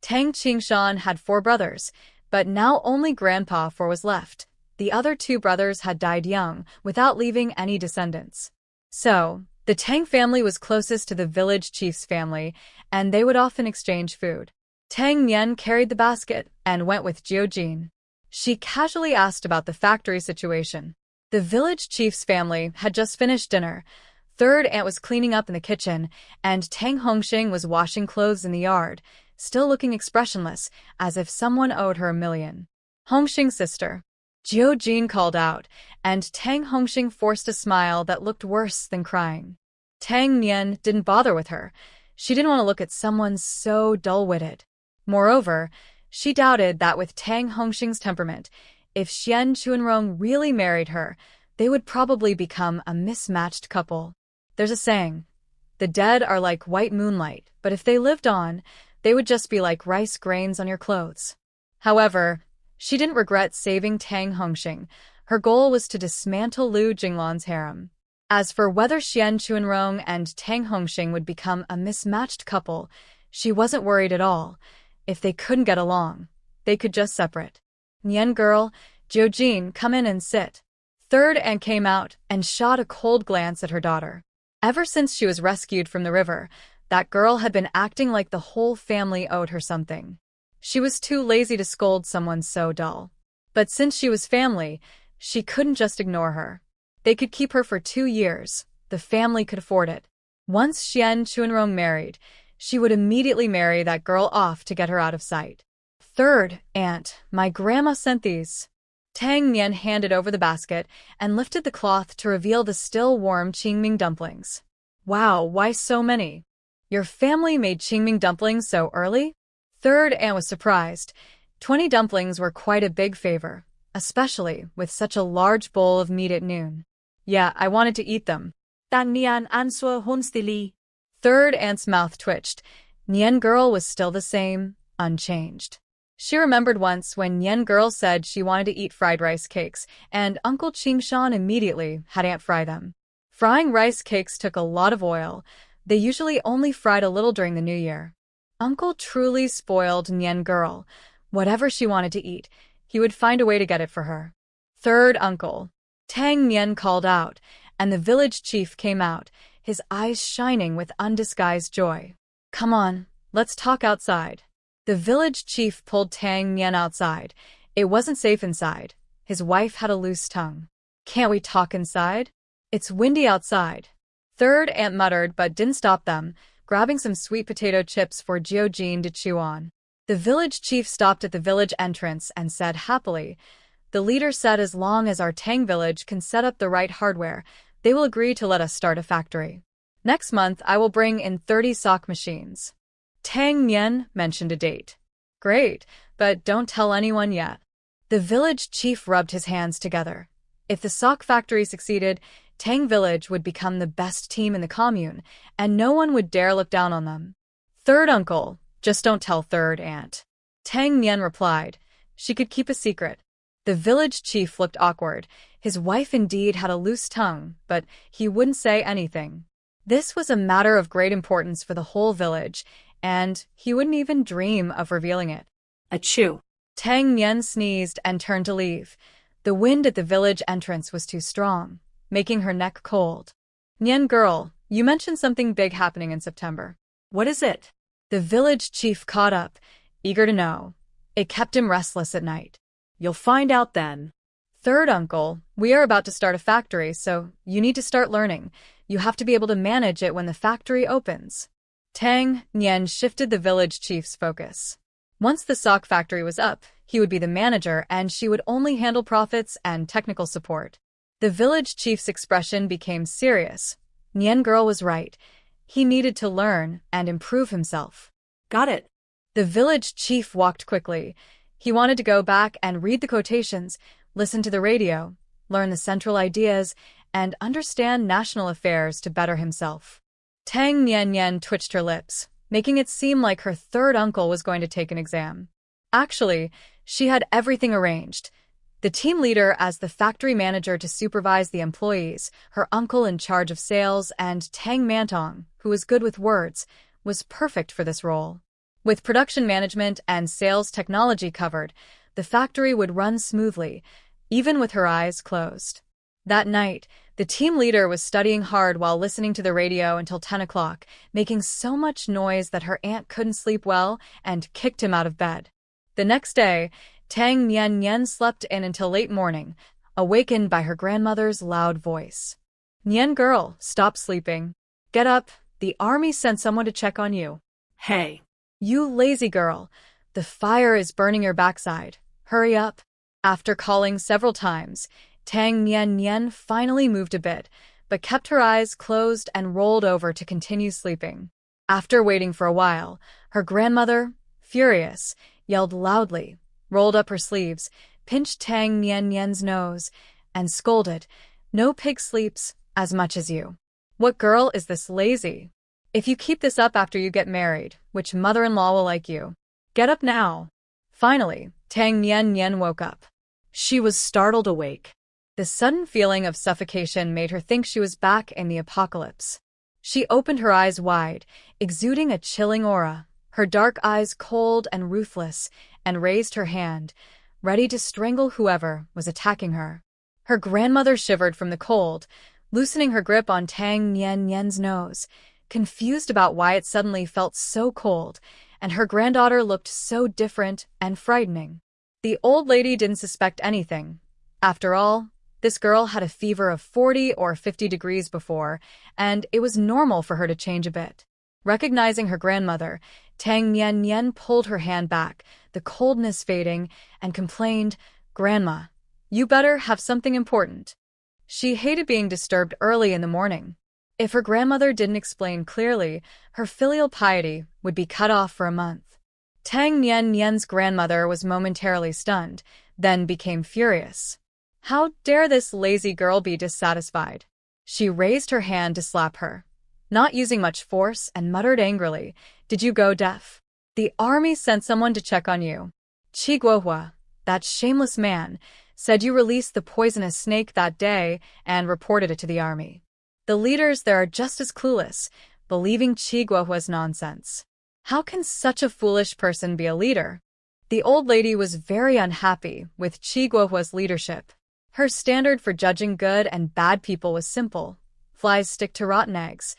Tang Qingshan had 4 brothers, but now only Grandpa 4 was left. The other 2 brothers had died young, without leaving any descendants. So, the Tang family was closest to the village chief's family, and they would often exchange food. Tang Nian carried the basket and went with Jiojin. She casually asked about the factory situation. The village chief's family had just finished dinner. Third aunt was cleaning up in the kitchen, and Tang Hongxing was washing clothes in the yard, still looking expressionless, as if someone owed her $1 million. Hongxing's sister. Jiao called out, and Tang Hongxing forced a smile that looked worse than crying. Tang Nian didn't bother with her. She didn't want to look at someone so dull-witted. Moreover, she doubted that with Tang Hongxing's temperament, if Xian Chuanrong really married her, they would probably become a mismatched couple. There's a saying, the dead are like white moonlight, but if they lived on, they would just be like rice grains on your clothes. However, she didn't regret saving Tang Hongxing. Her goal was to dismantle Lu Jinglan's harem. As for whether Xian Chuanrong and Tang Hongxing would become a mismatched couple, she wasn't worried at all. If they couldn't get along, they could just separate. Nian girl, Jiao, come in and sit. Third Aunt came out and shot a cold glance at her daughter. Ever since she was rescued from the river, that girl had been acting like the whole family owed her something. She was too lazy to scold someone so dull. But since she was family, she couldn't just ignore her. They could keep her for 2 years. The family could afford it. Once Xian Chuanrong married, she would immediately marry that girl off to get her out of sight. Third Aunt, my grandma sent these. Tang Nian handed over the basket and lifted the cloth to reveal the still warm qingming dumplings. Wow, why so many? Your family made qingming dumplings so early? Third Aunt was surprised. 20 dumplings were quite a big favor, especially with such a large bowl of meat at noon. Yeah, I wanted to eat them. Tang Nian answer honestly. Third Aunt's mouth twitched. Nian girl was still the same, unchanged. She remembered once when Nian girl said she wanted to eat fried rice cakes, and Uncle Qingshan immediately had Aunt fry them. Frying rice cakes took a lot of oil. They usually only fried a little during the New Year. Uncle truly spoiled Nian girl. Whatever she wanted to eat, he would find a way to get it for her. Third uncle. Tang Nian called out, and the village chief came out, his eyes shining with undisguised joy. Come on, let's talk outside. The village chief pulled Tang Nian outside. It wasn't safe inside. His wife had a loose tongue. Can't we talk inside? It's windy outside. Third Aunt muttered but didn't stop them, grabbing some sweet potato chips for Jiao to chew on. The village chief stopped at the village entrance and said happily, the leader said as long as our Tang village can set up the right hardware, they will agree to let us start a factory. Next month I will bring in 30 sock machines. Tang Nian mentioned a date. Great, but don't tell anyone yet. The village chief rubbed his hands together. If the sock factory succeeded, Tang village would become the best team in the commune, and no one would dare look down on them. Third uncle, just don't tell third aunt. Tang Nian replied. She could keep a secret. The village chief looked awkward. His wife indeed had a loose tongue, but he wouldn't say anything. This was a matter of great importance for the whole village, and he wouldn't even dream of revealing it. Achoo. Tang Nian sneezed and turned to leave. The wind at the village entrance was too strong, making her neck cold. Nian girl, you mentioned something big happening in September. What is it? The village chief caught up, eager to know. It kept him restless at night. You'll find out then. Third uncle, we are about to start a factory, so you need to start learning. You have to be able to manage it when the factory opens. Tang Nian shifted the village chief's focus. Once the sock factory was up, he would be the manager and she would only handle profits and technical support. The village chief's expression became serious. Nian girl was right. He needed to learn and improve himself. Got it. The village chief walked quickly. He wanted to go back and read the quotations, listen to the radio, learn the central ideas, and understand national affairs to better himself. Tang Nian twitched her lips, making it seem like her third uncle was going to take an exam. Actually, she had everything arranged. The team leader as the factory manager to supervise the employees, her uncle in charge of sales, and Tang Mantong, who was good with words, was perfect for this role. With production management and sales technology covered, the factory would run smoothly, even with her eyes closed. That night, the team leader was studying hard while listening to the radio until 10 o'clock, making so much noise that her aunt couldn't sleep well and kicked him out of bed. The next day, Tang Nian slept in until late morning, awakened by her grandmother's loud voice. Nian girl, stop sleeping. Get up, the army sent someone to check on you. Hey. You lazy girl, the fire is burning your backside. Hurry up. After calling several times, Tang Nian Nian finally moved a bit, but kept her eyes closed and rolled over to continue sleeping. After waiting for a while, her grandmother, furious, yelled loudly, rolled up her sleeves, pinched Tang Nian Nian's nose, and scolded, "No pig sleeps as much as you. What girl is this lazy? If you keep this up after you get married, which mother-in-law will like you? Get up now." Finally, Tang Nian Nian woke up. She was startled awake. The sudden feeling of suffocation made her think she was back in the apocalypse. She opened her eyes wide, exuding a chilling aura, her dark eyes cold and ruthless, and raised her hand, ready to strangle whoever was attacking her. Her grandmother shivered from the cold, loosening her grip on Tang Nian Nian's nose, confused about why it suddenly felt so cold, and her granddaughter looked so different and frightening. The old lady didn't suspect anything. After all, this girl had a fever of 40 or 50 degrees before, and it was normal for her to change a bit. Recognizing her grandmother, Tang Nian Nian pulled her hand back, the coldness fading, and complained, "Grandma, you better have something important." She hated being disturbed early in the morning. If her grandmother didn't explain clearly, her filial piety would be cut off for a month. Tang Nian Nian's grandmother was momentarily stunned, then became furious. How dare this lazy girl be dissatisfied? She raised her hand to slap her, not using much force, and muttered angrily, "Did you go deaf? The army sent someone to check on you. Qi Guohua, that shameless man, said you released the poisonous snake that day and reported it to the army. The leaders there are just as clueless, believing Qi Guohua's nonsense. How can such a foolish person be a leader?" The old lady was very unhappy with Qi Guohua's leadership. Her standard for judging good and bad people was simple: flies stick to rotten eggs.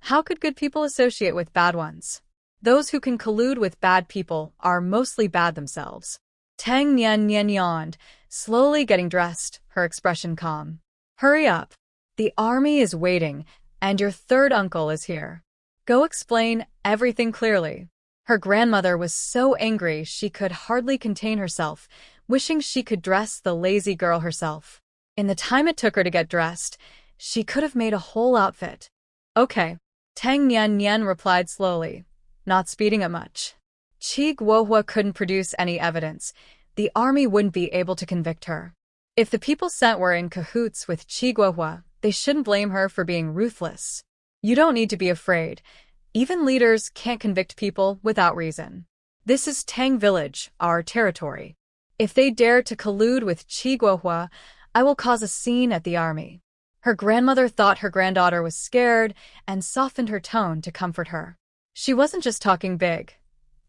How could good people associate with bad ones? Those who can collude with bad people are mostly bad themselves. Tang Nian Nian yawned, slowly getting dressed, her expression calm. "Hurry up. The army is waiting, and your third uncle is here. Go explain everything clearly." Her grandmother was so angry she could hardly contain herself, wishing she could dress the lazy girl herself. In the time it took her to get dressed, she could have made a whole outfit. "Okay," Tang Nian Nian replied slowly, not speeding it much. Qi Guohua couldn't produce any evidence. The army wouldn't be able to convict her. If the people sent were in cahoots with Qi Guohua, they shouldn't blame her for being ruthless. You don't need to be afraid. Even leaders can't convict people without reason. This is Tang Village, our territory. If they dare to collude with Qi Guohua, I will cause a scene at the army." Her grandmother thought her granddaughter was scared and softened her tone to comfort her. She wasn't just talking big.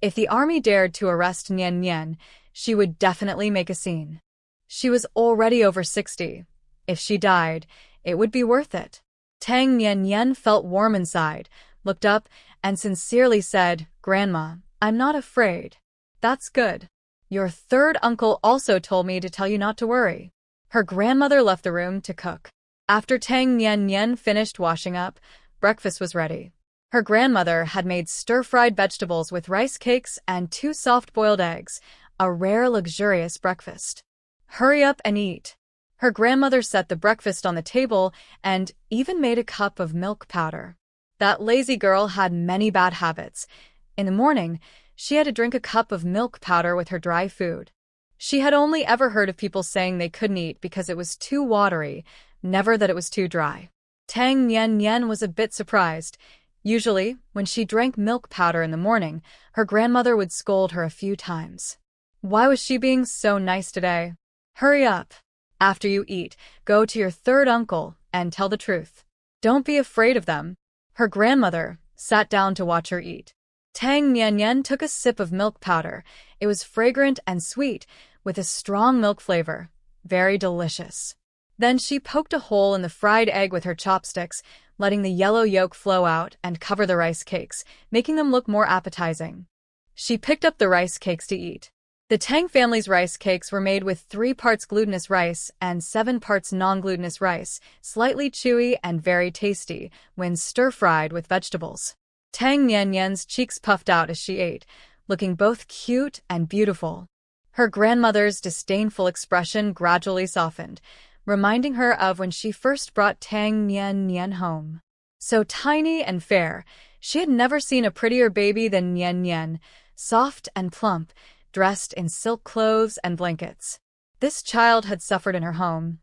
If the army dared to arrest Nian Nian, she would definitely make a scene. She was already over 60. If she died, it would be worth it. Tang Nian Nian felt warm inside, looked up, and sincerely said, "Grandma, I'm not afraid." "That's good. Your third uncle also told me to tell you not to worry." Her grandmother left the room to cook. After Tang Nian Nian finished washing up, breakfast was ready. Her grandmother had made stir-fried vegetables with rice cakes and 2 soft-boiled eggs, a rare luxurious breakfast. "Hurry up and eat." Her grandmother set the breakfast on the table and even made a cup of milk powder. That lazy girl had many bad habits. In the morning, she had to drink a cup of milk powder with her dry food. She had only ever heard of people saying they couldn't eat because it was too watery, never that it was too dry. Tang Nian Nian was a bit surprised. Usually, when she drank milk powder in the morning, her grandmother would scold her a few times. Why was she being so nice today? "Hurry up. After you eat, go to your third uncle and tell the truth. Don't be afraid of them." Her grandmother sat down to watch her eat. Tang Nian Nian took a sip of milk powder. It was fragrant and sweet, with a strong milk flavor. Very delicious. Then she poked a hole in the fried egg with her chopsticks, letting the yellow yolk flow out and cover the rice cakes, making them look more appetizing. She picked up the rice cakes to eat. The Tang family's rice cakes were made with 3 parts glutinous rice and 7 parts non-glutinous rice, slightly chewy and very tasty when stir-fried with vegetables. Tang Nian Nian's cheeks puffed out as she ate, looking both cute and beautiful. Her grandmother's disdainful expression gradually softened, reminding her of when she first brought Tang Nian Nian home. So tiny and fair, she had never seen a prettier baby than Nian Nian, soft and plump, dressed in silk clothes and blankets. This child had suffered in her home.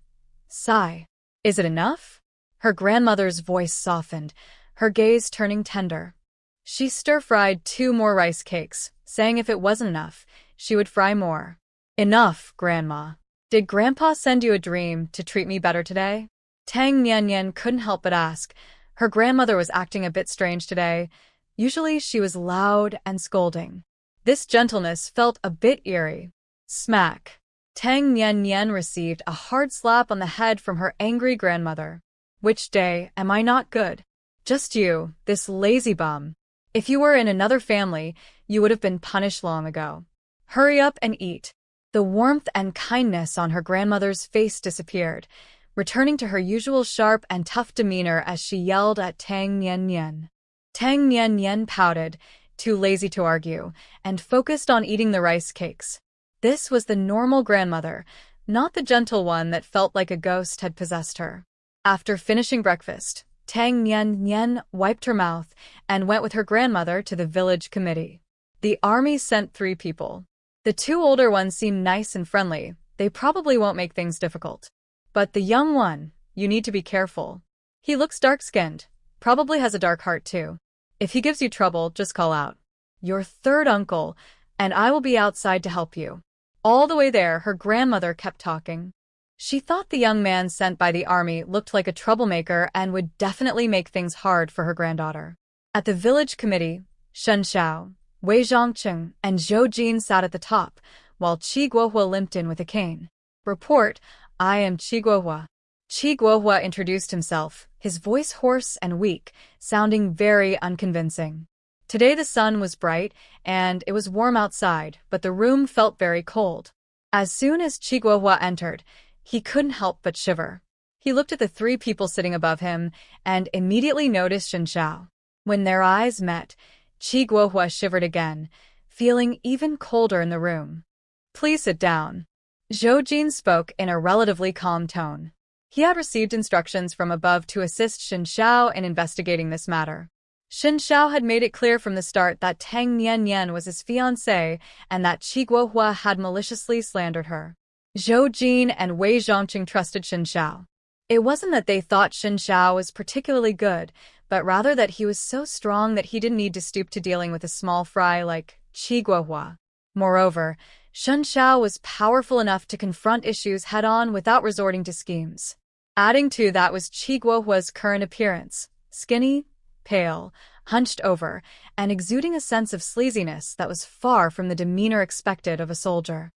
Sigh. Is it enough? Her grandmother's voice softened, her gaze turning tender. She stir-fried 2 more rice cakes, saying if it wasn't enough, she would fry more. Enough, Grandma. Did Grandpa send you a dream to treat me better today? Tang Nian couldn't help but ask. Her grandmother was acting a bit strange today. Usually she was loud and scolding. This gentleness felt a bit eerie. Smack. Tang Nian received a hard slap on the head from her angry grandmother. Which day am I not good? Just you, this lazy bum. If you were in another family, you would have been punished long ago. Hurry up and eat. The warmth and kindness on her grandmother's face disappeared, returning to her usual sharp and tough demeanor as she yelled at Tang Nian. Tang Nian pouted, too lazy to argue, and focused on eating the rice cakes. This was the normal grandmother, not the gentle one that felt like a ghost had possessed her. After finishing breakfast, Tang Nian wiped her mouth and went with her grandmother to the village committee. The army sent 3 people. The 2 older ones seem nice and friendly. They probably won't make things difficult. But the young one, you need to be careful. He looks dark-skinned, probably has a dark heart too. If he gives you trouble, just call out. Your 3rd uncle, and I will be outside to help you. All the way there, her grandmother kept talking. She thought the young man sent by the army looked like a troublemaker and would definitely make things hard for her granddaughter. At the village committee, Shen Xiao, Wei Zhongcheng, and Zhou Jin sat at the top, while Qi Guohua limped in with a cane. Report, I am Qi Guohua. Qi Guohua introduced himself, his voice hoarse and weak, sounding very unconvincing. Today the sun was bright, and it was warm outside, but the room felt very cold. As soon as Qi Guohua entered, he couldn't help but shiver. He looked at the 3 people sitting above him, and immediately noticed Shen Xiao. When their eyes met, Qi Guohua shivered again, feeling even colder in the room. Please sit down. Zhou Jin spoke in a relatively calm tone. He had received instructions from above to assist Shen Xiao in investigating this matter. Shen Xiao had made it clear from the start that Tang Nian was his fiancée and that Qi Guohua had maliciously slandered her. Zhou Jin and Wei Zhongqing trusted Shen Xiao. It wasn't that they thought Shen Xiao was particularly good, but rather that he was so strong that he didn't need to stoop to dealing with a small fry like Qi Guohua. Moreover, Shen Xiao was powerful enough to confront issues head-on without resorting to schemes. Adding to that was Qi Guohua's current appearance, skinny, pale, hunched over, and exuding a sense of sleaziness that was far from the demeanor expected of a soldier.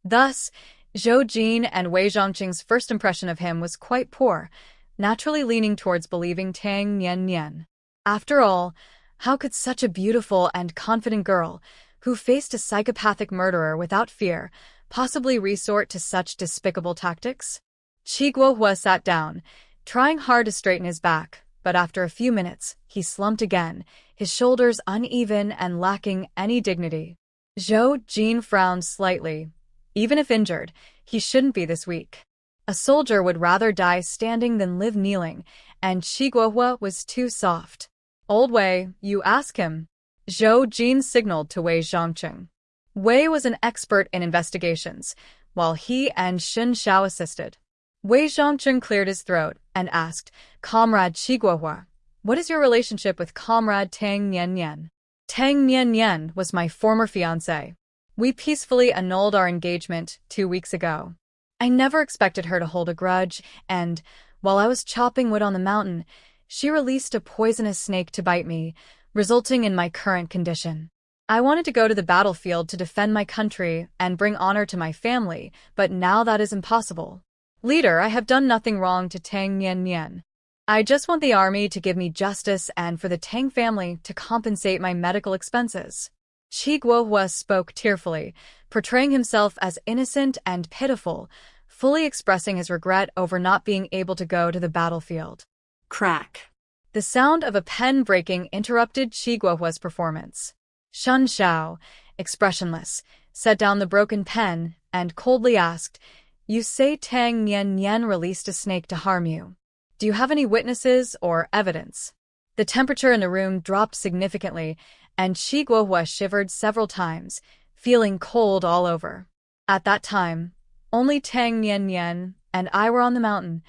Thus, Zhou Jin and Wei Zhongqing's first impression of him was quite poor, naturally leaning towards believing Tang Nian. After all, how could such a beautiful and confident girl, who faced a psychopathic murderer without fear, possibly resort to such despicable tactics? Qi Guohua sat down, trying hard to straighten his back, but after a few minutes, he slumped again, his shoulders uneven and lacking any dignity. Zhou Jin frowned slightly. Even if injured, he shouldn't be this weak. A soldier would rather die standing than live kneeling, and Qi Guohua was too soft. Old Wei, you ask him. Zhou Jin signaled to Wei Zhongqing. Wei was an expert in investigations, while he and Shen Xiao assisted. Wei Zhongqing cleared his throat and asked, Comrade Qi Guohua, what is your relationship with Comrade Tang Nian? Tang Nian was my former fiancé. We peacefully annulled our engagement 2 weeks ago. I never expected her to hold a grudge, and, while I was chopping wood on the mountain, she released a poisonous snake to bite me, resulting in my current condition. I wanted to go to the battlefield to defend my country and bring honor to my family, but now that is impossible. Leader, I have done nothing wrong to Tang Nian. I just want the army to give me justice and for the Tang family to compensate my medical expenses. Qi Guohua spoke tearfully, portraying himself as innocent and pitiful, fully expressing his regret over not being able to go to the battlefield. Crack. The sound of a pen breaking interrupted Qi Guohua's performance. Shen Xiao, expressionless, set down the broken pen, and coldly asked, "You say Tang Nian Nian released a snake to harm you. Do you have any witnesses or evidence?" The temperature in the room dropped significantly, and Qi Guohua shivered several times, feeling cold all over. At that time, only Tang Nian Nian and I were on the mountain.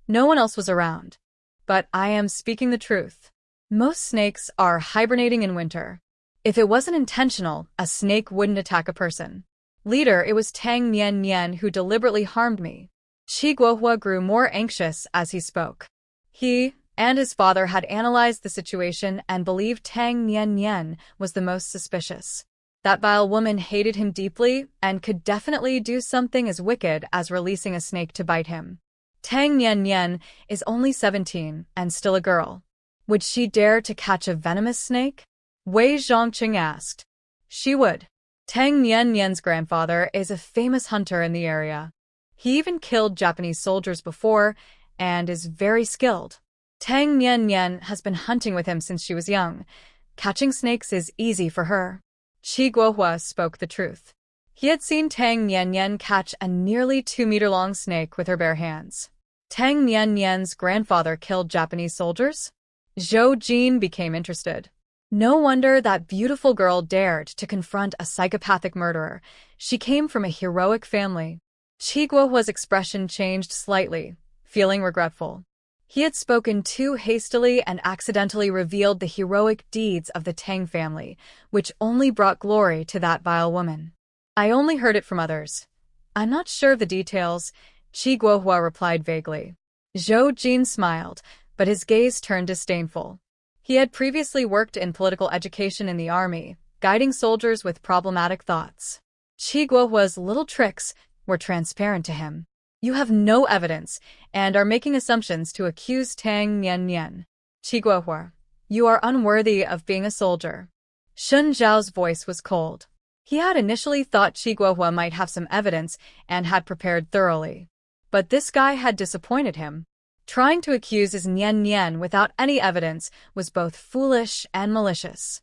No one else was around. But I am speaking the truth. Most snakes are hibernating in winter. If it wasn't intentional, a snake wouldn't attack a person. Later, it was Tang Nian Nian who deliberately harmed me. Qi Guohua grew more anxious as he spoke. He and his father had analyzed the situation and believed Tang Nian Nian was the most suspicious. That vile woman hated him deeply and could definitely do something as wicked as releasing a snake to bite him. Tang Nian Nian is only 17 and still a girl. Would she dare to catch a venomous snake? Wei Zhongqing asked. She would. Tang Nian Nian's grandfather is a famous hunter in the area. He even killed Japanese soldiers before and is very skilled. Tang Nian Nian has been hunting with him since she was young. Catching snakes is easy for her. Qi Guohua spoke the truth. He had seen Tang Nian Nian catch a nearly 2-meter-long snake with her bare hands. Tang Nian Nian's grandfather killed Japanese soldiers? Zhou Jin became interested. No wonder that beautiful girl dared to confront a psychopathic murderer. She came from a heroic family. Qi Guohua's expression changed slightly, feeling regretful. He had spoken too hastily and accidentally revealed the heroic deeds of the Tang family, which only brought glory to that vile woman. I only heard it from others. I'm not sure of the details, Qi Guohua replied vaguely. Zhou Jin smiled, but his gaze turned disdainful. He had previously worked in political education in the army, guiding soldiers with problematic thoughts. Qi Guohua's little tricks were transparent to him. You have no evidence and are making assumptions to accuse Tang Nian Nian. Qi Guohua, you are unworthy of being a soldier. Shun Zhao's voice was cold. He had initially thought Qi Guohua might have some evidence and had prepared thoroughly. But this guy had disappointed him. Trying to accuse his Nian Nian without any evidence was both foolish and malicious.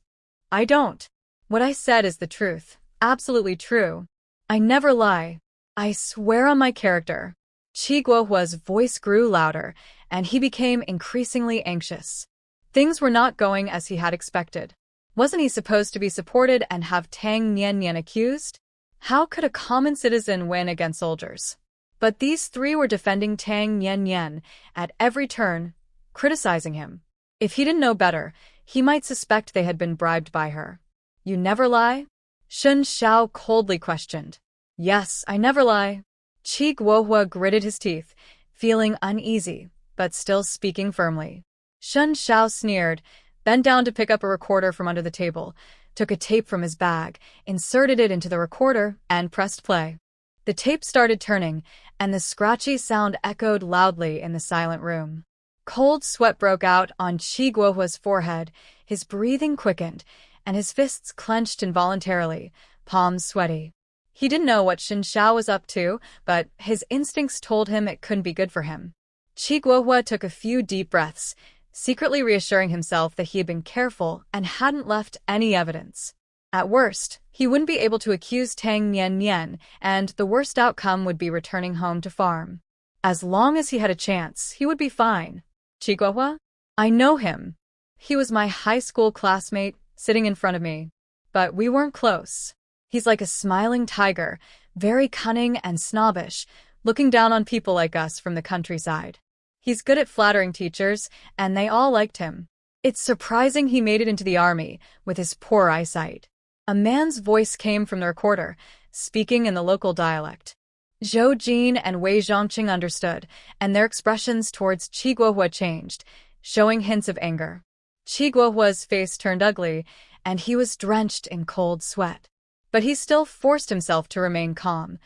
I don't. What I said is the truth. Absolutely true. I never lie. I swear on my character. Qi Guohua's voice grew louder, and he became increasingly anxious. Things were not going as he had expected. Wasn't he supposed to be supported and have Tang Nian Nian accused? How could a common citizen win against soldiers? But these three were defending Tang Nian Nian at every turn, criticizing him. If he didn't know better, he might suspect they had been bribed by her. You never lie? Shun Xiao coldly questioned. Yes, I never lie. Qi Guohua gritted his teeth, feeling uneasy, but still speaking firmly. Shun Xiao sneered, bent down to pick up a recorder from under the table, took a tape from his bag, inserted it into the recorder, and pressed play. The tape started turning, and the scratchy sound echoed loudly in the silent room. Cold sweat broke out on Qi Guohua's forehead, his breathing quickened, and his fists clenched involuntarily, palms sweaty. He didn't know what Shin Xiao was up to, but his instincts told him it couldn't be good for him. Qi Guohua took a few deep breaths, secretly reassuring himself that he had been careful and hadn't left any evidence. At worst, he wouldn't be able to accuse Tang Nian Nian, and the worst outcome would be returning home to farm. As long as he had a chance, he would be fine. Qi Guohua? I know him. He was my high school classmate, sitting in front of me. But we weren't close. He's like a smiling tiger, very cunning and snobbish, looking down on people like us from the countryside. He's good at flattering teachers, and they all liked him. It's surprising he made it into the army, with his poor eyesight. A man's voice came from the recorder, speaking in the local dialect. Zhou Jin and Wei Zhongqing understood, and their expressions towards Qi Guohua changed, showing hints of anger. Qi Guohua's face turned ugly, and he was drenched in cold sweat. But he still forced himself to remain calm.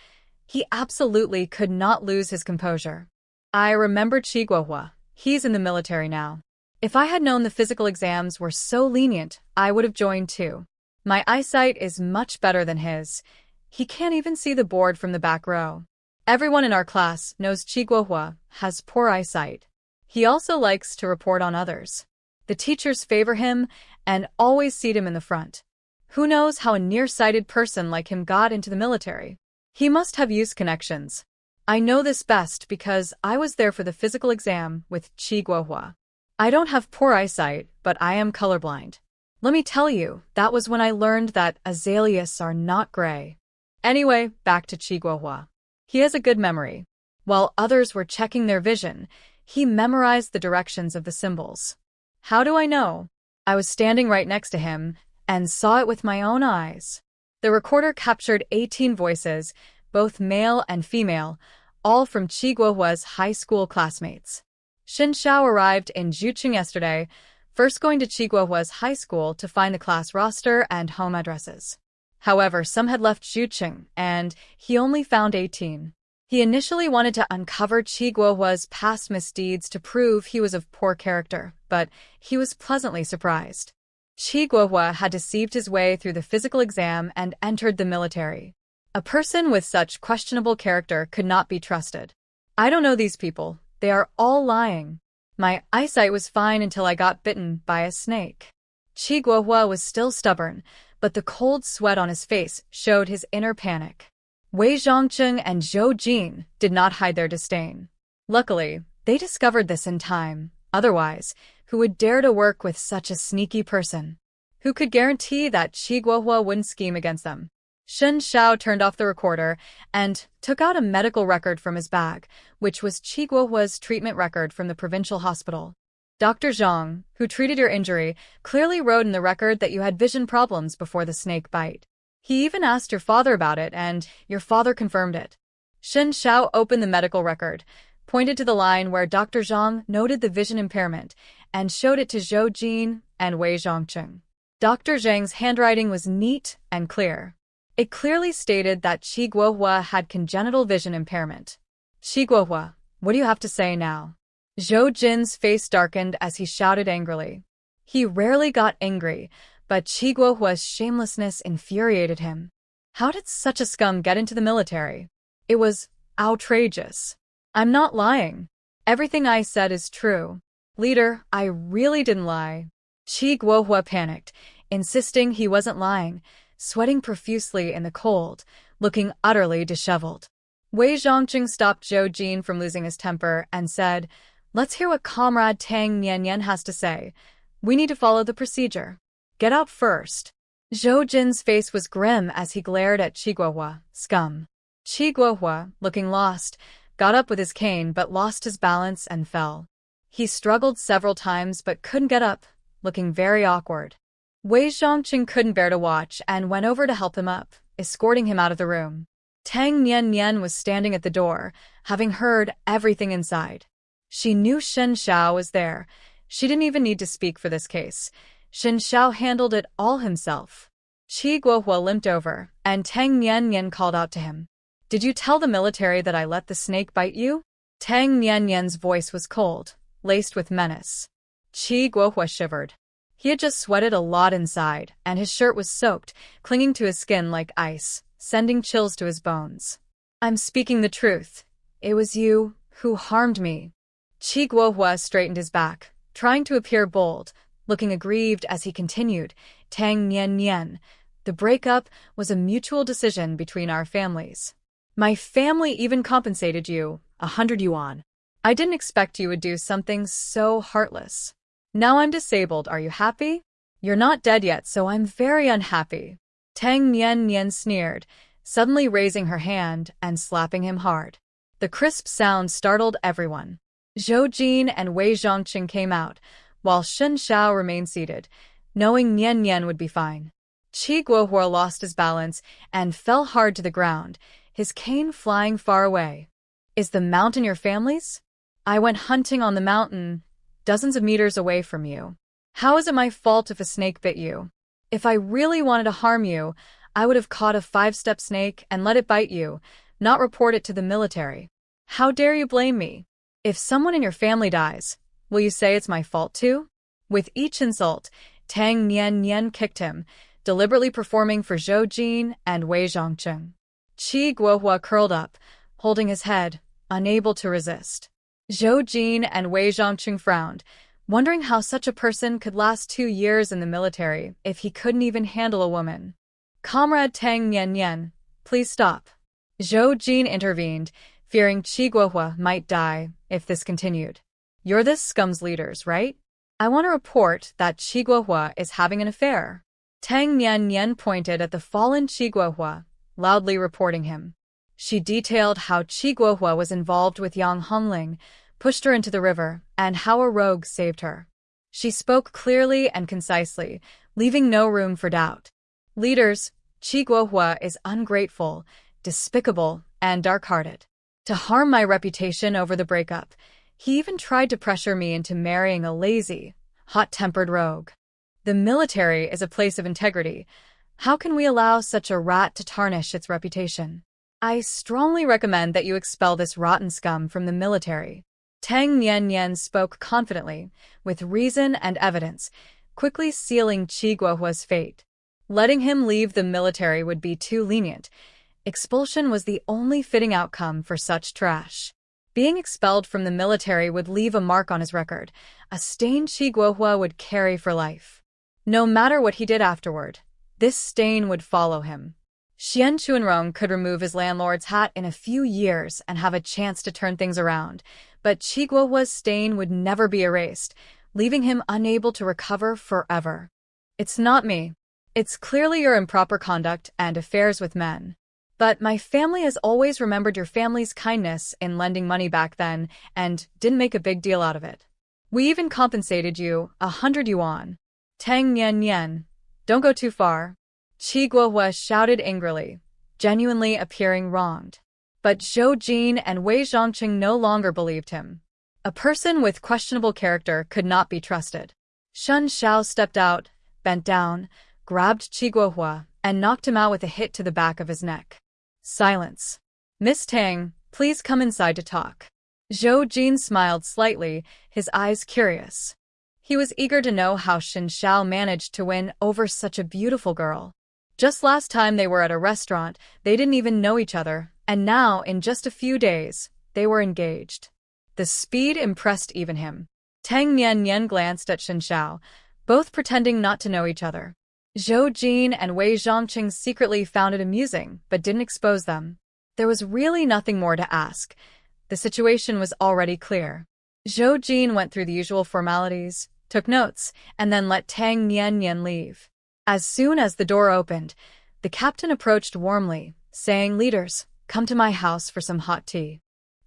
He absolutely could not lose his composure. I remembered Qi Guohua. He's in the military now. If I had known the physical exams were so lenient, I would have joined too. My eyesight is much better than his. He can't even see the board from the back row. Everyone in our class knows Qi Guohua has poor eyesight. He also likes to report on others. The teachers favor him and always seat him in the front. Who knows how a nearsighted person like him got into the military? He must have used connections. I know this best because I was there for the physical exam with Chi Guohua. I don't have poor eyesight, but I am colorblind. Let me tell you, that was when I learned that azaleas are not gray. Anyway, back to Chi Guohua. He has a good memory. While others were checking their vision, he memorized the directions of the symbols. How do I know? I was standing right next to him and saw it with my own eyes. The recorder captured 18 voices, both male and female, all from Chi Guohua's high school classmates. Xin Xiao arrived in Zhucheng yesterday, first going to Chi Guohua's high school to find the class roster and home addresses. However, some had left Zhucheng, and he only found 18. He initially wanted to uncover Chi Guohua's past misdeeds to prove he was of poor character, but he was pleasantly surprised. Chi Guohua had deceived his way through the physical exam and entered the military. A person with such questionable character could not be trusted. I don't know these people. They are all lying. My eyesight was fine until I got bitten by a snake. Chi Guohua was still stubborn, but the cold sweat on his face showed his inner panic. Wei Zhongcheng and Zhou Jin did not hide their disdain. Luckily, they discovered this in time. Otherwise, who would dare to work with such a sneaky person? Who could guarantee that Chi Guohua wouldn't scheme against them? Xin Xiao turned off the recorder and took out a medical record from his bag, which was Chi Guohua's treatment record from the provincial hospital. Dr. Zhang, who treated your injury, clearly wrote in the record that you had vision problems before the snake bite. He even asked your father about it, and your father confirmed it. Xin Xiao opened the medical record, pointed to the line where Dr. Zhang noted the vision impairment, and showed it to Zhou Jin and Wei Zhongcheng. Dr. Zhang's handwriting was neat and clear. It clearly stated that Chi Guohua had congenital vision impairment. Chi Guohua, what do you have to say now? Zhou Jin's face darkened as he shouted angrily. He rarely got angry, but Chi Guohua's shamelessness infuriated him. How did such a scum get into the military? It was outrageous. I'm not lying. Everything I said is true. Leader, I really didn't lie. Chi Guohua panicked, insisting he wasn't lying, sweating profusely in the cold, looking utterly disheveled. Wei Zhongcheng stopped Zhou Jin from losing his temper and said, "Let's hear what Comrade Tang Nianyan has to say. We need to follow the procedure. Get out first." Zhou Jin's face was grim as he glared at Chi Guohua, scum. Chi Guohua, looking lost, got up with his cane but lost his balance and fell. He struggled several times but couldn't get up, looking very awkward. Wei Zhongcheng couldn't bear to watch and went over to help him up, escorting him out of the room. Tang Nianyan was standing at the door, having heard everything inside. She knew Xin Xiao was there. She didn't even need to speak for this case. Xin Xiao handled it all himself. Chi Guohua limped over, and Tang Nianyan called out to him. "Did you tell the military that I let the snake bite you?" Tang Nianyan's voice was cold, laced with menace. Chi Guohua shivered. He had just sweated a lot inside, and his shirt was soaked, clinging to his skin like ice, sending chills to his bones. "I'm speaking the truth. It was you who harmed me." Chi Guohua straightened his back, trying to appear bold, looking aggrieved as he continued, "Tang Nianyan, the breakup was a mutual decision between our families. My family even compensated you 100 yuan. I didn't expect you would do something so heartless. Now I'm disabled, are you happy? You're not dead yet, so I'm very unhappy." Tang Nianyan sneered, suddenly raising her hand and slapping him hard. The crisp sound startled everyone. Zhou Jin and Wei Zhongcheng came out, while Xin Xiao remained seated, knowing Nianyan would be fine. Chi Guohua lost his balance and fell hard to the ground, his cane flying far away. "Is the mountain your family's? I went hunting on the mountain, dozens of meters away from you. How is it my fault if a snake bit you? If I really wanted to harm you, I would have caught a 5-step snake and let it bite you, not report it to the military. How dare you blame me? If someone in your family dies, will you say it's my fault too?" With each insult, Tang Nianyan kicked him, deliberately performing for Zhou Jin and Wei Zhongcheng. Chi Guohua curled up, holding his head, unable to resist. Zhou Jin and Wei Zhongcheng frowned, wondering how such a person could last 2 years in the military if he couldn't even handle a woman. Comrade Tang Nian, please stop. Zhou Jin intervened, fearing Qi Guohua might die if this continued. You're this scum's leaders, right? I want to report that Qi Guohua is having an affair. Tang Nian pointed at the fallen Qi Guohua, loudly reporting him. She detailed how Qi Guohua was involved with Yang Hongling, pushed her into the river, and how a rogue saved her. She spoke clearly and concisely, leaving no room for doubt. Leaders, Qi Guohua is ungrateful, despicable, and dark-hearted. To harm my reputation over the breakup, he even tried to pressure me into marrying a lazy, hot-tempered rogue. The military is a place of integrity. How can we allow such a rat to tarnish its reputation? I strongly recommend that you expel this rotten scum from the military. Tang Nian spoke confidently, with reason and evidence, quickly sealing Qi Guohua's fate. Letting him leave the military would be too lenient. Expulsion was the only fitting outcome for such trash. Being expelled from the military would leave a mark on his record, a stain Qi Guohua would carry for life. No matter what he did afterward, this stain would follow him. Xian Chuanrong could remove his landlord's hat in a few years and have a chance to turn things around, but Qi Guohua's stain would never be erased, leaving him unable to recover forever. It's not me. It's clearly your improper conduct and affairs with men. But my family has always remembered your family's kindness in lending money back then and didn't make a big deal out of it. We even compensated you 100 yuan. Tang Nian, don't go too far. Qi Guohua shouted angrily, genuinely appearing wronged. But Zhou Jin and Wei Zhongqing no longer believed him. A person with questionable character could not be trusted. Shun Xiao stepped out, bent down, grabbed Qi Guohua, and knocked him out with a hit to the back of his neck. Silence. Miss Tang, please come inside to talk. Zhou Jin smiled slightly, his eyes curious. He was eager to know how Shin Xiao managed to win over such a beautiful girl. Just last time they were at a restaurant, they didn't even know each other, and now, in just a few days, they were engaged. The speed impressed even him. Tang Nian glanced at Shin Xiao, both pretending not to know each other. Zhou Jin and Wei Zhongqing secretly found it amusing, but didn't expose them. There was really nothing more to ask. The situation was already clear. Zhou Jin went through the usual formalities, took notes, and then let Tang Nian leave. As soon as the door opened, the captain approached warmly, saying, "Leaders, come to my house for some hot tea.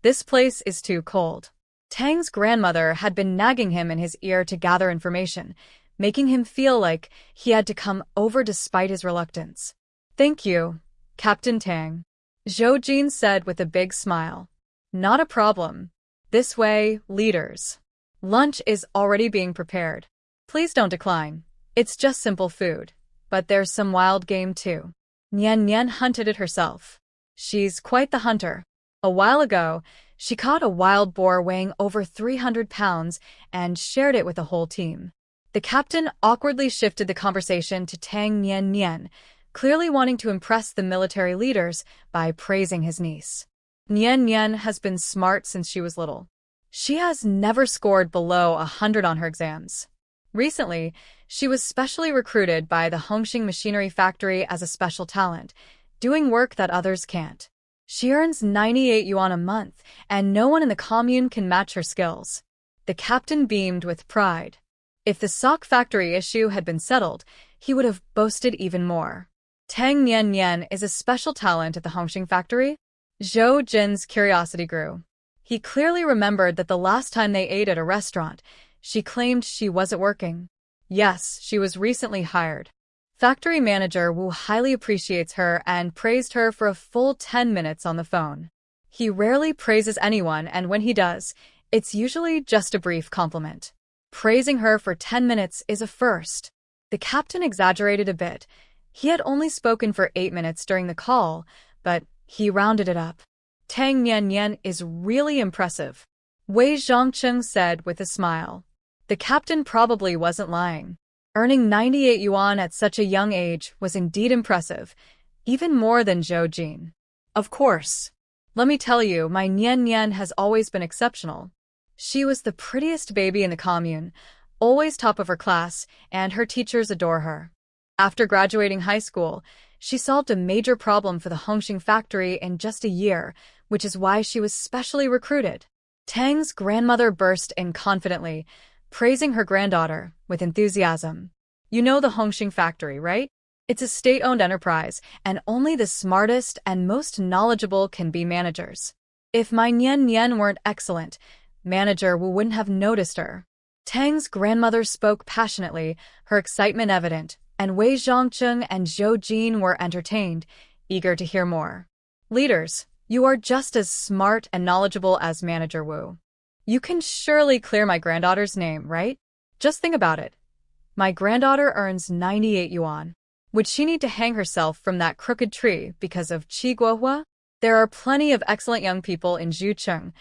This place is too cold." Tang's grandmother had been nagging him in his ear to gather information, making him feel like he had to come over despite his reluctance. "Thank you, Captain Tang," Zhou Jin said with a big smile. "Not a problem. This way, leaders. Lunch is already being prepared. Please don't decline. It's just simple food, but there's some wild game too." Nian hunted it herself. She's quite the hunter. A while ago, she caught a wild boar weighing over 300 pounds and shared it with the whole team. The captain awkwardly shifted the conversation to Tang Nian, clearly wanting to impress the military leaders by praising his niece. Nian has been smart since she was little. She has never scored below 100 on her exams. Recently, she was specially recruited by the Hongxing Machinery Factory as a special talent, doing work that others can't. She earns 98 yuan a month, and no one in the commune can match her skills. The captain beamed with pride. If the sock factory issue had been settled, he would have boasted even more. Tang Nian is a special talent at the Hongxing factory? Zhou Jin's curiosity grew. He clearly remembered that the last time they ate at a restaurant, she claimed she wasn't working. Yes, she was recently hired. Factory manager Wu highly appreciates her and praised her for a full 10 minutes on the phone. He rarely praises anyone, and when he does, it's usually just a brief compliment. Praising her for 10 minutes is a first. The captain exaggerated a bit. He had only spoken for 8 minutes during the call, but he rounded it up. Tang Nian is really impressive, Wei Zhongqing said with a smile. The captain probably wasn't lying. Earning 98 yuan at such a young age was indeed impressive, even more than Zhou Jin. Of course. Let me tell you, my Nian has always been exceptional. She was the prettiest baby in the commune, always top of her class, and her teachers adore her. After graduating high school, she solved a major problem for the Hongxing factory in just a year, which is why she was specially recruited. Tang's grandmother burst in confidently, praising her granddaughter with enthusiasm. You know the Hongxing factory, right? It's a state-owned enterprise, and only the smartest and most knowledgeable can be managers. If my Nian Nian weren't excellent, manager wouldn't have noticed her. Tang's grandmother spoke passionately, her excitement evident, and Wei Zhongcheng and Zhou Jin were entertained, eager to hear more. Leaders, you are just as smart and knowledgeable as Manager Wu. You can surely clear my granddaughter's name, right? Just think about it. My granddaughter earns 98 yuan. Would she need to hang herself from that crooked tree because of Qi Guohua? There are plenty of excellent young people in Zhucheng.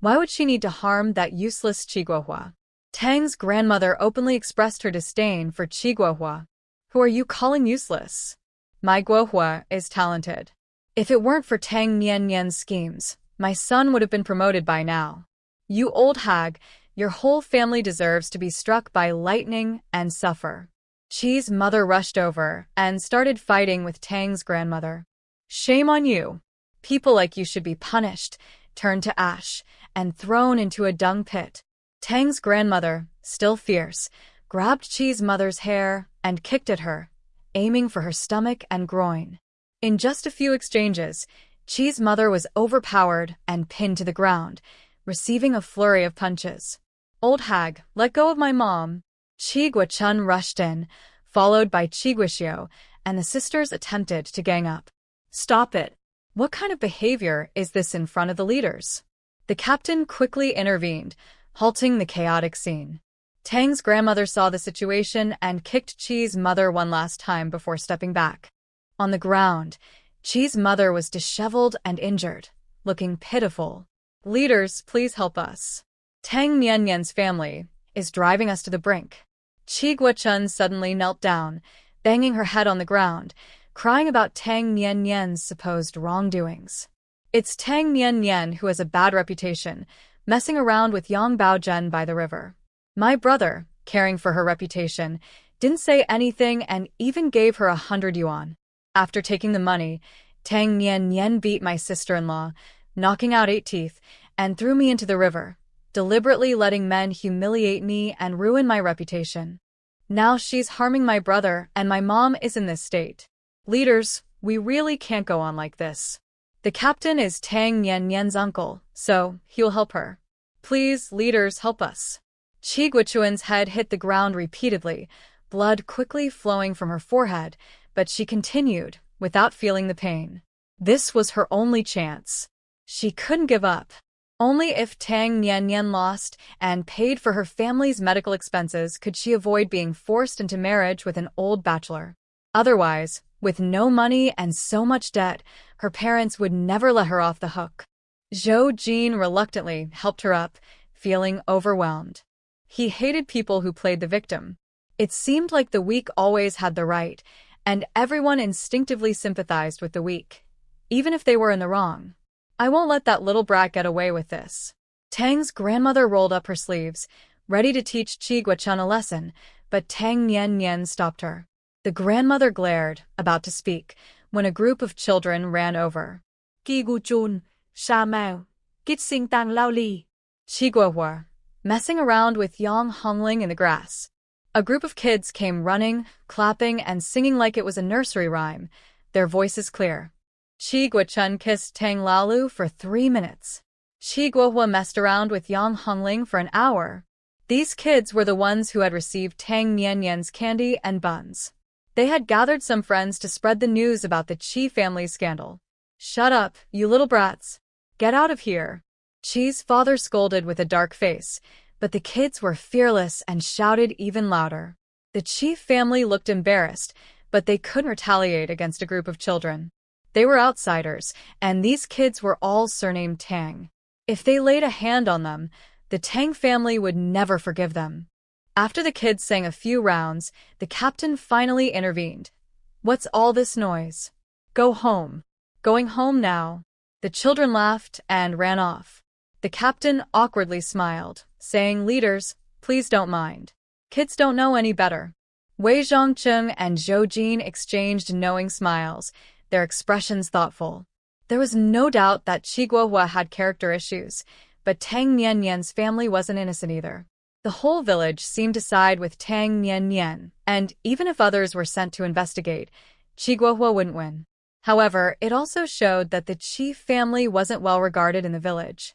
Why would she need to harm that useless Qi Guohua? Tang's grandmother openly expressed her disdain for Qi Guohua. Who are you calling useless? My Guohua is talented. If it weren't for Tang Nian Nian's schemes, my son would have been promoted by now. You old hag, your whole family deserves to be struck by lightning and suffer. Qi's mother rushed over and started fighting with Tang's grandmother. Shame on you. People like you should be punished, turned to ash, and thrown into a dung pit. Tang's grandmother, still fierce, grabbed Qi's mother's hair and kicked at her, aiming for her stomach and groin. In just a few exchanges, Qi's mother was overpowered and pinned to the ground, receiving a flurry of punches. Old hag, let go of my mom. Qi Guochun rushed in, followed by Qi Guoxiu, and the sisters attempted to gang up. Stop it. What kind of behavior is this in front of the leaders? The captain quickly intervened, halting the chaotic scene. Tang's grandmother saw the situation and kicked Qi's mother one last time before stepping back. On the ground, Qi's mother was disheveled and injured, looking pitiful. Leaders, please help us. Tang Nian Nian's family is driving us to the brink. Qi Guochun suddenly knelt down, banging her head on the ground, crying about Tang Nian Nian's supposed wrongdoings. It's Tang Nian Nian who has a bad reputation, messing around with Yang Baozhen by the river. My brother, caring for her reputation, didn't say anything and even gave her 100 yuan. After taking the money, Tang Nian Nian beat my sister-in-law, knocking out 8 teeth, and threw me into the river, deliberately letting men humiliate me and ruin my reputation. Now she's harming my brother and my mom is in this state. Leaders, we really can't go on like this. The captain is Tang Nian Nian's uncle, so he'll help her. Please, leaders, help us. Qi Guochuan's head hit the ground repeatedly, blood quickly flowing from her forehead, but she continued, without feeling the pain. This was her only chance. She couldn't give up. Only if Tang Nian Nian lost and paid for her family's medical expenses could she avoid being forced into marriage with an old bachelor. Otherwise, with no money and so much debt, her parents would never let her off the hook. Zhou Jin reluctantly helped her up, feeling overwhelmed. He hated people who played the victim. It seemed like the weak always had the right, and everyone instinctively sympathized with the weak, even if they were in the wrong. I won't let that little brat get away with this. Tang's grandmother rolled up her sleeves, ready to teach Qi Guochun a lesson, but Tang Nian Nian stopped her. The grandmother glared, about to speak, when a group of children ran over. Qi Guochun, Sha Mao, Kit Sing Tang Lao Li. Qi Guohua, messing around with Yang Hongling in the grass. A group of kids came running, clapping, and singing like it was a nursery rhyme, their voices clear. Qi Guochun kissed Tang Laolu for 3 minutes. Qi Guohua messed around with Yang Hongling for an hour. These kids were the ones who had received Tang Nian Nian's candy and buns. They had gathered some friends to spread the news about the Qi family scandal. Shut up, you little brats. Get out of here. Qi's father scolded with a dark face, but the kids were fearless and shouted even louder. The Qi family looked embarrassed, but they couldn't retaliate against a group of children. They were outsiders, and these kids were all surnamed Tang. If they laid a hand on them, the Tang family would never forgive them. After the kids sang a few rounds, the captain finally intervened. What's all this noise? Go home. Going home now. The children laughed and ran off. The captain awkwardly smiled, saying, "Leaders, please don't mind. Kids don't know any better." Wei Zhongcheng and Zhou Jin exchanged knowing smiles, their expressions thoughtful. There was no doubt that Qi Guohua had character issues, but Tang Niannian's family wasn't innocent either. The whole village seemed to side with Tang Niannian, and even if others were sent to investigate, Qi Guohua wouldn't win. However, it also showed that the Qi family wasn't well regarded in the village.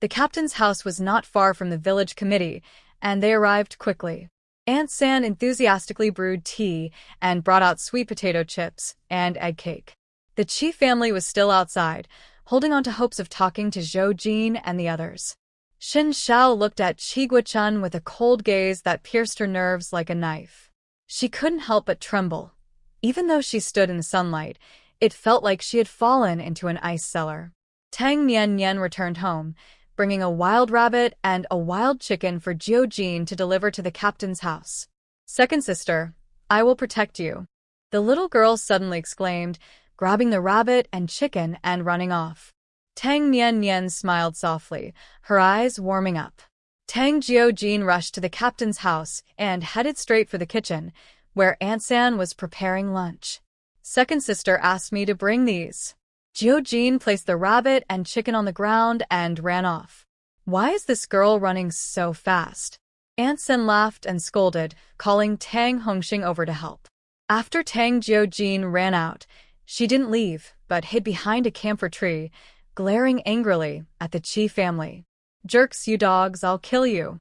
The captain's house was not far from the village committee, and they arrived quickly. Aunt San enthusiastically brewed tea and brought out sweet potato chips and egg cake. The Qi family was still outside, holding on to hopes of talking to Zhou Jin and the others. Xin Xiao looked at Qi Guochun with a cold gaze that pierced her nerves like a knife. She couldn't help but tremble. Even though she stood in the sunlight, it felt like she had fallen into an ice cellar. Tang Niannian returned home, bringing a wild rabbit and a wild chicken for Zhou Jin to deliver to the captain's house. "Second sister, I will protect you," the little girl suddenly exclaimed, grabbing the rabbit and chicken and running off. Tang Niannian smiled softly, her eyes warming up. Tang Jiojin rushed to the captain's house and headed straight for the kitchen, where Aunt San was preparing lunch. "Second sister asked me to bring these." Jiojin placed the rabbit and chicken on the ground and ran off. "Why is this girl running so fast?" Aunt San laughed and scolded, calling Tang Hongxing over to help. After Tang Jiojin ran out, she didn't leave, but hid behind a camphor tree, glaring angrily at the Qi family. "Jerks, you dogs, I'll kill you."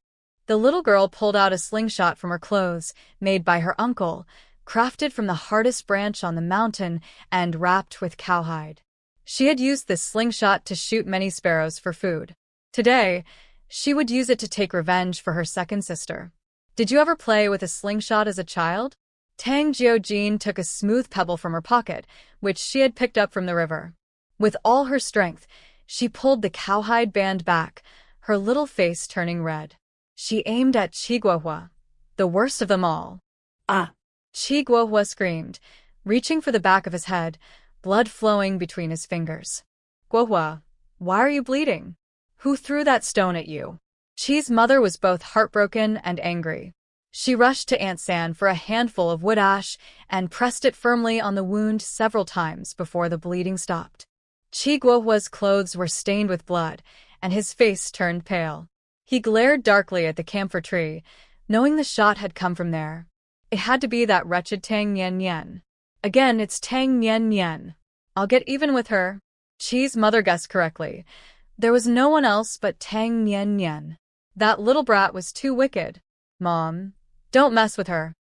The little girl pulled out a slingshot from her clothes, made by her uncle, crafted from the hardest branch on the mountain and wrapped with cowhide. She had used this slingshot to shoot many sparrows for food. Today, she would use it to take revenge for her second sister. "Did you ever play with a slingshot as a child?" Tang Jiojin took a smooth pebble from her pocket, which she had picked up from the river. With all her strength, she pulled the cowhide band back, her little face turning red. She aimed at Qi Guohua, the worst of them all. "Ah!" Qi Guohua screamed, reaching for the back of his head, blood flowing between his fingers. "Guohua, why are you bleeding? Who threw that stone at you?" Qi's mother was both heartbroken and angry. She rushed to Aunt San for a handful of wood ash and pressed it firmly on the wound several times before the bleeding stopped. Qi Guohua's clothes were stained with blood, and his face turned pale. He glared darkly at the camphor tree, knowing the shot had come from there. It had to be that wretched Tang Niannian. "Again, it's Tang Niannian. I'll get even with her." Qi's mother guessed correctly. There was no one else but Tang Niannian. That little brat was too wicked. "Mom, don't mess with her."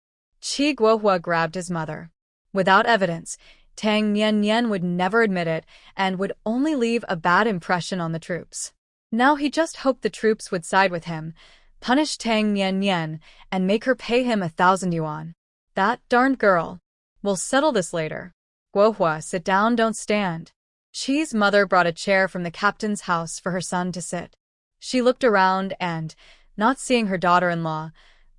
Qi Guohua grabbed his mother. Without evidence, Tang Niannian would never admit it and would only leave a bad impression on the troops. Now he just hoped the troops would side with him, punish Tang Niannian, and make her pay him 1,000 yuan. "That darned girl. We'll settle this later." "Guohua, sit down, don't stand." Qi's mother brought a chair from the captain's house for her son to sit. She looked around and, not seeing her daughter-in-law,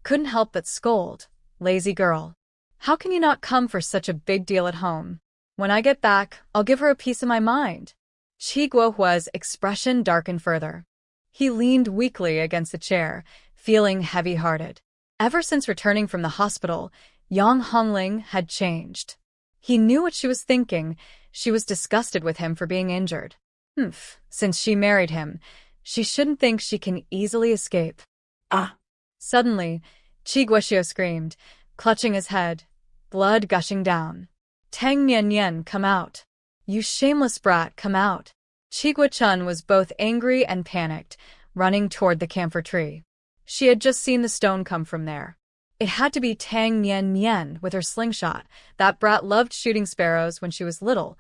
couldn't help but scold. "Lazy girl. How can you not come for such a big deal at home? When I get back, I'll give her a piece of my mind." Qi Guohua's expression darkened further. He leaned weakly against the chair, feeling heavy-hearted. Ever since returning from the hospital, Yang Hongling had changed. He knew what she was thinking. She was disgusted with him for being injured. Since she married him, she shouldn't think she can easily escape. "Ah!" Suddenly, Qi Guoxiu screamed, clutching his head, blood gushing down. "Tang Niannian, come out. You shameless brat, come out." Qi Guochun was both angry and panicked, running toward the camphor tree. She had just seen the stone come from there. It had to be Tang Niannian with her slingshot. That brat loved shooting sparrows when she was little,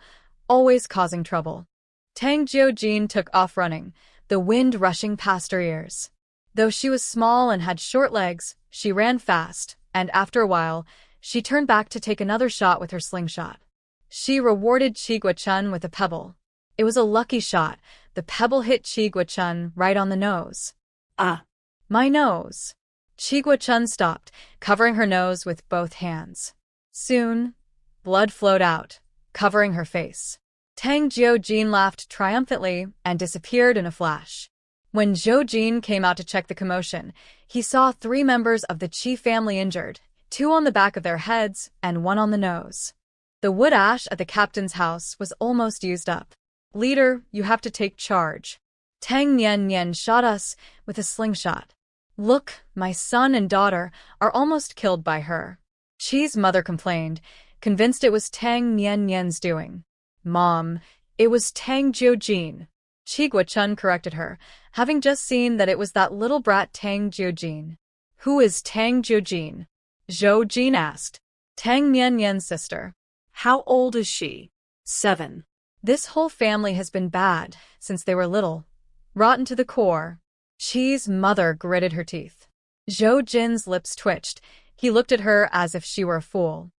always causing trouble. Tang Jiojin took off running, the wind rushing past her ears. Though she was small and had short legs, she ran fast, and after a while, she turned back to take another shot with her slingshot. She rewarded Qi Guochun with a pebble. It was a lucky shot. The pebble hit Qi Guochun right on the nose. "Ah!" "My nose." Qi Guochun stopped, covering her nose with both hands. Soon, blood flowed out, covering her face. Tang Jiojin laughed triumphantly and disappeared in a flash. When Zhou Jin came out to check the commotion, he saw 3 members of the Qi family injured, 2 on the back of their heads and 1 on the nose. The wood ash at the captain's house was almost used up. "Leader, you have to take charge. Tang Nian shot us with a slingshot. Look, my son and daughter are almost killed by her." Qi's mother complained, convinced it was Tang Nian's doing. "Mom, it was Tang Jiujin." Qi Guochun corrected her, having just seen that it was that little brat Tang Jiujin. "Who is Tang Jiujin?" Zhou Jin asked. "Tang Nian's sister." How old is she? 7. "This whole family has been bad since they were little. Rotten to the core." Qi's mother gritted her teeth. Zhou Jin's lips twitched. He looked at her as if she were a fool.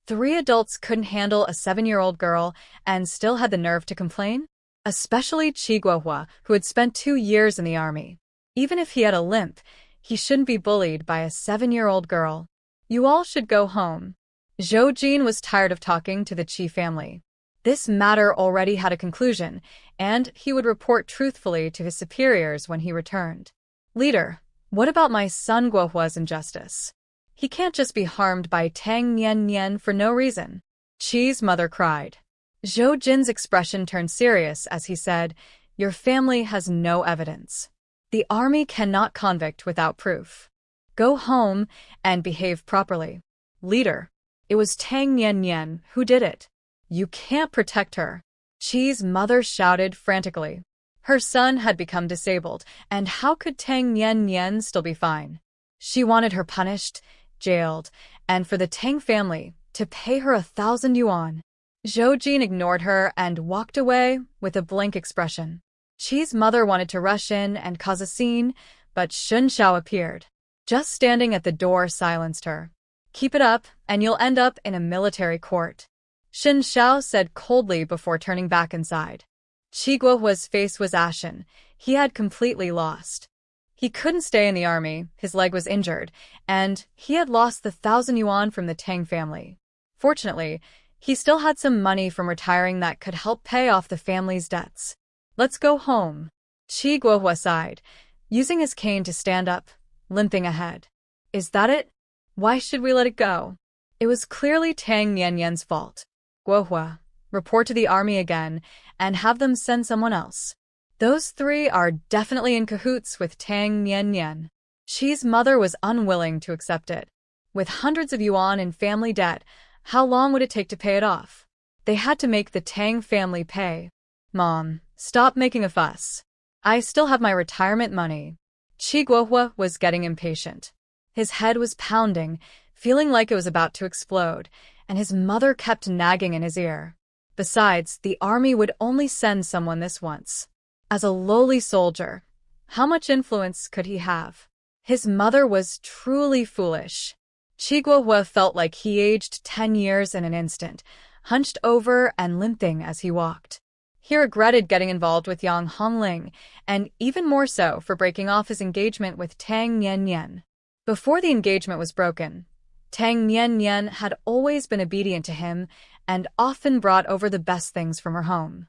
3 adults couldn't handle a 7-year-old girl and still had the nerve to complain? Especially Qi Guohua, who had spent 2 years in the army. Even if he had a limp, he shouldn't be bullied by a 7-year-old girl. "You all should go home." Zhou Jin was tired of talking to the Qi family. This matter already had a conclusion, and he would report truthfully to his superiors when he returned. "Leader, what about my son Guohua's injustice? He can't just be harmed by Tang Nian for no reason." Qi's mother cried. Zhou Jin's expression turned serious as he said, "Your family has no evidence. The army cannot convict without proof. Go home and behave properly. Leader, it was Tang Nian who did it. You can't protect her." Qi's mother shouted frantically. Her son had become disabled, and how could Tang Nian still be fine? She wanted her punished, jailed, and for the Tang family to pay her 1,000 yuan. Zhou Jin ignored her and walked away with a blank expression. Qi's mother wanted to rush in and cause a scene, but Shun Xiao appeared. Just standing at the door silenced her. "Keep it up, and you'll end up in a military court," Shun Xiao said coldly before turning back inside. Qi Guohua's face was ashen. He had completely lost. He couldn't stay in the army, his leg was injured, and he had lost the 1,000 yuan from the Tang family. Fortunately, he still had some money from retiring that could help pay off the family's debts. "Let's go home." Qi Guohua sighed, using his cane to stand up, limping ahead. "Is that it? Why should we let it go?" It was clearly Tang Nian's fault. "Guohua, report to the army again and have them send someone else. Those 3 are definitely in cahoots with Tang Nian." Qi's mother was unwilling to accept it. With hundreds of yuan in family debt, how long would it take to pay it off? They had to make the Tang family pay. "Mom, stop making a fuss. I still have my retirement money." Qi Guohua was getting impatient. His head was pounding, feeling like it was about to explode, and his mother kept nagging in his ear. Besides, the army would only send someone this once. As a lowly soldier, how much influence could he have? His mother was truly foolish. Qi Guohua felt like he aged 10 years in an instant, hunched over and limping as he walked. He regretted getting involved with Yang Hongling, and even more so for breaking off his engagement with Tang Nian. Before the engagement was broken, Tang Nian had always been obedient to him and often brought over the best things from her home.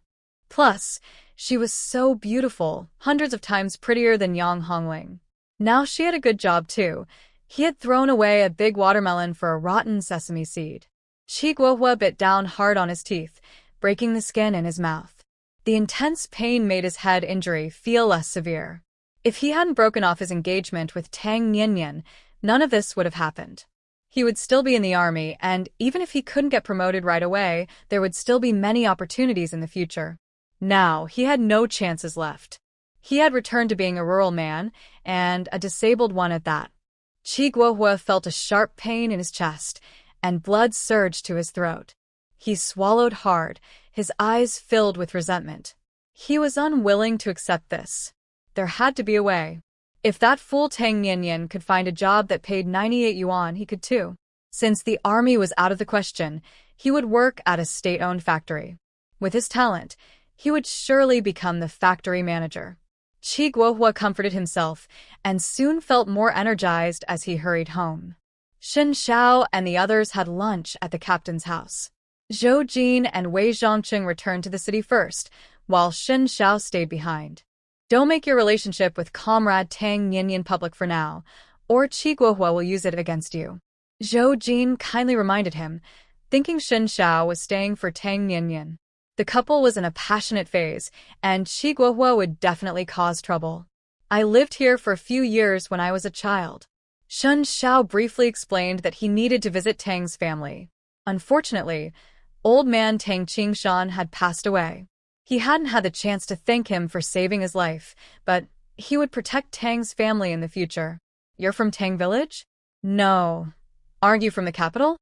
Plus, she was so beautiful, hundreds of times prettier than Yang Hongling. Now she had a good job too. He had thrown away a big watermelon for a rotten sesame seed. Qi Guohua bit down hard on his teeth, breaking the skin in his mouth. The intense pain made his head injury feel less severe. If he hadn't broken off his engagement with Tang Nian, none of this would have happened. He would still be in the army, and even if he couldn't get promoted right away, there would still be many opportunities in the future. Now, he had no chances left. He had returned to being a rural man, and a disabled one at that. Qi Guohua felt a sharp pain in his chest, and blood surged to his throat. He swallowed hard, his eyes filled with resentment. He was unwilling to accept this. There had to be a way. If that fool Tang Nian could find a job that paid 98 yuan, he could too. Since the army was out of the question, he would work at a state-owned factory. With his talent, he would surely become the factory manager. Qi Guohua comforted himself and soon felt more energized as he hurried home. Shun Xiao and the others had lunch at the captain's house. Zhou Jin and Wei Zhongqing returned to the city first, while Shun Xiao stayed behind. Don't make your relationship with comrade Tang Yinyan public for now, or Qi Guohua will use it against you. Zhou Jin kindly reminded him, thinking Shen Xiao was staying for Tang Yinyan. The couple was in a passionate phase, and Qi Guohua would definitely cause trouble. I lived here for a few years when I was a child. Shen Xiao briefly explained that he needed to visit Tang's family. Unfortunately, old man Tang Qingshan had passed away. He hadn't had the chance to thank him for saving his life, but he would protect Tang's family in the future. You're from Tang Village? No. Aren't you from the capital?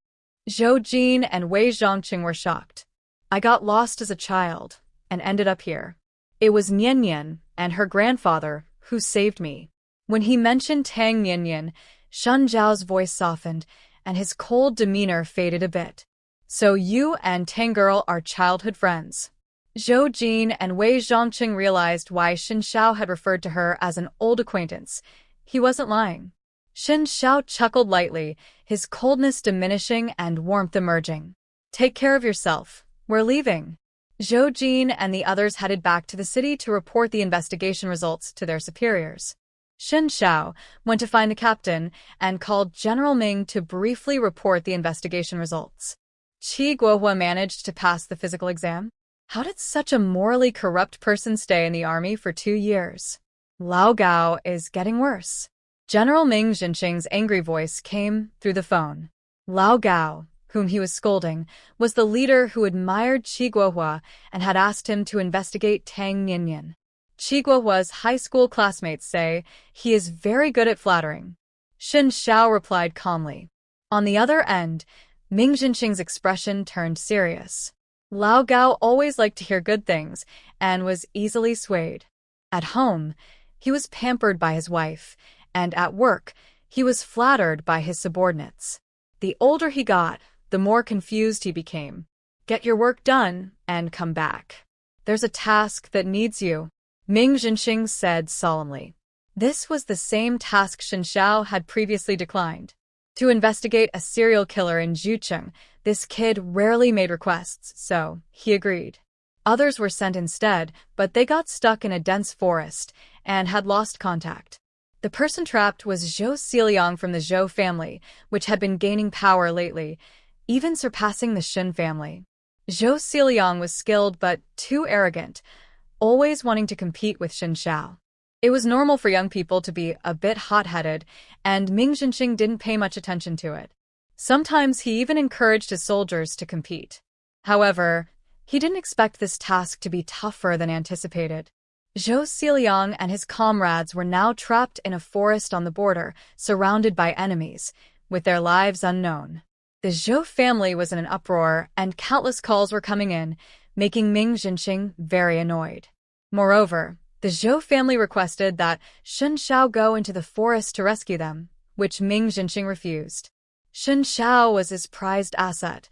Zhou Jin and Wei Zhongqing were shocked. I got lost as a child and ended up here. It was Nian and her grandfather who saved me. When he mentioned Tang Nian, Shen Zhao's voice softened and his cold demeanor faded a bit. So you and Tang girl are childhood friends. Zhou Jin and Wei Zhongqing realized why Shen Xiao had referred to her as an old acquaintance. He wasn't lying. Shen Xiao chuckled lightly, his coldness diminishing and warmth emerging. Take care of yourself. We're leaving. Zhou Jin and the others headed back to the city to report the investigation results to their superiors. Shen Xiao went to find the captain and called General Ming to briefly report the investigation results. Qi Guohua managed to pass the physical exam? How did such a morally corrupt person stay in the army for 2 years? Lao Gao is getting worse. General Ming Jinqing's angry voice came through the phone. Lao Gao, whom he was scolding, was the leader who admired Qi Guohua and had asked him to investigate Tang Nian. Qi Guohua's high school classmates say he is very good at flattering. Shen Xiao replied calmly. On the other end, Ming Jinqing's expression turned serious. Lao Gao always liked to hear good things and was easily swayed. At home, he was pampered by his wife, and at work, he was flattered by his subordinates. The older he got, the more confused he became. Get your work done and come back. There's a task that needs you, Ming Jinqing said solemnly. This was the same task Shen Xiao had previously declined. To investigate a serial killer in Zhucheng, this kid rarely made requests, so he agreed. Others were sent instead, but they got stuck in a dense forest and had lost contact. The person trapped was Zhou Xiliang from the Zhou family, which had been gaining power lately, even surpassing the Shen family. Zhou Xiliang was skilled but too arrogant, always wanting to compete with Shen Xiao. It was normal for young people to be a bit hot-headed, and Ming Jinqing didn't pay much attention to it. Sometimes he even encouraged his soldiers to compete. However, he didn't expect this task to be tougher than anticipated. Zhou Xiliang and his comrades were now trapped in a forest on the border, surrounded by enemies, with their lives unknown. The Zhou family was in an uproar, and countless calls were coming in, making Ming Jinqing very annoyed. Moreover, the Zhou family requested that Shen Xiao go into the forest to rescue them, which Ming Jinqing refused. Shen Xiao was his prized asset.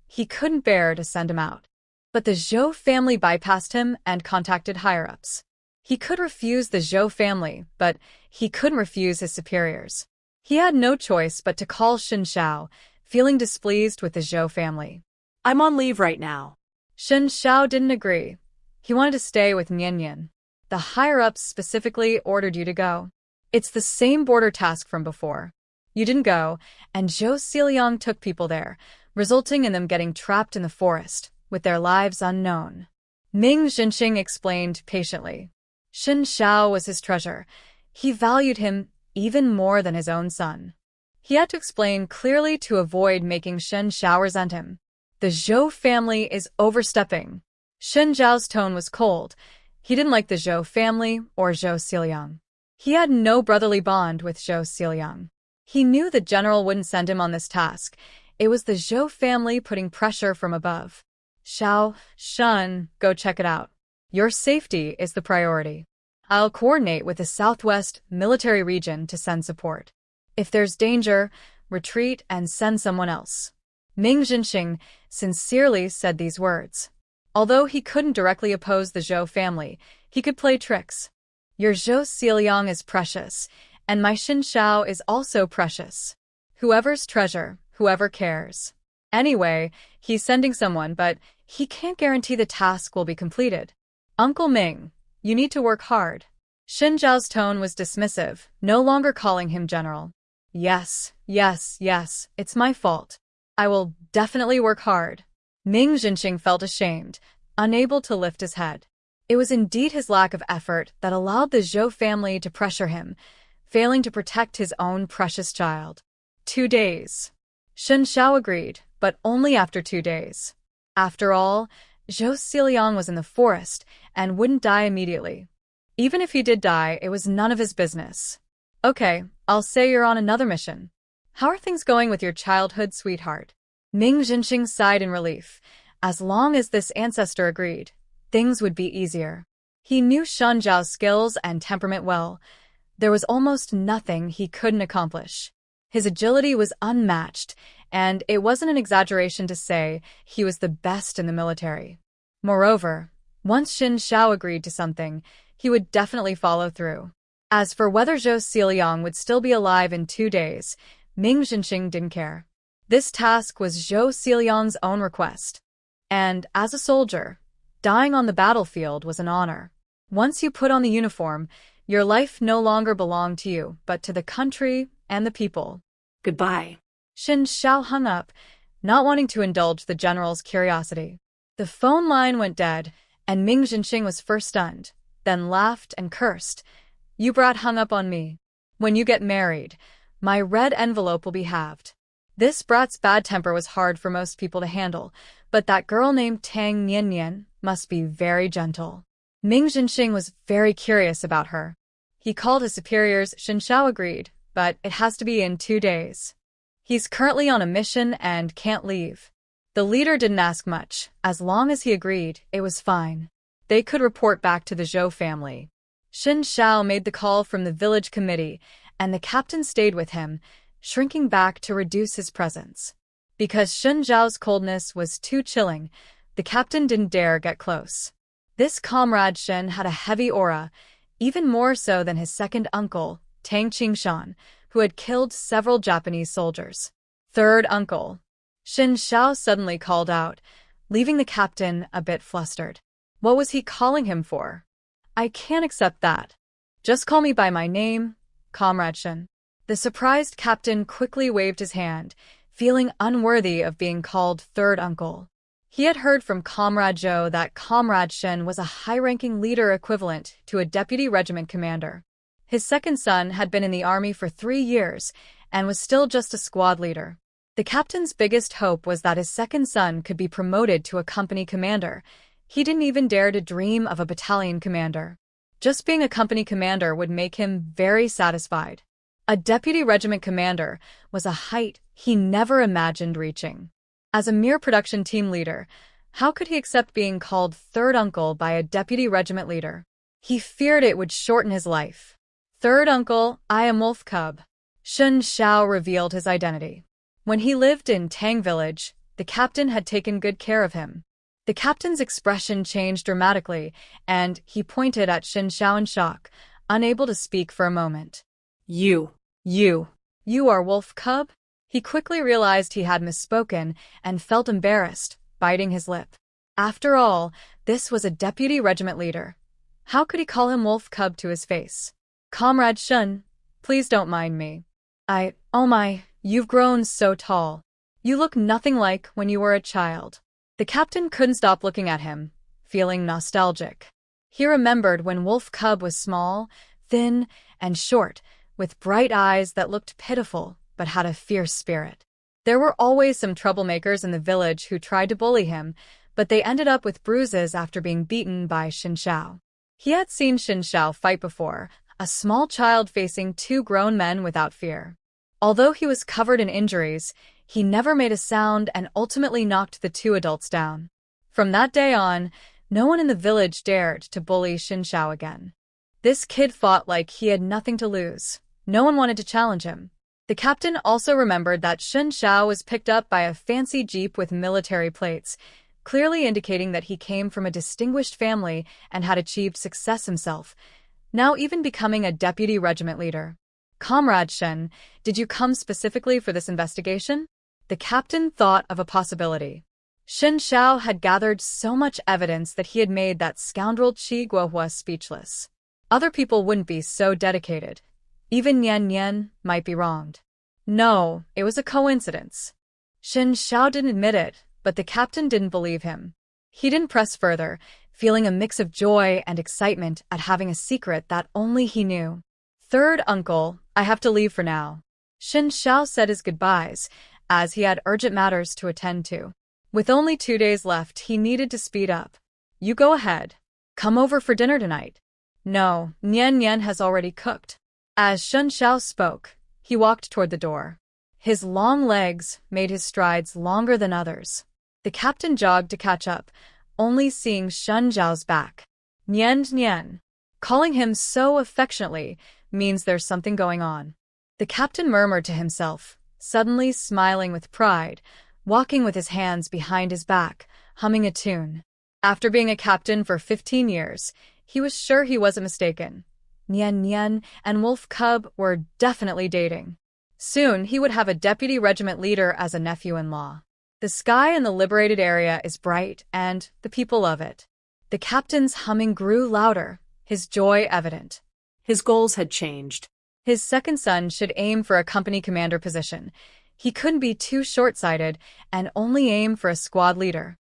He couldn't bear to send him out. But the Zhou family bypassed him and contacted higher-ups. He could refuse the Zhou family, but he couldn't refuse his superiors. He had no choice but to call Shen Xiao, feeling displeased with the Zhou family. I'm on leave right now. Shen Xiao didn't agree. He wanted to stay with Nian. The higher-ups specifically ordered you to go. It's the same border task from before. You didn't go, and Zhou Xiliang took people there, resulting in them getting trapped in the forest, with their lives unknown. Ming Jinqing explained patiently. Shen Xiao was his treasure. He valued him even more than his own son. He had to explain clearly to avoid making Shen Xiao resent him. The Zhou family is overstepping. Shen Zhao's tone was cold. He didn't like the Zhou family or Zhou Xiliang. He had no brotherly bond with Zhou Xiliang. He knew the general wouldn't send him on this task. It was the Zhou family putting pressure from above. Xiao, Shen, go check it out. Your safety is the priority. I'll coordinate with the Southwest Military Region to send support. If there's danger, retreat and send someone else. Ming Jinqing sincerely said these words. Although he couldn't directly oppose the Zhou family, he could play tricks. Your Zhou Xiliang is precious, and my Shen Xiao is also precious. Whoever's treasure, whoever cares. Anyway, he's sending someone, but he can't guarantee the task will be completed. Uncle Ming, you need to work hard. Xin Zhao's tone was dismissive, no longer calling him general. Yes, yes, yes, it's my fault. I will definitely work hard. Ming Jinxing felt ashamed, unable to lift his head. It was indeed his lack of effort that allowed the Zhou family to pressure him, failing to protect his own precious child. 2 days. Shen Xiao agreed, but only after 2 days. After all, Zhou Xiliang was in the forest and wouldn't die immediately. Even if he did die, it was none of his business. Okay, I'll say you're on another mission. How are things going with your childhood sweetheart? Ming Jinxing sighed in relief. As long as this ancestor agreed, things would be easier. He knew Shen Zhao's skills and temperament well. There was almost nothing he couldn't accomplish. His agility was unmatched, and it wasn't an exaggeration to say he was the best in the military. Moreover, once Xin Xiao agreed to something, he would definitely follow through. As for whether Zhou Xiliang would still be alive in 2 days, Ming Jinxing didn't care. This task was Zhou Xiliang's own request. And, as a soldier, dying on the battlefield was an honor. Once you put on the uniform, your life no longer belonged to you, but to the country and the people. Goodbye. Xin Xiao hung up, not wanting to indulge the general's curiosity. The phone line went dead, and Ming Jinxing was first stunned, then laughed and cursed. You brat hung up on me. When you get married, my red envelope will be halved. This brat's bad temper was hard for most people to handle, but that girl named Tang Nian must be very gentle. Ming Jinxing was very curious about her. He called his superiors. Xin Xiao agreed, but it has to be in 2 days. He's currently on a mission and can't leave. The leader didn't ask much. As long as he agreed, it was fine. They could report back to the Zhou family. Xin Xiao made the call from the village committee, and the captain stayed with him, shrinking back to reduce his presence. Because Xin Zhao's coldness was too chilling, the captain didn't dare get close. This comrade Shen had a heavy aura, even more so than his second uncle, Tang Qingshan, who had killed several Japanese soldiers. Third uncle. Xin Xiao suddenly called out, leaving the captain a bit flustered. What was he calling him for? I can't accept that. Just call me by my name, Comrade Shen. The surprised captain quickly waved his hand, feeling unworthy of being called third uncle. He had heard from Comrade Zhou that Comrade Shen was a high-ranking leader equivalent to a deputy regiment commander. His second son had been in the army for 3 years and was still just a squad leader. The captain's biggest hope was that his second son could be promoted to a company commander. He didn't even dare to dream of a battalion commander. Just being a company commander would make him very satisfied. A deputy regiment commander was a height he never imagined reaching. As a mere production team leader, how could he accept being called third uncle by a deputy regiment leader? He feared it would shorten his life. Third uncle, I am Wolf Cub. Shen Xiao revealed his identity. When he lived in Tang Village, the captain had taken good care of him. The captain's expression changed dramatically, and he pointed at Xin Xiao in shock, unable to speak for a moment. You are Wolf Cub? He quickly realized he had misspoken and felt embarrassed, biting his lip. After all, this was a deputy regiment leader. How could he call him Wolf Cub to his face? Comrade Shen, please don't mind me. Oh my, you've grown so tall. You look nothing like when you were a child. The captain couldn't stop looking at him, feeling nostalgic. He remembered when Wolf Cub was small, thin, and short, with bright eyes that looked pitiful but had a fierce spirit. There were always some troublemakers in the village who tried to bully him, but they ended up with bruises after being beaten by Xin Xiao. He had seen Xin Xiao fight before, a small child facing 2 grown men without fear. Although he was covered in injuries, he never made a sound and ultimately knocked the 2 adults down. From that day on, no one in the village dared to bully Xin Xiao again. This kid fought like he had nothing to lose. No one wanted to challenge him. The captain also remembered that Xin Xiao was picked up by a fancy jeep with military plates, clearly indicating that he came from a distinguished family and had achieved success himself, now even becoming a deputy regiment leader. Comrade Shen, did you come specifically for this investigation? The captain thought of a possibility. Xin Xiao had gathered so much evidence that he had made that scoundrel Qi Guohua speechless. Other people wouldn't be so dedicated. Even Nian Nian might be wronged. No, it was a coincidence. Shen Xiao didn't admit it, but the captain didn't believe him. He didn't press further, feeling a mix of joy and excitement at having a secret that only he knew. Third uncle, I have to leave for now. Shen Xiao said his goodbyes, as he had urgent matters to attend to. With only 2 days left, he needed to speed up. You go ahead. Come over for dinner tonight. No, Nian Nian has already cooked. As Shen Xiao spoke, he walked toward the door. His long legs made his strides longer than others. The captain jogged to catch up, only seeing Shen Xiao's back. Nian Nian. Calling him so affectionately means there's something going on. The captain murmured to himself, suddenly smiling with pride, walking with his hands behind his back, humming a tune. After being a captain for 15 years, he was sure he wasn't mistaken. Nian Nian and Wolf Cub were definitely dating. Soon he would have a deputy regiment leader as a nephew-in-law. The sky in the liberated area is bright, and the people love it. The captain's humming grew louder, his joy evident. His goals had changed. His second son should aim for a company commander position. He couldn't be too short-sighted and only aim for a squad leader.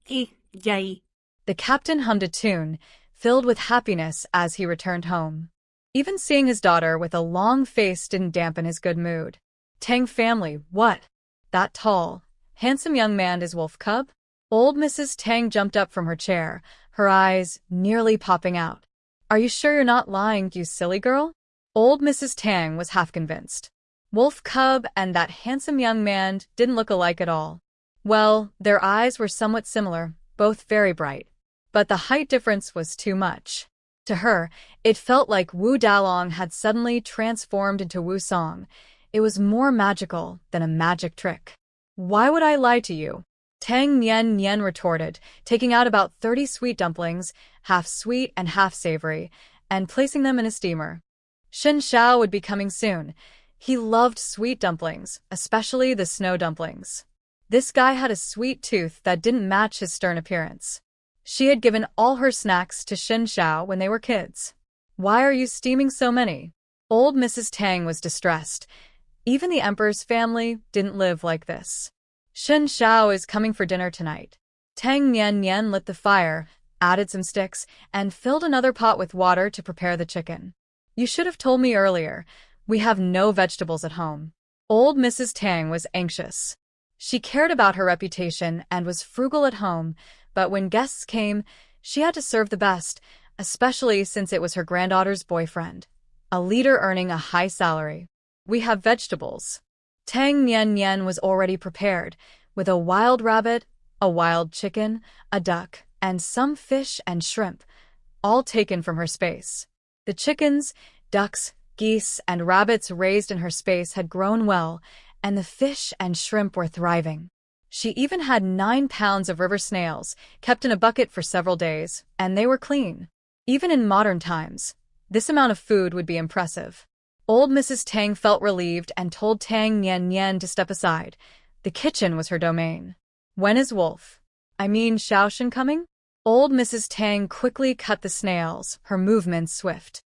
Yay. The captain hummed a tune, filled with happiness as he returned home. Even seeing his daughter with a long face didn't dampen his good mood. Tang family, what? That tall, handsome young man is Wolf Cub? Old Mrs. Tang jumped up from her chair, her eyes nearly popping out. Are you sure you're not lying, you silly girl? Old Mrs. Tang was half convinced. Wolf Cub and that handsome young man didn't look alike at all. Well, their eyes were somewhat similar, both very bright. But the height difference was too much. To her, it felt like Wu Dalong had suddenly transformed into Wu Song. It was more magical than a magic trick. Why would I lie to you? Tang Nian Nian retorted, taking out about 30 sweet dumplings, half sweet and half savory, and placing them in a steamer. Shen Xiao would be coming soon. He loved sweet dumplings, especially the snow dumplings. This guy had a sweet tooth that didn't match his stern appearance. She had given all her snacks to Shen Xiao when they were kids. Why are you steaming so many? Old Mrs. Tang was distressed. Even the emperor's family didn't live like this. Shen Xiao is coming for dinner tonight. Tang Nian Nian lit the fire, added some sticks, and filled another pot with water to prepare the chicken. You should have told me earlier. We have no vegetables at home. Old Mrs. Tang was anxious. She cared about her reputation and was frugal at home, but when guests came, she had to serve the best, especially since it was her granddaughter's boyfriend, a leader earning a high salary. We have vegetables. Tang Nian Nian was already prepared, with a wild rabbit, a wild chicken, a duck, and some fish and shrimp, all taken from her space. The chickens, ducks, geese, and rabbits raised in her space had grown well, and the fish and shrimp were thriving. She even had 9 pounds of river snails, kept in a bucket for several days, and they were clean. Even in modern times, this amount of food would be impressive. Old Mrs. Tang felt relieved and told Tang Nian Nian to step aside. The kitchen was her domain. When is Xiaoshen coming? Old Mrs. Tang quickly cut the snails, her movements swift.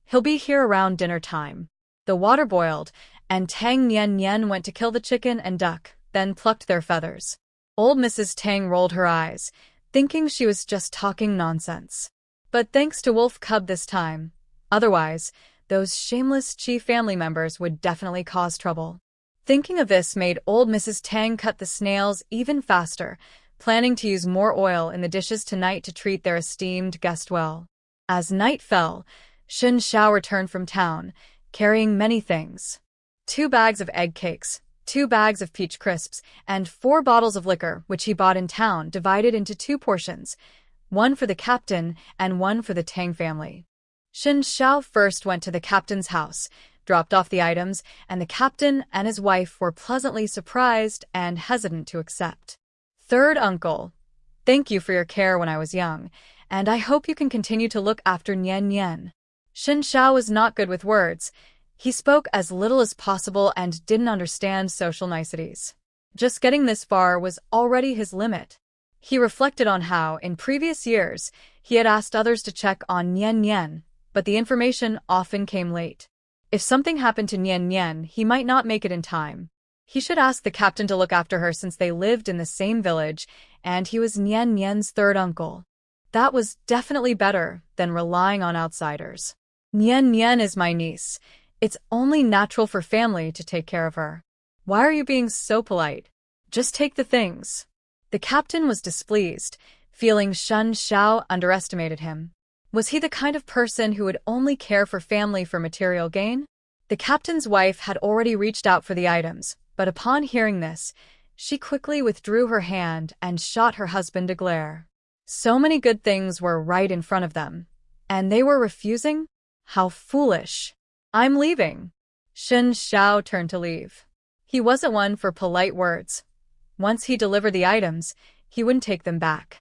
He'll be here around dinner time. The water boiled, and Tang Nian Nian went to kill the chicken and duck, then plucked their feathers. Old Mrs. Tang rolled her eyes, thinking she was just talking nonsense. But thanks to Wolf Cub this time. Otherwise, those shameless Qi family members would definitely cause trouble. Thinking of this made old Mrs. Tang cut the snails even faster, planning to use more oil in the dishes tonight to treat their esteemed guest well. As night fell, Shen Xiao returned from town, carrying many things. 2 bags of egg cakes, 2 bags of peach crisps, and 4 bottles of liquor which he bought in town divided into 2 portions, one for the captain and one for the Tang family. Shen Xiao first went to the captain's house, dropped off the items, and the captain and his wife were pleasantly surprised and hesitant to accept. Third uncle, thank you for your care when I was young, and I hope you can continue to look after Nian Nian. Shen Xiao was not good with words. He spoke as little as possible and didn't understand social niceties. Just getting this far was already his limit. He reflected on how, in previous years, he had asked others to check on Nian Nian, but the information often came late. If something happened to Nian Nian, he might not make it in time. He should ask the captain to look after her since they lived in the same village, and he was Nian Nian's third uncle. That was definitely better than relying on outsiders. Nian Nian is my niece. It's only natural for family to take care of her. Why are you being so polite? Just take the things. The captain was displeased, feeling Shen Xiao underestimated him. Was he the kind of person who would only care for family for material gain? The captain's wife had already reached out for the items, but upon hearing this, she quickly withdrew her hand and shot her husband a glare. So many good things were right in front of them, and they were refusing? How foolish. I'm leaving. Shen Xiao turned to leave. He wasn't one for polite words. Once he delivered the items, he wouldn't take them back.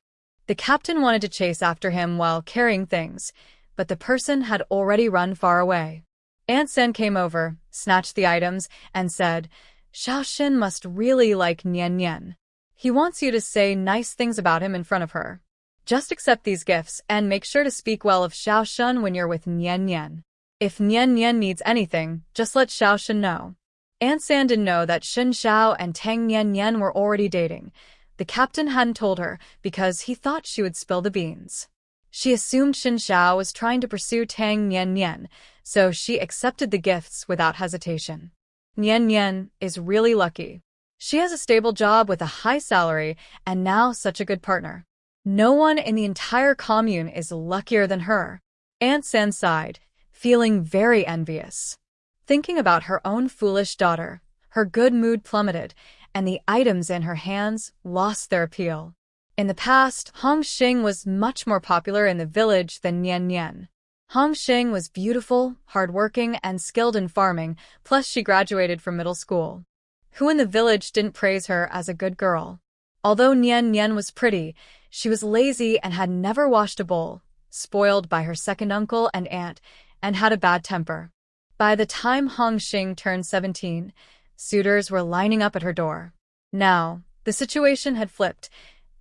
The captain wanted to chase after him while carrying things, but the person had already run far away. Aunt Sen came over, snatched the items, and said, Xiao Xin must really like Nian Nian. He wants you to say nice things about him in front of her. Just accept these gifts and make sure to speak well of Xiao Xin when you're with Nian Nian. If Nian Nian needs anything, just let Xiao Xin know. Aunt San didn't know that Shen Xiao and Tang Nian Nian were already dating. The captain hadn't told her because he thought she would spill the beans. She assumed Shen Xiao was trying to pursue Tang Nian Nian, so she accepted the gifts without hesitation. Nian Nian is really lucky. She has a stable job with a high salary and now such a good partner. No one in the entire commune is luckier than her. Aunt San sighed, feeling very envious. Thinking about her own foolish daughter, her good mood plummeted, and the items in her hands lost their appeal. In the past, Hong Xing was much more popular in the village than Nian Nian. Hong Xing was beautiful, hardworking, and skilled in farming, plus she graduated from middle school. Who in the village didn't praise her as a good girl? Although Nian Nian was pretty, she was lazy and had never washed a bowl, spoiled by her second uncle and aunt, and had a bad temper. By the time Hong Xing turned 17, suitors were lining up at her door. Now, the situation had flipped.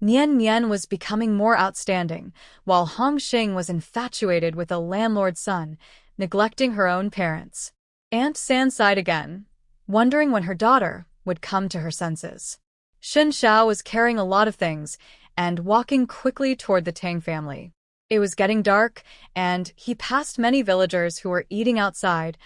Nian Nian was becoming more outstanding, while Hong Xing was infatuated with a landlord's son, neglecting her own parents. Aunt San sighed again, wondering when her daughter would come to her senses. Shen Xiao was carrying a lot of things and walking quickly toward the Tang family. It was getting dark, and he passed many villagers who were eating outside,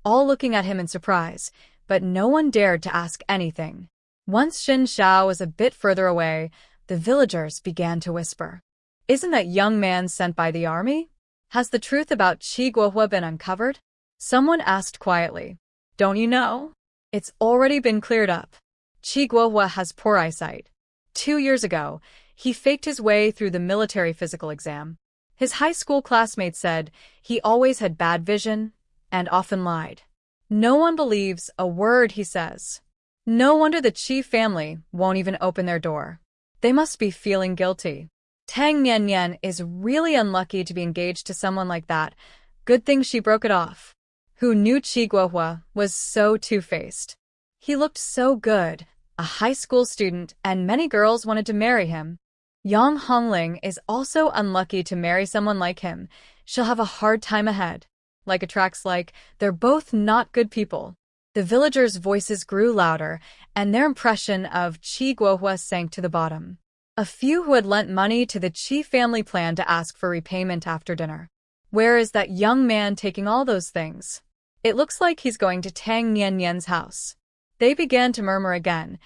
all looking at him in surprise, but no one dared to ask anything. Once Shen Xiao was a bit further away, the villagers began to whisper. Isn't that young man sent by the army? Has the truth about Qi Guohua been uncovered? Someone asked quietly. Don't you know? It's already been cleared up. Qi Guohua has poor eyesight. 2 years ago, he faked his way through the military physical exam. His high school classmates said he always had bad vision and often lied. No one believes a word he says. No wonder the Qi family won't even open their door. They must be feeling guilty. Tang Nian Nian is really unlucky to be engaged to someone like that. Good thing she broke it off. Who knew Qi Guohua was so two-faced? He looked so good, a high school student, and many girls wanted to marry him. Yang Hongling is also unlucky to marry someone like him. She'll have a hard time ahead. Like attracts like, they're both not good people. The villagers' voices grew louder, and their impression of Qi Guohua sank to the bottom. A few who had lent money to the Qi family planned to ask for repayment after dinner. Where is that young man taking all those things? It looks like he's going to Tang Nian Nian's house. They began to murmur again,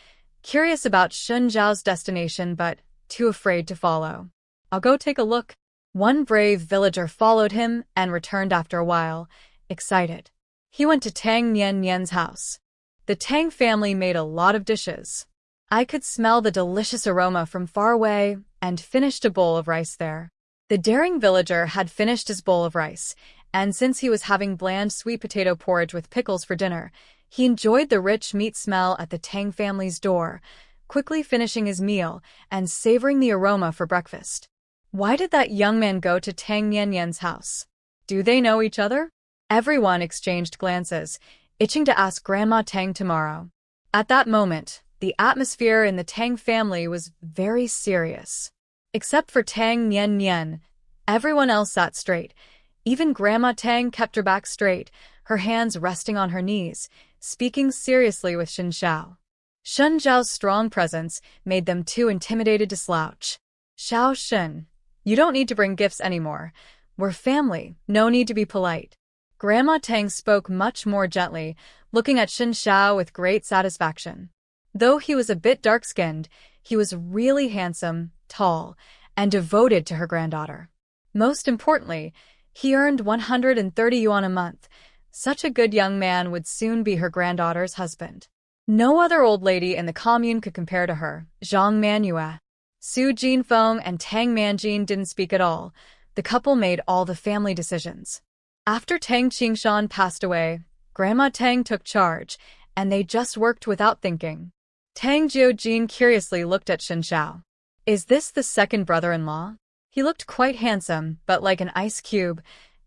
curious about Shun Zhao's destination but too afraid to follow. I'll go take a look. One brave villager followed him and returned after a while, excited. He went to Tang Nian Nian's house. The Tang family made a lot of dishes. I could smell the delicious aroma from far away and finished a bowl of rice there. The daring villager had finished his bowl of rice, and since he was having bland sweet potato porridge with pickles for dinner, he enjoyed the rich meat smell at the Tang family's door, quickly finishing his meal and savoring the aroma for breakfast. Why did that young man go to Tang Nian Nian's house? Do they know each other? Everyone exchanged glances, itching to ask Grandma Tang tomorrow. At that moment, the atmosphere in the Tang family was very serious. Except for Tang Nian Nian, everyone else sat straight, Even Grandma Tang kept her back straight, her hands resting on her knees, speaking seriously with Shen Xiao. Shen Zhao's strong presence made them too intimidated to slouch. Xiao Shen, you don't need to bring gifts anymore. We're family, no need to be polite. Grandma Tang spoke much more gently, looking at Shen Xiao with great satisfaction. Though he was a bit dark-skinned, he was really handsome, tall, and devoted to her granddaughter. Most importantly, he earned 130 yuan a month. Such a good young man would soon be her granddaughter's husband. No other old lady in the commune could compare to her. Zhang Manjue, Su Jinfeng, and Tang Manjin didn't speak at all. The couple made all the family decisions. After Tang Qingshan passed away, Grandma Tang took charge, and they just worked without thinking. Tang Jiujin curiously looked at Shen Xiao. Is this the second brother-in-law? He looked quite handsome, but like an ice cube.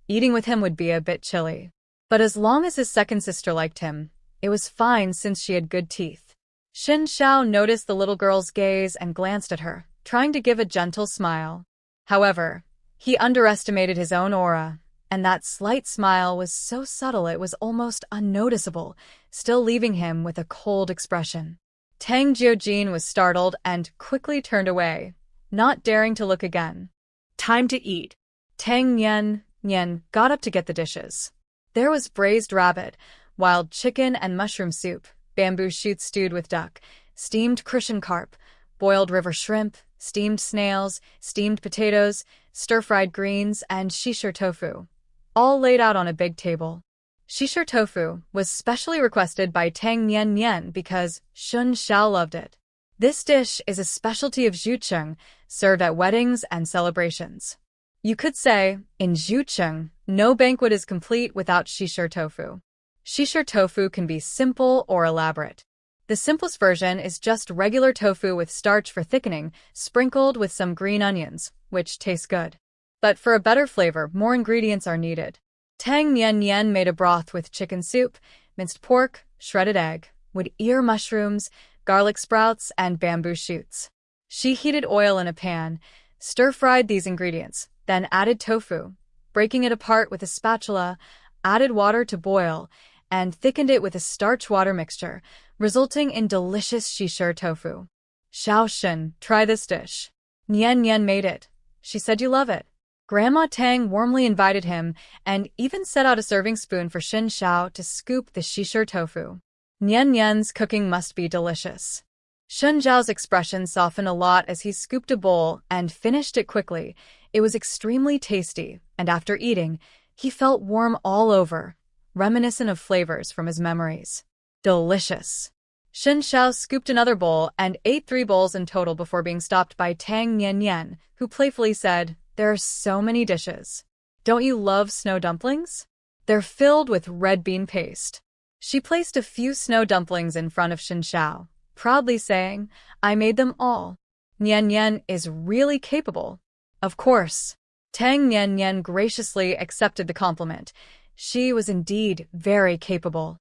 Eating with him would be a bit chilly. But as long as his second sister liked him, it was fine since she had good teeth. Shen Xiao noticed the little girl's gaze and glanced at her, trying to give a gentle smile. However, he underestimated his own aura, and that slight smile was so subtle it was almost unnoticeable, still leaving him with a cold expression. Tang Jiujin was startled and quickly turned away, not daring to look again. Time to eat. Tang Nian got up to get the dishes. There was braised rabbit, wild chicken and mushroom soup, bamboo shoots stewed with duck, steamed Crucian carp, boiled river shrimp, steamed snails, steamed potatoes, stir-fried greens, and shisher tofu, all laid out on a big table. Shisher tofu was specially requested by Tang Nian because Shen Xiao loved it. This dish is a specialty of Zhucheng, served at weddings and celebrations. You could say, in Zhucheng, no banquet is complete without shisher tofu. Shisher tofu can be simple or elaborate. The simplest version is just regular tofu with starch for thickening, sprinkled with some green onions, which tastes good. But for a better flavor, more ingredients are needed. Tang Nian made a broth with chicken soup, minced pork, shredded egg, wood ear mushrooms, garlic sprouts, and bamboo shoots. She heated oil in a pan, stir-fried these ingredients, then added tofu, breaking it apart with a spatula, added water to boil, and thickened it with a starch-water mixture, resulting in delicious shisher tofu. Xiao Shen, try this dish. Nian made it. She said you love it. Grandma Tang warmly invited him and even set out a serving spoon for Shen Xiao to scoop the shisher tofu. Nian's cooking must be delicious. Shen Xiao's expression softened a lot as he scooped a bowl and finished it quickly. It was extremely tasty, and after eating, he felt warm all over, reminiscent of flavors from his memories. Delicious. Shen Xiao scooped another bowl and ate 3 bowls in total before being stopped by Tang Nian, who playfully said, "There are so many dishes. Don't you love snow dumplings? They're filled with red bean paste." She placed a few snow dumplings in front of Shen Xiao, proudly saying, "I made them all." Nian is really capable. Of course. Tang Nian graciously accepted the compliment. She was indeed very capable.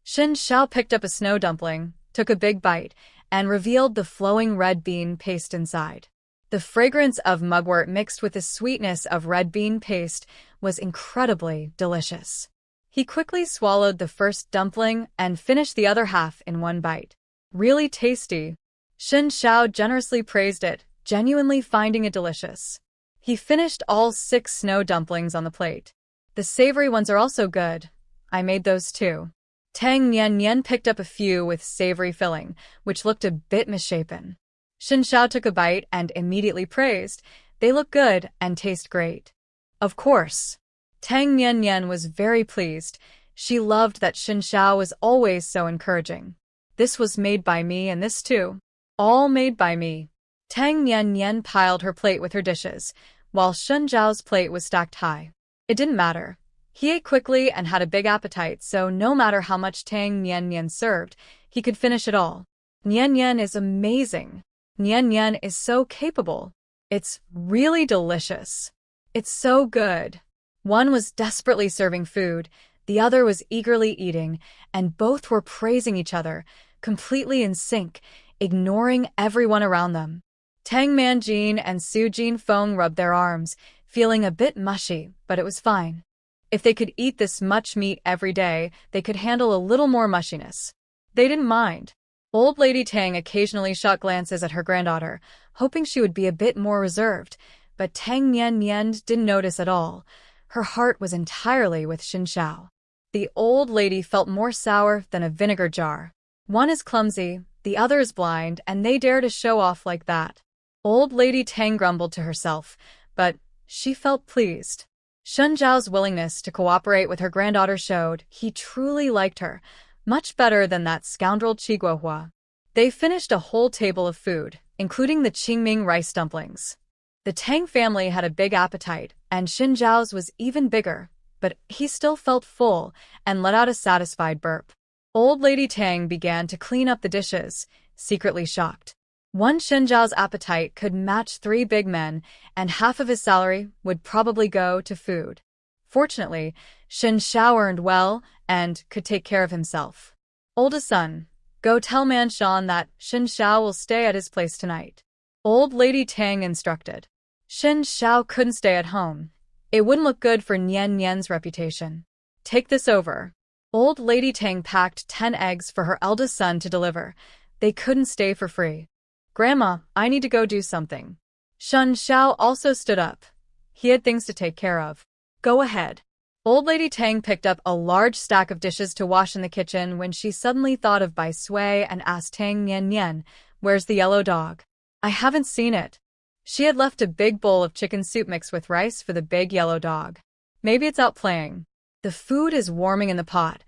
Shen Xiao picked up a snow dumpling, took a big bite, and revealed the flowing red bean paste inside. The fragrance of mugwort mixed with the sweetness of red bean paste was incredibly delicious. He quickly swallowed the first dumpling and finished the other half in one bite. Really tasty. Shen Xiao generously praised it, genuinely finding it delicious. He finished all 6 snow dumplings on the plate. The savory ones are also good. I made those too. Tang Nian picked up a few with savory filling, which looked a bit misshapen. Shen Xiao took a bite and immediately praised, "They look good and taste great." Of course. Tang Nian was very pleased. She loved that Shen Xiao was always so encouraging. "This was made by me and this too. All made by me." Tang Nian piled her plate with her dishes, while Shen Xiao's plate was stacked high. It didn't matter. He ate quickly and had a big appetite, so no matter how much Tang Nian served, he could finish it all. Nian is amazing. Nian is so capable. It's really delicious. It's so good. One was desperately serving food, the other was eagerly eating, and both were praising each other, completely in sync, ignoring everyone around them. Tang Manjin and Su Jinfeng rubbed their arms, feeling a bit mushy, but it was fine. If they could eat this much meat every day, they could handle a little more mushiness. They didn't mind. Old Lady Tang occasionally shot glances at her granddaughter, hoping she would be a bit more reserved, but Tang Nian didn't notice at all. Her heart was entirely with Xin Xiao. The old lady felt more sour than a vinegar jar. One is clumsy, the other is blind, and they dare to show off like that. Old Lady Tang grumbled to herself, but she felt pleased. Xin Zhao's willingness to cooperate with her granddaughter showed he truly liked her, much better than that scoundrel Qiguohua. They finished a whole table of food, including the Qingming rice dumplings. The Tang family had a big appetite, and Xin Zhao's was even bigger, but he still felt full and let out a satisfied burp. Old Lady Tang began to clean up the dishes, secretly shocked. One Xin Zhao's appetite could match 3 big men, and half of his salary would probably go to food. Fortunately, Xin Xiao earned well and could take care of himself. Oldest son, go tell Man Shan that Xin Xiao will stay at his place tonight. Old Lady Tang instructed. Xin Xiao couldn't stay at home. It wouldn't look good for Nian's reputation. Take this over. Old Lady Tang packed 10 eggs for her eldest son to deliver. They couldn't stay for free. Grandma, I need to go do something. Xin Xiao also stood up. He had things to take care of. Go ahead. Old Lady Tang picked up a large stack of dishes to wash in the kitchen when she suddenly thought of Bai Sui and asked Tang Nian, "Where's the yellow dog? I haven't seen it." She had left a big bowl of chicken soup mixed with rice for the big yellow dog. Maybe it's out playing. The food is warming in the pot.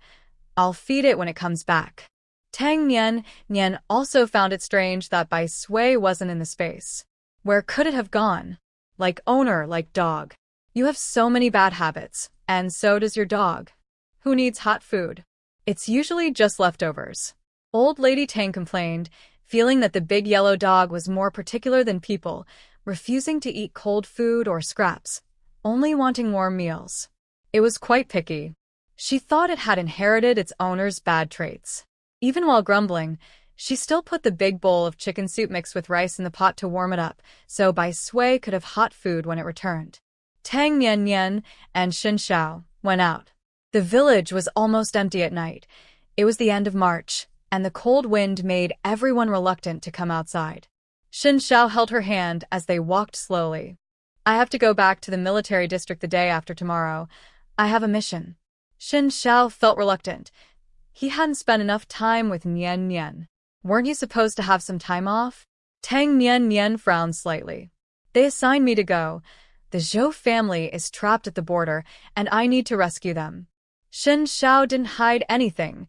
I'll feed it when it comes back. Tang Nian also found it strange that Bai Sui wasn't in the space. Where could it have gone? Like owner, like dog. You have so many bad habits, and so does your dog. Who needs hot food? It's usually just leftovers. Old Lady Tang complained, feeling that the big yellow dog was more particular than people, refusing to eat cold food or scraps, only wanting warm meals. It was quite picky. She thought it had inherited its owner's bad traits. Even while grumbling, she still put the big bowl of chicken soup mixed with rice in the pot to warm it up, so Bai Sui could have hot food when it returned. Tang Nian and Xin Xiao went out. The village was almost empty at night. It was the end of March, and the cold wind made everyone reluctant to come outside. Xin Xiao held her hand as they walked slowly. I have to go back to the military district the day after tomorrow. I have a mission. Xin Xiao felt reluctant. He hadn't spent enough time with Nian. Weren't you supposed to have some time off? Tang Nian frowned slightly. They assigned me to go. The Zhou family is trapped at the border, and I need to rescue them. Xin Xiao didn't hide anything.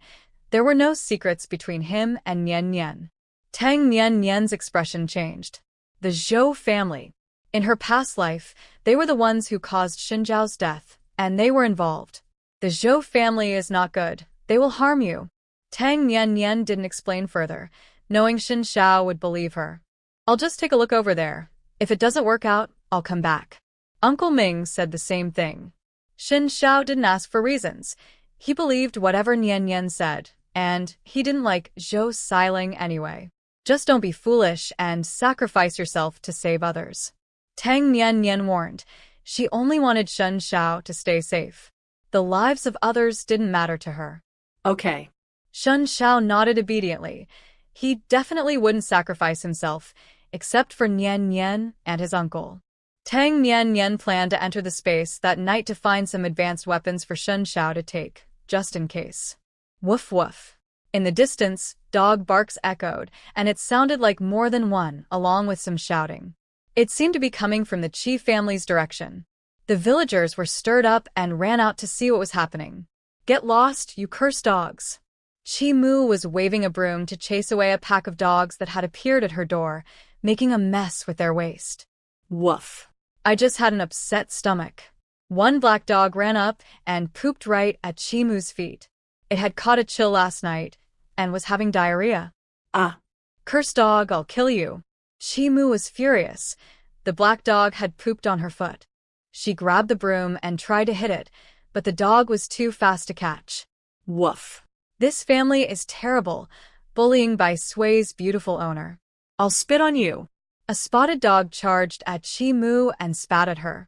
There were no secrets between him and Nian. Tang Nian's expression changed. The Zhou family. In her past life, they were the ones who caused Xin Zhao's death, and they were involved. The Zhou family is not good. They will harm you. Tang Nian didn't explain further, knowing Xin Xiao would believe her. I'll just take a look over there. If it doesn't work out, I'll come back. Uncle Ming said the same thing. Xin Xiao didn't ask for reasons. He believed whatever Nian said, and he didn't like Zhou Siling anyway. Just don't be foolish and sacrifice yourself to save others. Tang Nian warned. She only wanted Xin Xiao to stay safe. The lives of others didn't matter to her. Okay. Xin Xiao nodded obediently. He definitely wouldn't sacrifice himself, except for Nian and his uncle. Tang Nian planned to enter the space that night to find some advanced weapons for Xin Xiao to take, just in case. Woof woof. In the distance, dog barks echoed, and it sounded like more than one, along with some shouting. It seemed to be coming from the Qi family's direction. The villagers were stirred up and ran out to see what was happening. Get lost, you cursed dogs. Qi Mu was waving a broom to chase away a pack of dogs that had appeared at her door, making a mess with their waste. Woof. I just had an upset stomach. One black dog ran up and pooped right at Qi Mu's feet. It had caught a chill last night and was having diarrhea. Ah. Cursed dog, I'll kill you. Qi Mu was furious. The black dog had pooped on her foot. She grabbed the broom and tried to hit it, but the dog was too fast to catch. Woof. This family is terrible, bullying Bai Sui's beautiful owner. I'll spit on you. A spotted dog charged at Qi Mu and spat at her.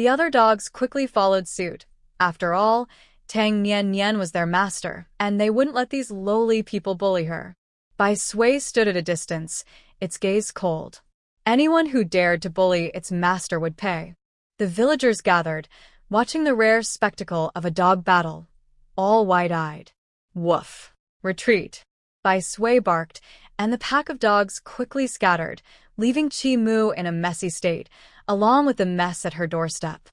The other dogs quickly followed suit. After all, Tang Nian Nian was their master, and they wouldn't let these lowly people bully her. Bai Sui stood at a distance, its gaze cold. Anyone who dared to bully its master would pay. The villagers gathered, watching the rare spectacle of a dog battle, all wide-eyed. Woof! Retreat! Bai Sui barked, and the pack of dogs quickly scattered, leaving Chi Mu in a messy state, along with the mess at her doorstep.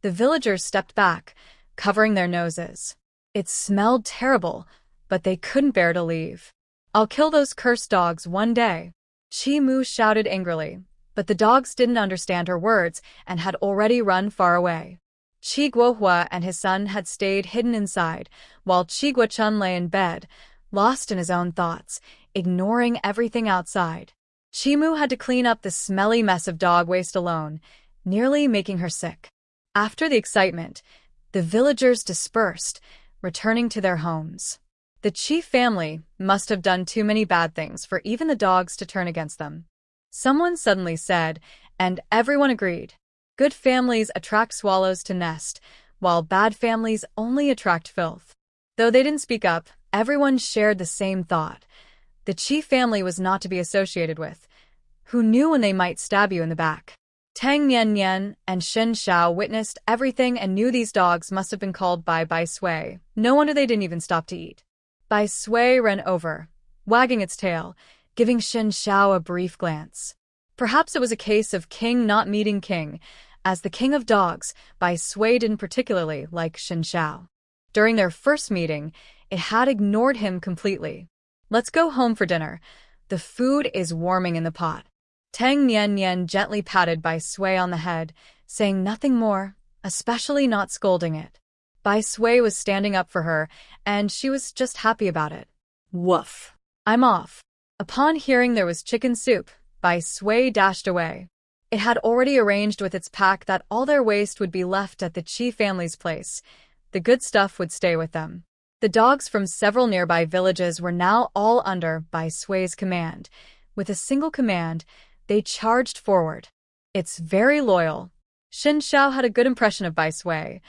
The villagers stepped back, covering their noses. It smelled terrible, but they couldn't bear to leave. "I'll kill those cursed dogs one day," Chi Mu shouted angrily, but the dogs didn't understand her words and had already run far away. Chi Guohua and his son had stayed hidden inside, while Chi Guochun lay in bed, lost in his own thoughts, ignoring everything outside. Chi Mu had to clean up the smelly mess of dog waste alone, nearly making her sick. After the excitement, the villagers dispersed, returning to their homes. The chief family must have done too many bad things for even the dogs to turn against them. Someone suddenly said, and everyone agreed. Good families attract swallows to nest, while bad families only attract filth. Though they didn't speak up, everyone shared the same thought. The chief family was not to be associated with. Who knew when they might stab you in the back? Tang Nian Nian and Shen Xiao witnessed everything and knew these dogs must have been called by Bai Sui. No wonder they didn't even stop to eat. Bai Sui ran over, wagging its tail, giving Shen Xiao a brief glance. Perhaps it was a case of king not meeting king. As the king of dogs, Bai Sui didn't particularly like Shen Xiao. During their first meeting, it had ignored him completely. "Let's go home for dinner. The food is warming in the pot." Tang Nian Nian gently patted Bai Sui on the head, saying nothing more, especially not scolding it. Bai Sui was standing up for her, and she was just happy about it. Woof! "I'm off." Upon hearing there was chicken soup, Bai Sui dashed away. It had already arranged with its pack that all their waste would be left at the Chi family's place. The good stuff would stay with them. The dogs from several nearby villages were now all under Bai Sui's command. With a single command, they charged forward. "It's very loyal." Shen Xiao had a good impression of Bai Sui.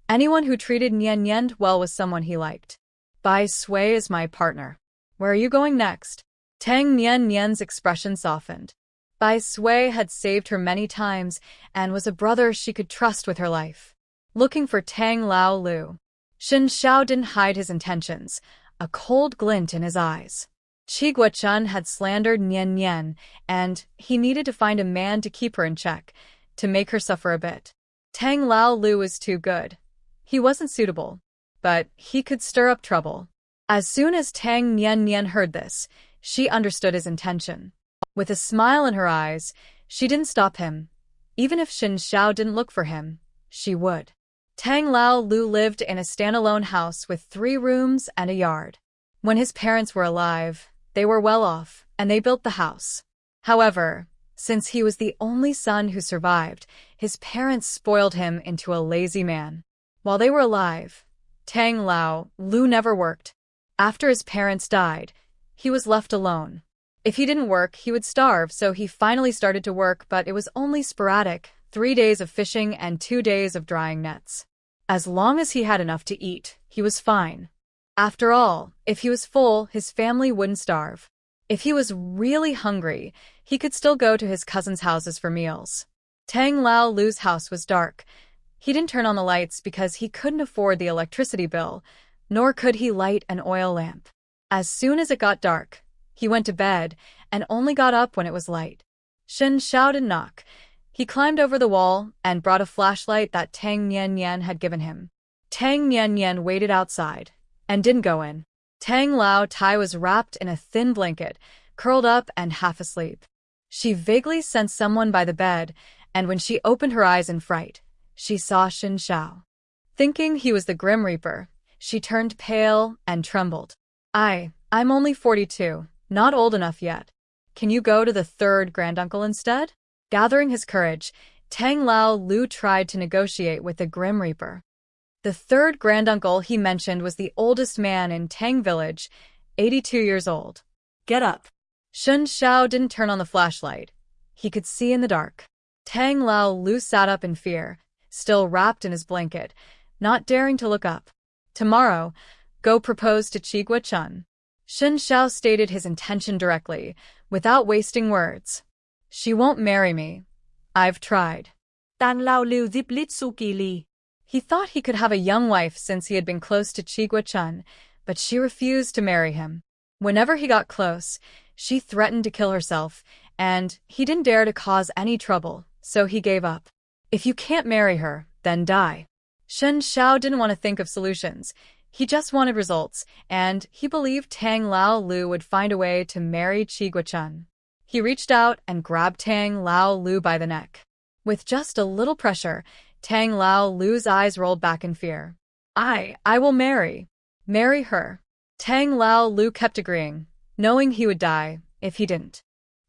Anyone who treated Nian Nian well was someone he liked. "Bai Sui is my partner. Where are you going next?" Tang Nian Nian's expression softened. Bai Sui had saved her many times and was a brother she could trust with her life. "Looking for Tang Lao Lu." Shen Xiao didn't hide his intentions, a cold glint in his eyes. Chi Guochun had slandered Nian Nian, and he needed to find a man to keep her in check, to make her suffer a bit. Tang Lao Lu was too good. He wasn't suitable, but he could stir up trouble. As soon as Tang Nian Nian heard this, she understood his intention. With a smile in her eyes, she didn't stop him. Even if Shen Xiao didn't look for him, she would. Tang Lao Lu lived in a standalone house with 3 rooms and a yard. When his parents were alive, they were well off, and they built the house. However, since he was the only son who survived, his parents spoiled him into a lazy man. While they were alive, Tang Lao Lu never worked. After his parents died, he was left alone. If he didn't work, he would starve, so he finally started to work, but it was only sporadic, 3 days of fishing and 2 days of drying nets. As long as he had enough to eat, he was fine. After all, if he was full, his family wouldn't starve. If he was really hungry, he could still go to his cousins' houses for meals. Tang Lao Lu's house was dark. He didn't turn on the lights because he couldn't afford the electricity bill, nor could he light an oil lamp. As soon as it got dark, he went to bed and only got up when it was light. Shen Xiao didn't knock. He climbed over the wall and brought a flashlight that Tang Nian Nian had given him. Tang Nian Nian waited outside and didn't go in. Tang Lao Tai was wrapped in a thin blanket, curled up and half asleep. She vaguely sensed someone by the bed, and when she opened her eyes in fright, she saw Shen Xiao. Thinking he was the Grim Reaper, she turned pale and trembled. I'm only 42, not old enough yet. Can you go to the 3rd granduncle instead?" Gathering his courage, Tang Lao Lu tried to negotiate with the Grim Reaper. The 3rd granduncle he mentioned was the oldest man in Tang Village, 82 years old. Get up. Shen Xiao didn't turn on the flashlight. He could see in the dark. Tang Lao Lu sat up in fear, still wrapped in his blanket, not daring to look up. Tomorrow, go propose to Chigwa-chun. Shen Xiao stated his intention directly, without wasting words. She won't marry me. I've tried. Tan lao lưu zip lit suki li. He thought he could have a young wife since he had been close to Chigwa-chun, but she refused to marry him. Whenever he got close, she threatened to kill herself, and he didn't dare to cause any trouble, so he gave up. If you can't marry her, then die. Shen Xiao didn't want to think of solutions. He just wanted results, and he believed Tang Lao Lu would find a way to marry Chigwa-chun. He reached out and grabbed Tang Lao Lu by the neck. With just a little pressure, Tang Lao Lu's eyes rolled back in fear. I will marry her. Tang Lao Lu kept agreeing, knowing he would die if he didn't.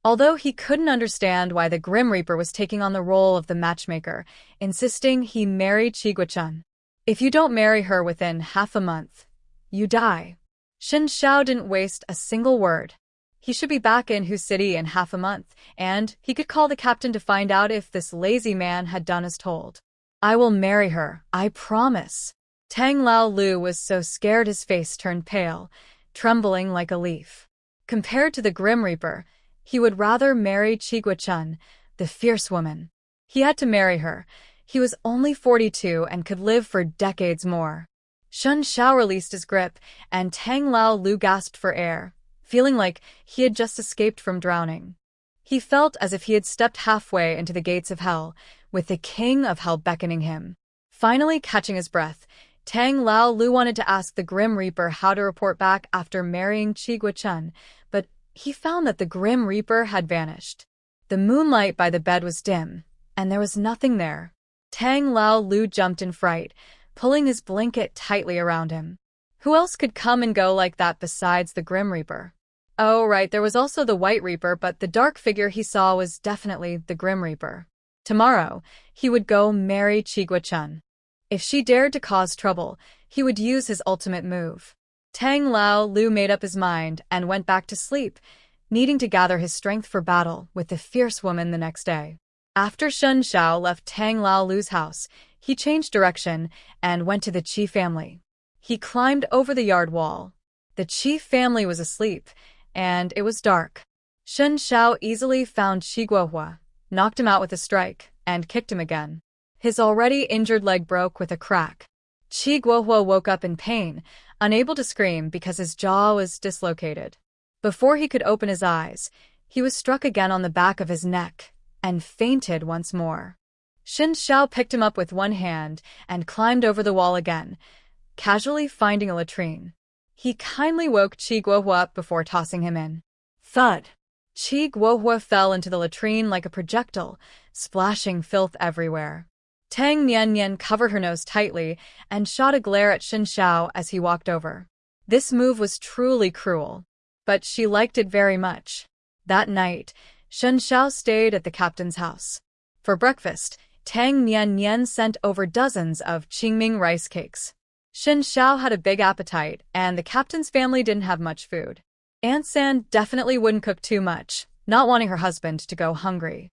Although he couldn't understand why the Grim Reaper was taking on the role of the matchmaker, insisting he marry Chigwa-chun. If you don't marry her within half a month, you die. Shen Xiao didn't waste a single word. He should be back in Hu City in half a month, and he could call the captain to find out if this lazy man had done as told. I will marry her, I promise. Tang Lao Lu was so scared his face turned pale, trembling like a leaf. Compared to the Grim Reaper, he would rather marry Chigwa-chun, the fierce woman. He had to marry her. He was only 42 and could live for decades more. Shen Xiao released his grip, and Tang Lao Lu gasped for air, feeling like he had just escaped from drowning. He felt as if he had stepped halfway into the gates of hell, with the king of hell beckoning him. Finally catching his breath, Tang Lao Lu wanted to ask the Grim Reaper how to report back after marrying Chigwa-chun, but he found that the Grim Reaper had vanished. The moonlight by the bed was dim, and there was nothing there. Tang Lao Lu jumped in fright, pulling his blanket tightly around him. Who else could come and go like that besides the Grim Reaper? Oh, right, there was also the White Reaper, but the dark figure he saw was definitely the Grim Reaper. Tomorrow, he would go marry Chigwa-chun. If she dared to cause trouble, he would use his ultimate move. Tang Lao Lu made up his mind and went back to sleep, needing to gather his strength for battle with the fierce woman the next day. After Shen Xiao left Tang Lao Lu's house, he changed direction and went to the Qi family. He climbed over the yard wall. The Qi family was asleep, and it was dark. Shen Xiao easily found Chiguohua, knocked him out with a strike, and kicked him again. His already injured leg broke with a crack. Chiguohua woke up in pain, unable to scream because his jaw was dislocated. Before he could open his eyes, he was struck again on the back of his neck and fainted once more. Shen Xiao picked him up with one hand and climbed over the wall again, casually finding a latrine. He kindly woke Chiguohua up before tossing him in. Thud! Chiguohua fell into the latrine like a projectile, splashing filth everywhere. Tang Nian covered her nose tightly and shot a glare at Shen Xiao as he walked over. This move was truly cruel, but she liked it very much. That night, Shen Xiao stayed at the captain's house. For breakfast, Tang Nian sent over dozens of Qingming rice cakes. Shen Xiao had a big appetite, and the captain's family didn't have much food. Aunt San definitely wouldn't cook too much, not wanting her husband to go hungry.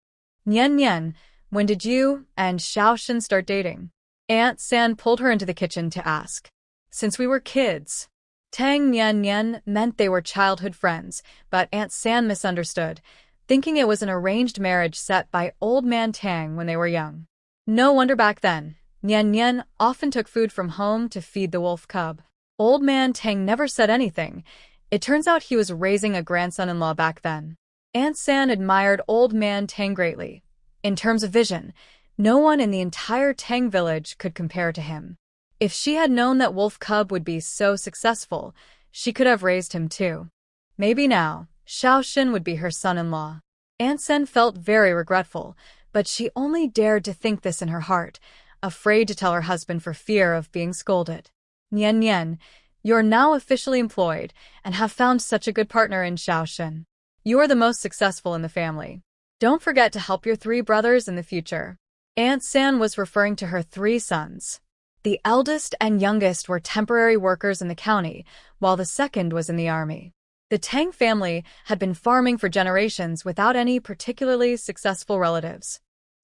Nian, when did you and Xiao Shen start dating? Aunt San pulled her into the kitchen to ask. Since we were kids. Tang Nian meant they were childhood friends, but Aunt San misunderstood, thinking it was an arranged marriage set by Old Man Tang when they were young. No wonder back then, Nian often took food from home to feed the wolf cub. Old Man Tang never said anything. It turns out he was raising a grandson-in-law back then. Aunt San admired Old Man Tang greatly. In terms of vision, no one in the entire Tang village could compare to him. If she had known that Wolf Cub would be so successful, she could have raised him too. Maybe now, Xiao Shen would be her son-in-law. Aunt Sen felt very regretful, but she only dared to think this in her heart, afraid to tell her husband for fear of being scolded. Nian, you're now officially employed and have found such a good partner in Xiao Shen. You are the most successful in the family. Don't forget to help your 3 brothers in the future. Aunt San was referring to her 3 sons. The eldest and youngest were temporary workers in the county, while the second was in the army. The Tang family had been farming for generations without any particularly successful relatives.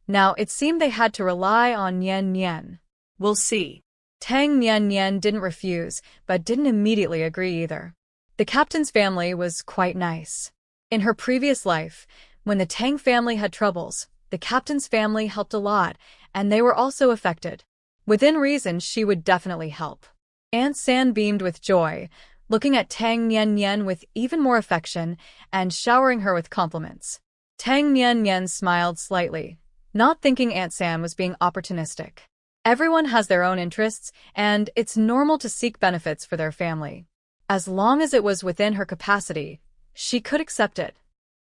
Now, it seemed they had to rely on Nian Nian. We'll see. Tang Nian Nian didn't refuse, but didn't immediately agree either. The captain's family was quite nice. In her previous life, when the Tang family had troubles, the captain's family helped a lot, and they were also affected. Within reason, she would definitely help. Aunt San beamed with joy, looking at Tang Nian Nian with even more affection and showering her with compliments. Tang Nian Nian smiled slightly, not thinking Aunt San was being opportunistic. Everyone has their own interests, and it's normal to seek benefits for their family. As long as it was within her capacity, she could accept it.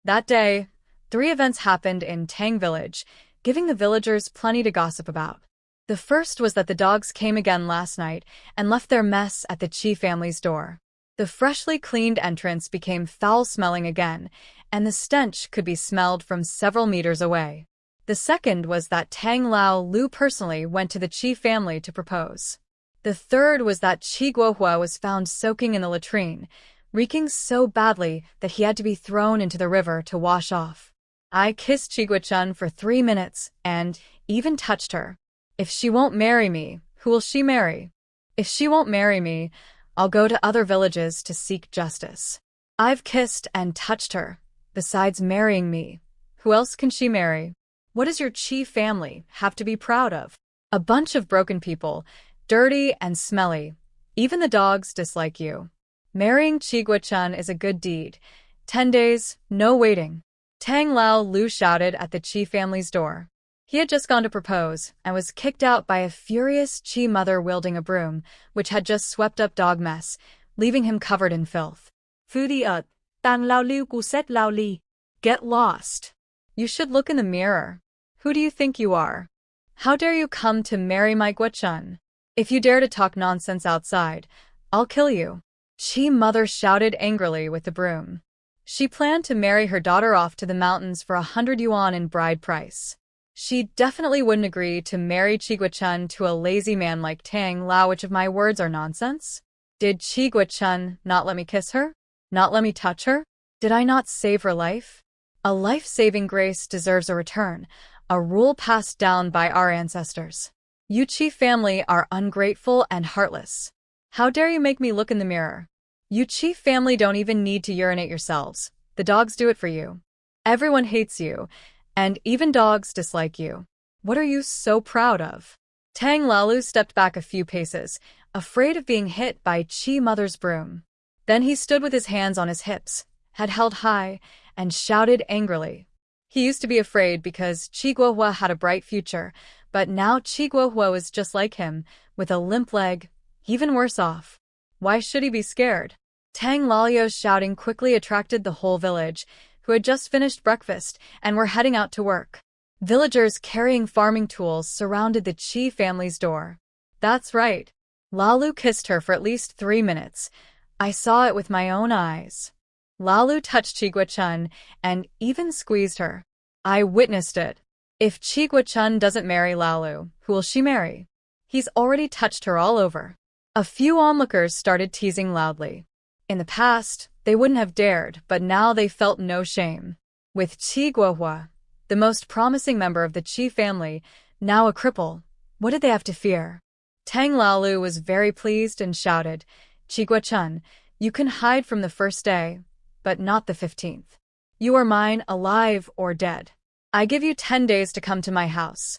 That day, 3 events happened in Tang Village, giving the villagers plenty to gossip about. The first was that the dogs came again last night and left their mess at the Chi family's door. The freshly cleaned entrance became foul-smelling again, and the stench could be smelled from several meters away. The second was that Tang Lao Lu personally went to the Chi family to propose. The third was that Chi Guohua was found soaking in the latrine, reeking so badly that he had to be thrown into the river to wash off. I kissed Chi Guochun for 3 minutes and even touched her. If she won't marry me, who will she marry? If she won't marry me, I'll go to other villages to seek justice. I've kissed and touched her. Besides marrying me, who else can she marry? What does your Chi family have to be proud of? A bunch of broken people, dirty and smelly. Even the dogs dislike you. Marrying Chi Guochun is a good deed. 10 days, no waiting. Tang Lao Lu shouted at the Chi family's door. He had just gone to propose and was kicked out by a furious Chi mother wielding a broom, which had just swept up dog mess, leaving him covered in filth. Phu ợt, Tang Lao Liu Gu Set Lao Li. Get lost. You should look in the mirror. Who do you think you are? How dare you come to marry my Guochun? If you dare to talk nonsense outside, I'll kill you. Chi mother shouted angrily with the broom. She planned to marry her daughter off to the mountains for 100 yuan in bride price. She definitely wouldn't agree to marry Chi Guochun to a lazy man like Tang Lao. Which of my words are nonsense? Did Chi Guochun not let me kiss her? Not let me touch her? Did I not save her life? A life-saving grace deserves a return, a rule passed down by our ancestors. You Chi family are ungrateful and heartless. How dare you make me look in the mirror? You Chi family don't even need to urinate yourselves. The dogs do it for you. Everyone hates you, and even dogs dislike you. What are you so proud of? Tang Lalu stepped back a few paces, afraid of being hit by Chi mother's broom. Then he stood with his hands on his hips, head held high, and shouted angrily. He used to be afraid because Chi Guohua had a bright future, but now Chi Guohua was just like him, with a limp leg, even worse off. Why should he be scared? Tang Lalio's shouting quickly attracted the whole village, who had just finished breakfast and were heading out to work. Villagers carrying farming tools surrounded the Chi family's door. That's right. Lalu kissed her for at least 3 minutes. I saw it with my own eyes. Lalu touched Chi Guochun and even squeezed her. I witnessed it. If Chi Guochun doesn't marry Lalu, who will she marry? He's already touched her all over. A few onlookers started teasing loudly. In the past, they wouldn't have dared, but now they felt no shame. With Chi Guohua, the most promising member of the Chi family, now a cripple, what did they have to fear? Tang Lalu was very pleased and shouted, Chi Guochun, you can hide from the first day, but not the 15th. You are mine, alive or dead. I give you 10 days to come to my house.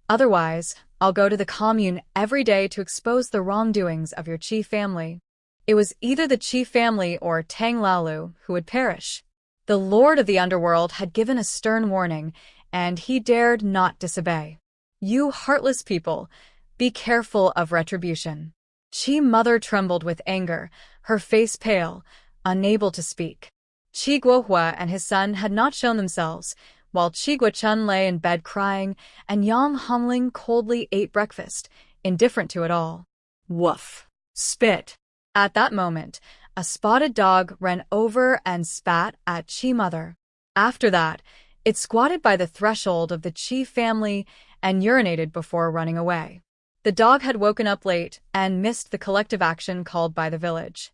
Otherwise, I'll go to the commune every day to expose the wrongdoings of your Chi family. It was either the Chi family or Tang Lalu who would perish. The Lord of the Underworld had given a stern warning, and he dared not disobey. You heartless people, be careful of retribution. Chi mother trembled with anger, her face pale, unable to speak. Chi Guohua and his son had not shown themselves, while Chi Guochun lay in bed crying, and Yang Hongling coldly ate breakfast, indifferent to it all. Woof. Spit. At that moment, a spotted dog ran over and spat at Chi mother. After that, it squatted by the threshold of the Chi family and urinated before running away. The dog had woken up late and missed the collective action called by the village.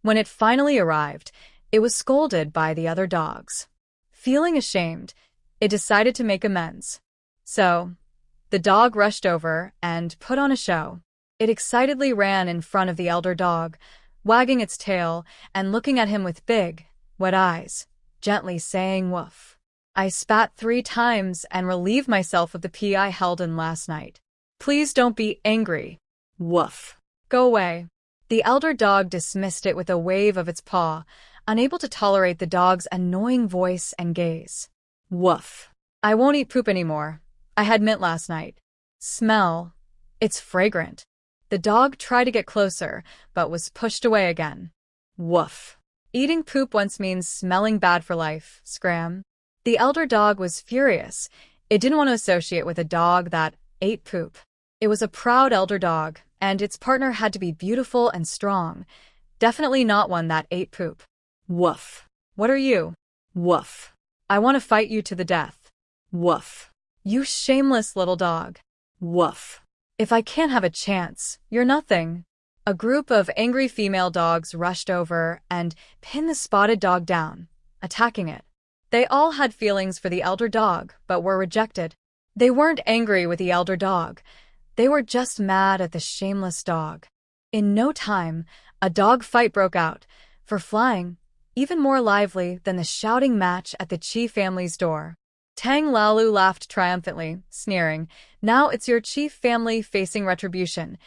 When it finally arrived, it was scolded by the other dogs. Feeling ashamed, it decided to make amends. So, the dog rushed over and put on a show. It excitedly ran in front of the elder dog, wagging its tail and looking at him with big, wet eyes, gently saying woof. I spat 3 times and relieved myself of the pee I held in last night. Please don't be angry. Woof. Go away. The elder dog dismissed it with a wave of its paw, unable to tolerate the dog's annoying voice and gaze. Woof. I won't eat poop anymore. I had mint last night. Smell. It's fragrant. The dog tried to get closer, but was pushed away again. Woof. Eating poop once means smelling bad for life, Scram. The elder dog was furious. It didn't want to associate with a dog that ate poop. It was a proud elder dog, and its partner had to be beautiful and strong. Definitely not one that ate poop. Woof. What are you? Woof. I want to fight you to the death. Woof. You shameless little dog. Woof. If I can't have a chance, you're nothing. A group of angry female dogs rushed over and pinned the spotted dog down, attacking it. They all had feelings for the elder dog, but were rejected. They weren't angry with the elder dog. They were just mad at the shameless dog. In no time, a dog fight broke out, for flying, even more lively than the shouting match at the Chi family's door. Tang Laolu laughed triumphantly, sneering, "Now it's your chief family facing retribution.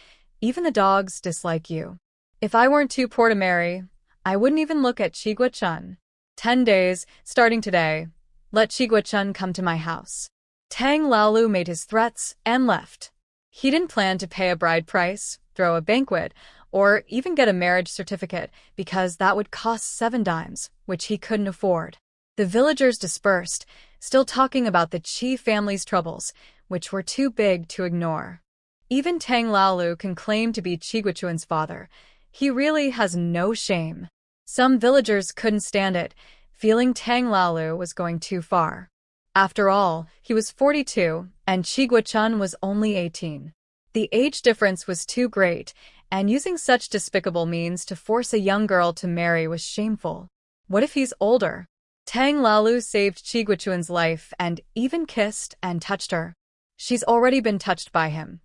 Even the dogs dislike you. If I weren't too poor to marry, I wouldn't even look at Chigua-chun. 10 days, starting today. Let Chigua-chun come to my house." Tang Laolu made his threats and left. He didn't plan to pay a bride price, throw a banquet, or even get a marriage certificate because that would cost 7 dimes, which he couldn't afford. The villagers dispersed, still talking about the Chi family's troubles, which were too big to ignore. Even Tang Laolu can claim to be Chiguachuan's father. He really has no shame. Some villagers couldn't stand it, feeling Tang Laolu was going too far. After all, he was 42, and Chiguachun was only 18. The age difference was too great, and using such despicable means to force a young girl to marry was shameful. What if he's older? Tang Laolu saved Chiguachuan's life and even kissed and touched her. She's already been touched by him.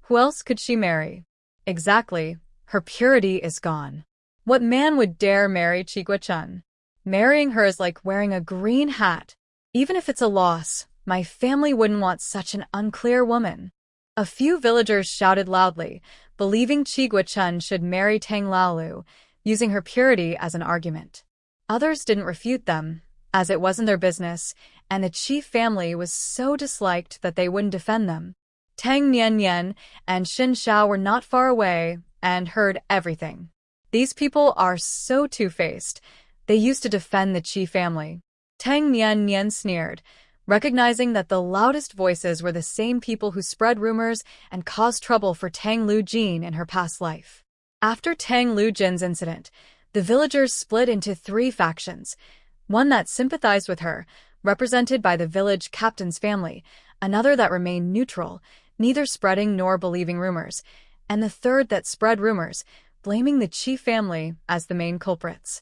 Who else could she marry? Exactly, her purity is gone. What man would dare marry Chiguachun? Marrying her is like wearing a green hat. Even if it's a loss, my family wouldn't want such an unclear woman. A few villagers shouted loudly, believing Chiguachun should marry Tang Laolu, using her purity as an argument. Others didn't refute them, as it wasn't their business, and the chief family was so disliked that they wouldn't defend them. Tang Nian and Xin Xiao were not far away and heard everything. These people are so two-faced. They used to defend the Qi family. Tang Nian sneered, recognizing that the loudest voices were the same people who spread rumors and caused trouble for Tang Lu Jin in her past life. After Tang Lu Jin's incident, the villagers split into 3 factions. One that sympathized with her, represented by the village captain's family, another that remained neutral, neither spreading nor believing rumors, and the third that spread rumors, blaming the Qi family as the main culprits.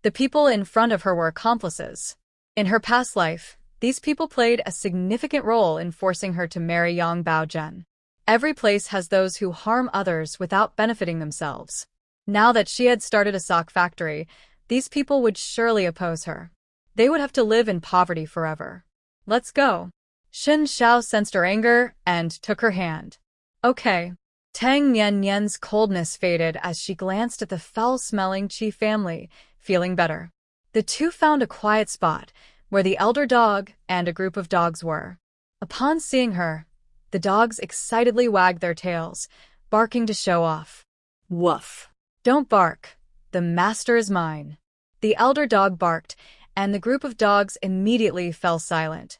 The people in front of her were accomplices. In her past life, these people played a significant role in forcing her to marry Yang Baozhen. Every place has those who harm others without benefiting themselves. Now that she had started a sock factory, these people would surely oppose her. They would have to live in poverty forever. Let's go. Xin Xiao sensed her anger and took her hand. Okay. Tang Nian's coldness faded as she glanced at the foul-smelling Qi family, feeling better. The two found a quiet spot where the elder dog and a group of dogs were. Upon seeing her, the dogs excitedly wagged their tails, barking to show off. Woof. Don't bark. The master is mine. The elder dog barked, and the group of dogs immediately fell silent,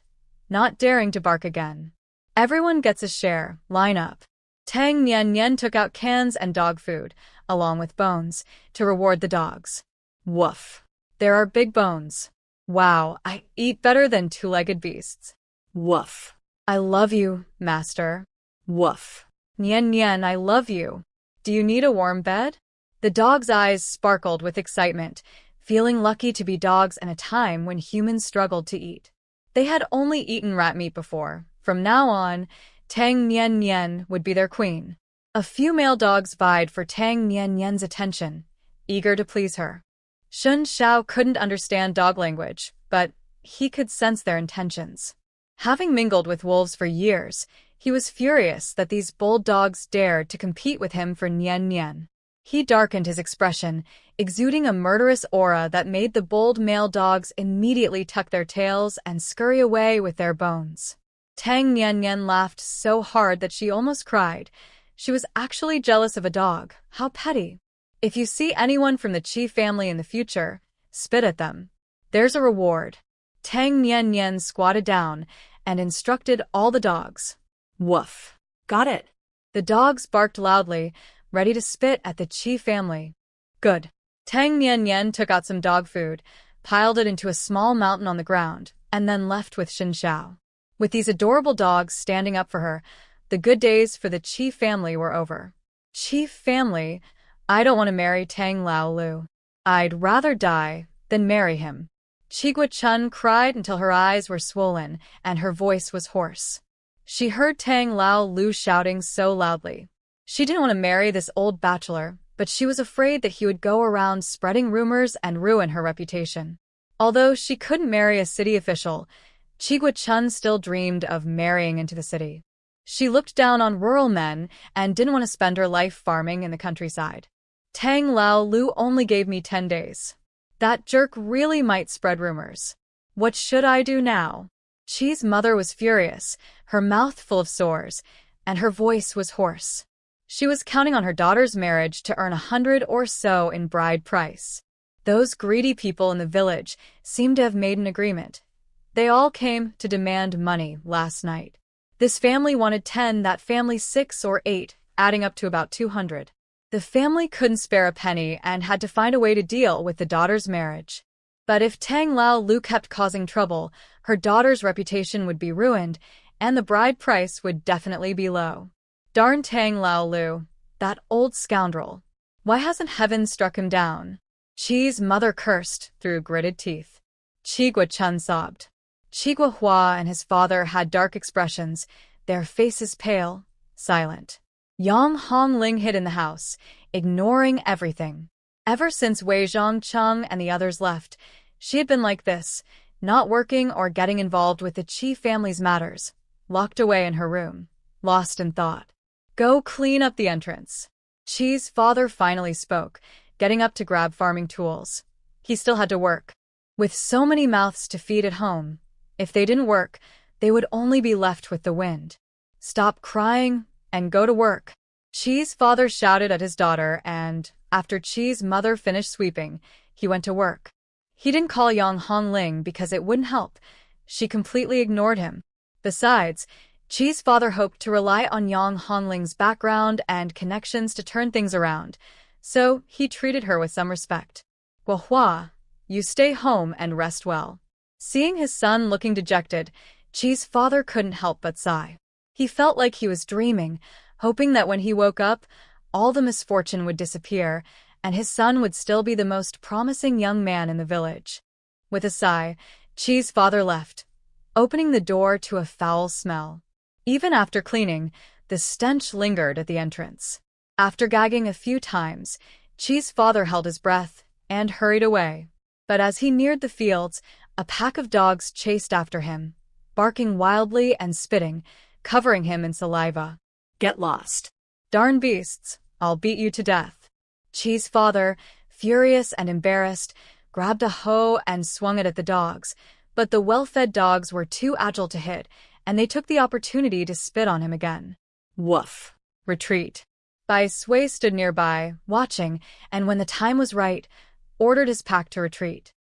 not daring to bark again. Everyone gets a share. Line up. Tang Nian took out cans and dog food, along with bones, to reward the dogs. Woof. There are big bones. Wow, I eat better than 2-legged beasts. Woof. I love you, master. Woof. Nian, I love you. Do you need a warm bed? The dog's eyes sparkled with excitement, feeling lucky to be dogs in a time when humans struggled to eat. They had only eaten rat meat before, From now on, Tang Nian Nian would be their queen. A few male dogs vied for Tang Nian Nian's attention, eager to please her. Shun Xiao couldn't understand dog language, but he could sense their intentions. Having mingled with wolves for years, he was furious that these bold dogs dared to compete with him for Nian Nian. He darkened his expression, exuding a murderous aura that made the bold male dogs immediately tuck their tails and scurry away with their bones. Tang Nian Nian laughed so hard that she almost cried. She was actually jealous of a dog. How petty. If you see anyone from the Qi family in the future, spit at them. There's a reward. Tang Nian Nian squatted down and instructed all the dogs. Woof. Got it. The dogs barked loudly, ready to spit at the Qi family. Good. Tang Nian Nian took out some dog food, piled it into a small mountain on the ground, and then left with Xin Xiao. With these adorable dogs standing up for her, the good days for the Qi family were over. Qi family? I don't want to marry Tang Lao Lu. I'd rather die than marry him. Qigua Chun cried until her eyes were swollen and her voice was hoarse. She heard Tang Lao Lu shouting so loudly. She didn't want to marry this old bachelor, but she was afraid that he would go around spreading rumors and ruin her reputation. Although she couldn't marry a city official, Qigua Chun still dreamed of marrying into the city. She looked down on rural men and didn't want to spend her life farming in the countryside. Tang Lao Lu only gave me 10 days. That jerk really might spread rumors. What should I do now? Qi's mother was furious, her mouth full of sores, and her voice was hoarse. She was counting on her daughter's marriage to earn 100 or so in bride price. Those greedy people in the village seemed to have made an agreement. They all came to demand money last night. This family wanted 10, that family 6 or 8, adding up to about 200. The family couldn't spare a penny and had to find a way to deal with the daughter's marriage. But if Tang Lao Lu kept causing trouble, her daughter's reputation would be ruined, and the bride price would definitely be low. Darn Tang Lao Lu, that old scoundrel. Why hasn't heaven struck him down? Qi's mother cursed through gritted teeth. Qigua Chun sobbed. Qigua Hua and his father had dark expressions, their faces pale, silent. Yang Hongling hid in the house, ignoring everything. Ever since Wei Zhongcheng and the others left, she had been like this, not working or getting involved with the Qi family's matters, locked away in her room, lost in thought. Go clean up the entrance. Qi's father finally spoke, getting up to grab farming tools. He still had to work. With so many mouths to feed at home, if they didn't work, they would only be left with the wind. Stop crying and go to work. Qi's father shouted at his daughter and, after Qi's mother finished sweeping, he went to work. He didn't call Yang Hongling because it wouldn't help. She completely ignored him. Besides, Qi's father hoped to rely on Yang Hongling's background and connections to turn things around, so he treated her with some respect. Hua, you stay home and rest well. Seeing his son looking dejected, Qi's father couldn't help but sigh. He felt like he was dreaming, hoping that when he woke up, all the misfortune would disappear, and his son would still be the most promising young man in the village. With a sigh, Qi's father left, opening the door to a foul smell. Even after cleaning, the stench lingered at the entrance. After gagging a few times, Qi's father held his breath and hurried away. But as he neared the fields, a pack of dogs chased after him, barking wildly and spitting, covering him in saliva. Get lost. Darn beasts, I'll beat you to death. Qi's father, furious and embarrassed, grabbed a hoe and swung it at the dogs, but the well-fed dogs were too agile to hit, and they took the opportunity to spit on him again. Woof. Retreat. Bai Sui stood nearby, watching, and when the time was right, ordered his pack to retreat.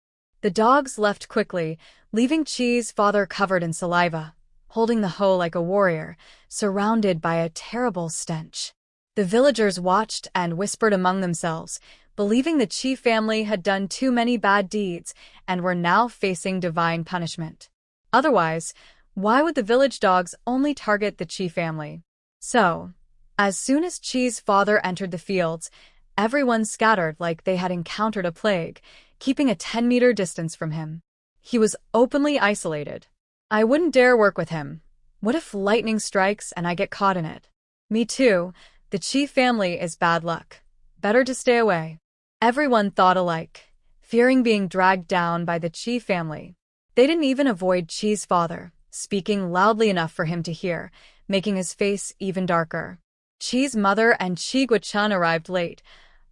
The dogs left quickly, leaving Qi's father covered in saliva, holding the hoe like a warrior, surrounded by a terrible stench. The villagers watched and whispered among themselves, believing the Qi family had done too many bad deeds and were now facing divine punishment. Otherwise, why would the village dogs only target the Qi family? So, as soon as Qi's father entered the fields, everyone scattered like they had encountered a plague, keeping a 10-meter distance from him. He was openly isolated. I wouldn't dare work with him. What if lightning strikes and I get caught in it? Me too. The Chi family is bad luck. Better to stay away. Everyone thought alike, fearing being dragged down by the Chi family. They didn't even avoid Chi's father, speaking loudly enough for him to hear, making his face even darker. Chi's mother and Chi Guochun arrived late,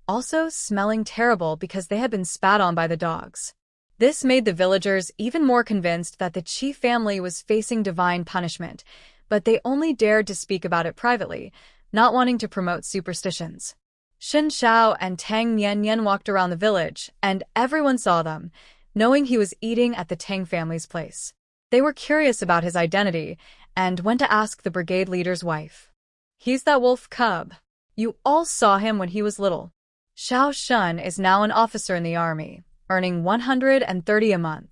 also smelling terrible because they had been spat on by the dogs. This made the villagers even more convinced that the Chi family was facing divine punishment, but they only dared to speak about it privately, not wanting to promote superstitions. Shen Xiao and Tang Nian walked around the village, and everyone saw them, knowing he was eating at the Tang family's place. They were curious about his identity, and went to ask the brigade leader's wife. He's that wolf cub. You all saw him when he was little. Xiao Shun is now an officer in the army, earning 130 a month.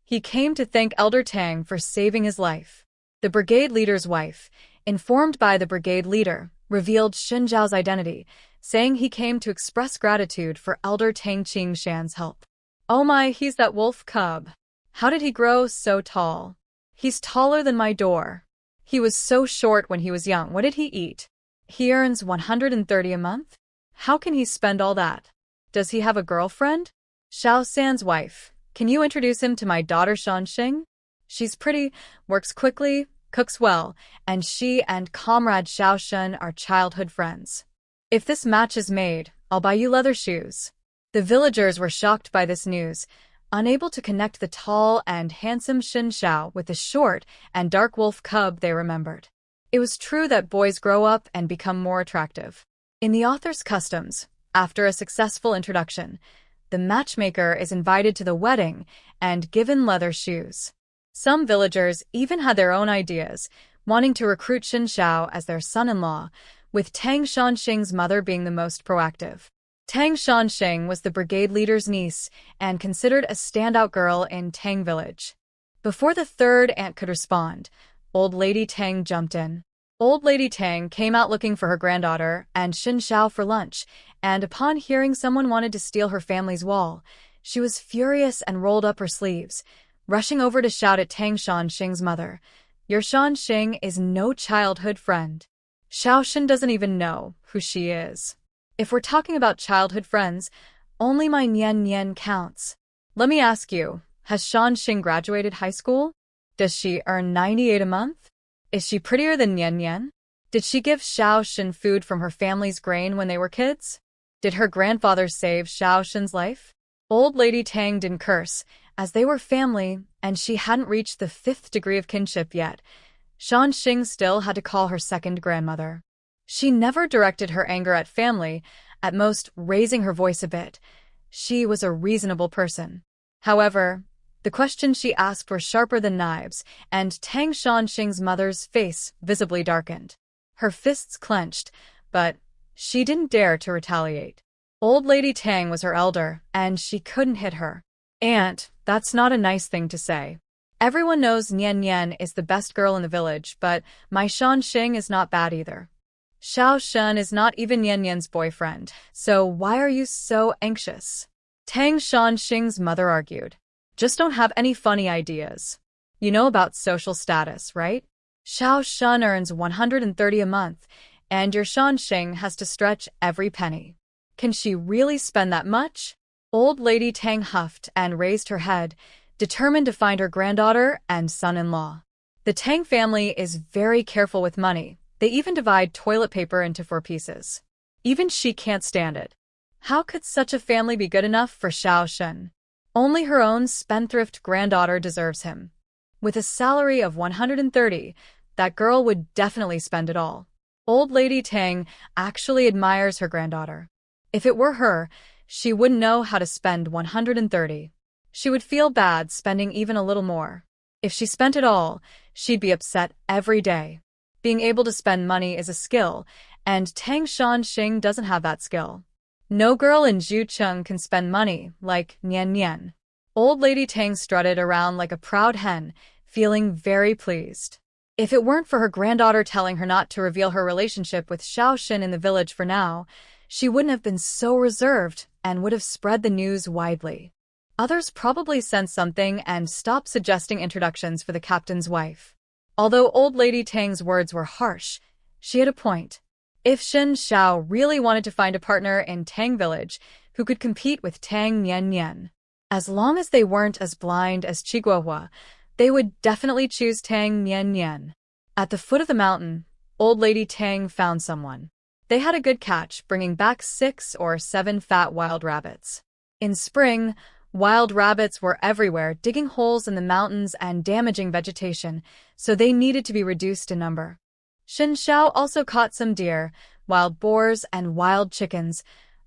He came to thank Elder Tang for saving his life. The brigade leader's wife, informed by the brigade leader, revealed Shen Zhao's identity, saying he came to express gratitude for Elder Tang Qingshan's help. Oh my, he's that wolf cub. How did he grow so tall? He's taller than my door. He was so short when he was young. What did he eat? He earns 130 a month? How can he spend all that? Does he have a girlfriend? Xiao San's wife. Can you introduce him to my daughter Shanxing? She's pretty, works quickly, cooks well, and she and comrade Xiao Shun are childhood friends. If this match is made, I'll buy you leather shoes. The villagers were shocked by this news, unable to connect the tall and handsome Shen Xiao with the short and dark wolf cub they remembered. It was true that boys grow up and become more attractive. In the author's customs, after a successful introduction, the matchmaker is invited to the wedding and given leather shoes. Some villagers even had their own ideas, wanting to recruit Shen Xiao as their son-in-law, with Tang Shanxing's mother being the most proactive. Tang Shanxing was the brigade leader's niece and considered a standout girl in Tang village. Before the third aunt could respond, Old Lady Tang jumped in. Old Lady Tang came out looking for her granddaughter and Shen Xiao for lunch, and upon hearing someone wanted to steal her family's wall, she was furious and rolled up her sleeves, rushing over to shout at Tang Shanxing's mother, "Your Shanxing is no childhood friend. Xiao Shen doesn't even know who she is. If we're talking about childhood friends, only my Nian counts. Let me ask you, has Shanxing graduated high school? Does she earn 98 a month? Is she prettier than Nian? Did she give Xiao Shen food from her family's grain when they were kids? Did her grandfather save Xiao Shen's life?" Old Lady Tang didn't curse, as they were family and she hadn't reached the 5th degree of kinship yet. Shanxing still had to call her second grandmother. She never directed her anger at family, at most raising her voice a bit. She was a reasonable person. However, the questions she asked were sharper than knives, and Tang Shanxing's mother's face visibly darkened. Her fists clenched, but she didn't dare to retaliate. Old Lady Tang was her elder, and she couldn't hit her. "Aunt, that's not a nice thing to say. Everyone knows Nian is the best girl in the village, but my Shanxing is not bad either. Xiao Shen is not even Nian's boyfriend, so why are you so anxious?" Tang Shanxing's mother argued. "Just don't have any funny ideas. You know about social status, right? Xiao Shen earns 130 a month, and your Shanxing has to stretch every penny. Can she really spend that much?" Old Lady Tang huffed and raised her head, determined to find her granddaughter and son-in-law. The Tang family is very careful with money. They even divide toilet paper into 4 pieces. Even she can't stand it. How could such a family be good enough for Xiao Shen? Only her own spendthrift granddaughter deserves him. With a salary of 130, that girl would definitely spend it all. Old Lady Tang actually admires her granddaughter. If it were her, she wouldn't know how to spend 130. She would feel bad spending even a little more. If she spent it all, she'd be upset every day. Being able to spend money is a skill, and Tang Shanxing doesn't have that skill. No girl in Zhucheng can spend money like Nian. Old Lady Tang strutted around like a proud hen, feeling very pleased. If it weren't for her granddaughter telling her not to reveal her relationship with Xiao Shen in the village for now, she wouldn't have been so reserved and would have spread the news widely. Others probably sensed something and stopped suggesting introductions for the captain's wife. Although old lady Tang's words were harsh, she had a point. If Shen Xiao really wanted to find a partner in Tang Village who could compete with Tang Nian, as long as they weren't as blind as Qiguohua, they would definitely choose Tang Nian. At the foot of the mountain, old lady Tang found someone. They had a good catch, bringing back 6 or 7 fat wild rabbits. In spring, wild rabbits were everywhere, digging holes in the mountains and damaging vegetation, so they needed to be reduced in number. Shen Xiao also caught some deer, wild boars, and wild chickens,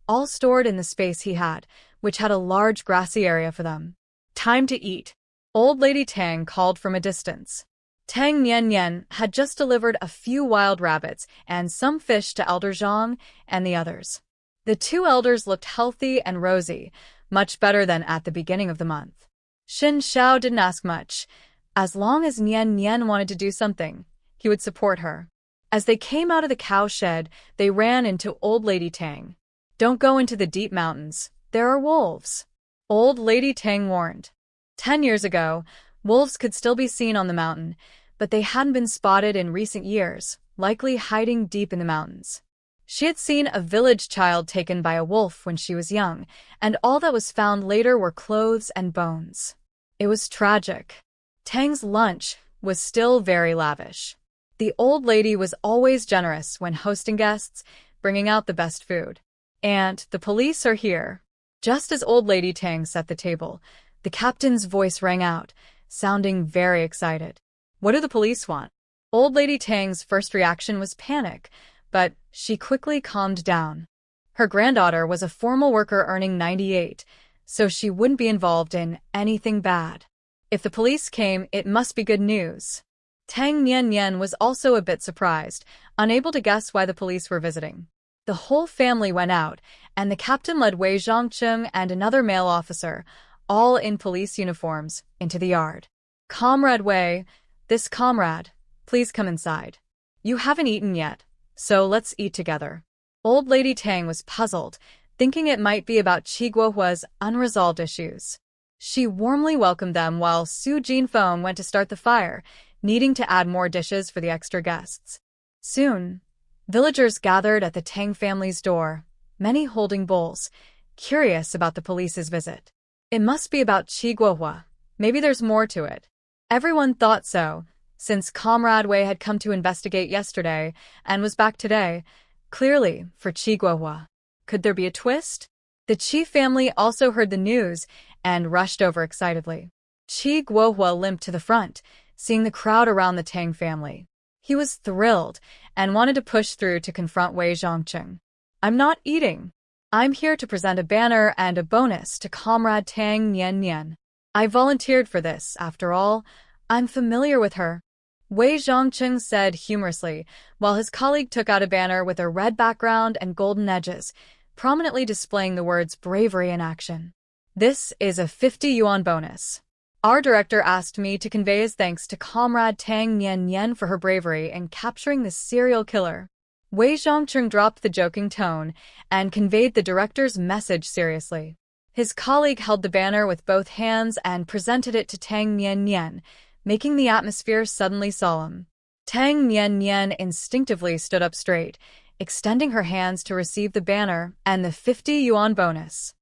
all stored in the space he had, which had a large grassy area for them. Time to eat. Old lady Tang called from a distance. Tang Nian had just delivered a few wild rabbits and some fish to Elder Zhang and the others. The 2 elders looked healthy and rosy, much better than at the beginning of the month. Shen Xiao didn't ask much. As long as Nian wanted to do something, he would support her. As they came out of the cow shed, they ran into old lady Tang. Don't go into the deep mountains. There are wolves. Old lady Tang warned. 10 years ago, wolves could still be seen on the mountain, but they hadn't been spotted in recent years, likely hiding deep in the mountains. She had seen a village child taken by a wolf when she was young, and all that was found later were clothes and bones. It was tragic. Tang's lunch was still very lavish. The old lady was always generous when hosting guests, bringing out the best food. And the police are here. Just as old lady Tang set the table, the captain's voice rang out, sounding very excited. What do the police want? Old lady Tang's first reaction was panic, but she quickly calmed down. Her granddaughter was a formal worker earning 98, so she wouldn't be involved in anything bad. If the police came, it must be good news. Tang Nian was also a bit surprised, unable to guess why the police were visiting. The whole family went out, and the captain led Wei Zhongcheng and another male officer, all in police uniforms, into the yard. Comrade Wei, this comrade, please come inside. You haven't eaten yet, so let's eat together. Old lady Tang was puzzled, thinking it might be about Qiguohua's unresolved issues. She warmly welcomed them while Su Jinfeng went to start the fire, needing to add more dishes for the extra guests. Soon, villagers gathered at the Tang family's door, many holding bowls, curious about the police's visit. It must be about Qiguohua. Maybe there's more to it. Everyone thought so, since Comrade Wei had come to investigate yesterday and was back today, clearly for Qiguohua. Could there be a twist? The Qi family also heard the news and rushed over excitedly. Qiguohua limped to the front, seeing the crowd around the Tang family. He was thrilled and wanted to push through to confront Wei Zhongcheng. I'm not eating. I'm here to present a banner and a bonus to Comrade Tang Nian. I volunteered for this, after all. I'm familiar with her. Wei Zhongcheng said humorously, while his colleague took out a banner with a red background and golden edges, prominently displaying the words bravery in action. This is a 50 yuan bonus. Our director asked me to convey his thanks to Comrade Tang Nian for her bravery in capturing the serial killer. Wei Zhongcheng dropped the joking tone and conveyed the director's message seriously. His colleague held the banner with both hands and presented it to Tang Nian, making the atmosphere suddenly solemn. Tang Nian instinctively stood up straight, extending her hands to receive the banner and the 50 yuan bonus.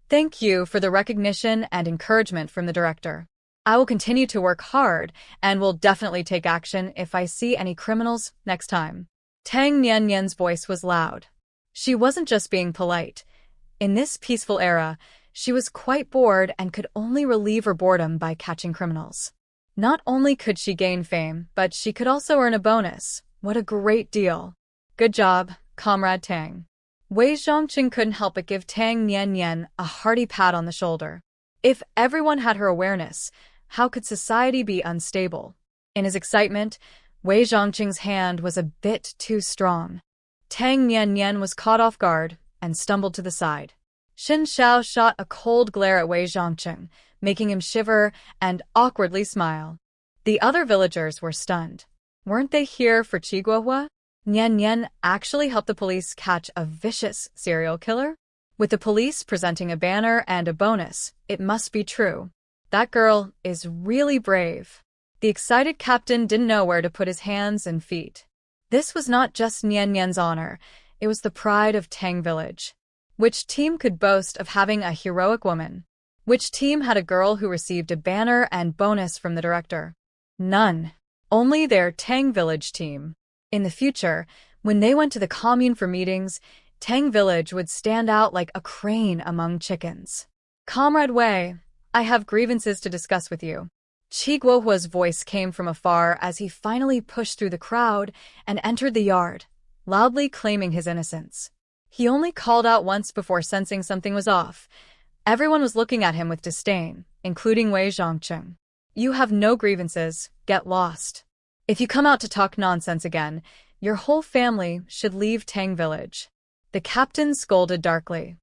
Thank you for the recognition and encouragement from the director. I will continue to work hard and will definitely take action if I see any criminals next time. Tang Nian's voice was loud. She wasn't just being polite. In this peaceful era, she was quite bored and could only relieve her boredom by catching criminals. Not only could she gain fame, but she could also earn a bonus. What a great deal. Good job, Comrade Tang. Wei Zhongcheng couldn't help but give Tang Nian a hearty pat on the shoulder. If everyone had her awareness, how could society be unstable? In his excitement, Wei Zhongcheng's hand was a bit too strong. Tang Nian was caught off guard and stumbled to the side. Shen Xiao shot a cold glare at Wei Zhongcheng, making him shiver and awkwardly smile. The other villagers were stunned. Weren't they here for Qiguohua? Nian actually helped the police catch a vicious serial killer? With the police presenting a banner and a bonus, it must be true. That girl is really brave. The excited captain didn't know where to put his hands and feet. This was not just Nian Nian's honor, it was the pride of Tang Village. Which team could boast of having a heroic woman? Which team had a girl who received a banner and bonus from the director? None. Only their Tang Village team. In the future, when they went to the commune for meetings, Tang Village would stand out like a crane among chickens. Comrade Wei, I have grievances to discuss with you. Qi Guohua's voice came from afar as he finally pushed through the crowd and entered the yard, loudly claiming his innocence. He only called out once before sensing something was off. Everyone was looking at him with disdain, including Wei Zhongcheng. You have no grievances, get lost. If you come out to talk nonsense again, your whole family should leave Tang Village. The captain scolded darkly.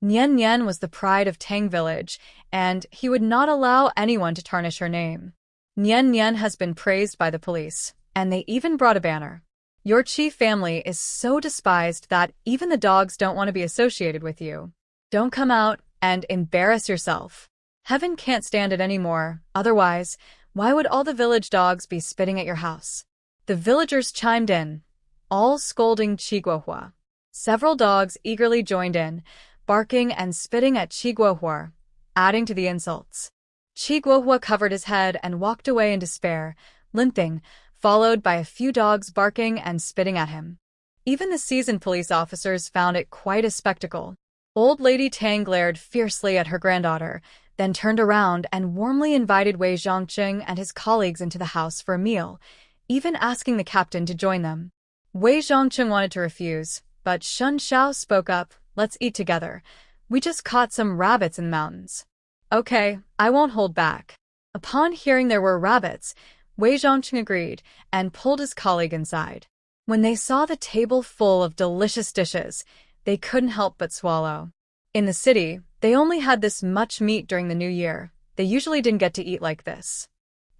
Nian Nian was the pride of Tang Village, and he would not allow anyone to tarnish her name. Nian Nian has been praised by the police, and they even brought a banner. Your chief family is so despised that even the dogs don't want to be associated with you. Don't come out and embarrass yourself. Heaven can't stand it anymore, otherwise, why would all the village dogs be spitting at your house? The villagers chimed in, all scolding Qi Guohua. Several dogs eagerly joined in, barking and spitting at Qi Guohua, adding to the insults. Qi Guohua covered his head and walked away in despair, limping, followed by a few dogs barking and spitting at him. Even the seasoned police officers found it quite a spectacle. Old Lady Tang glared fiercely at her granddaughter, then turned around and warmly invited Wei Zhongcheng and his colleagues into the house for a meal, even asking the captain to join them. Wei Zhongcheng wanted to refuse, but Shun Xiao spoke up, let's eat together. We just caught some rabbits in the mountains. Okay, I won't hold back. Upon hearing there were rabbits, Wei Zhongcheng agreed and pulled his colleague inside. When they saw the table full of delicious dishes, they couldn't help but swallow. In the city, they only had this much meat during the New Year. They usually didn't get to eat like this.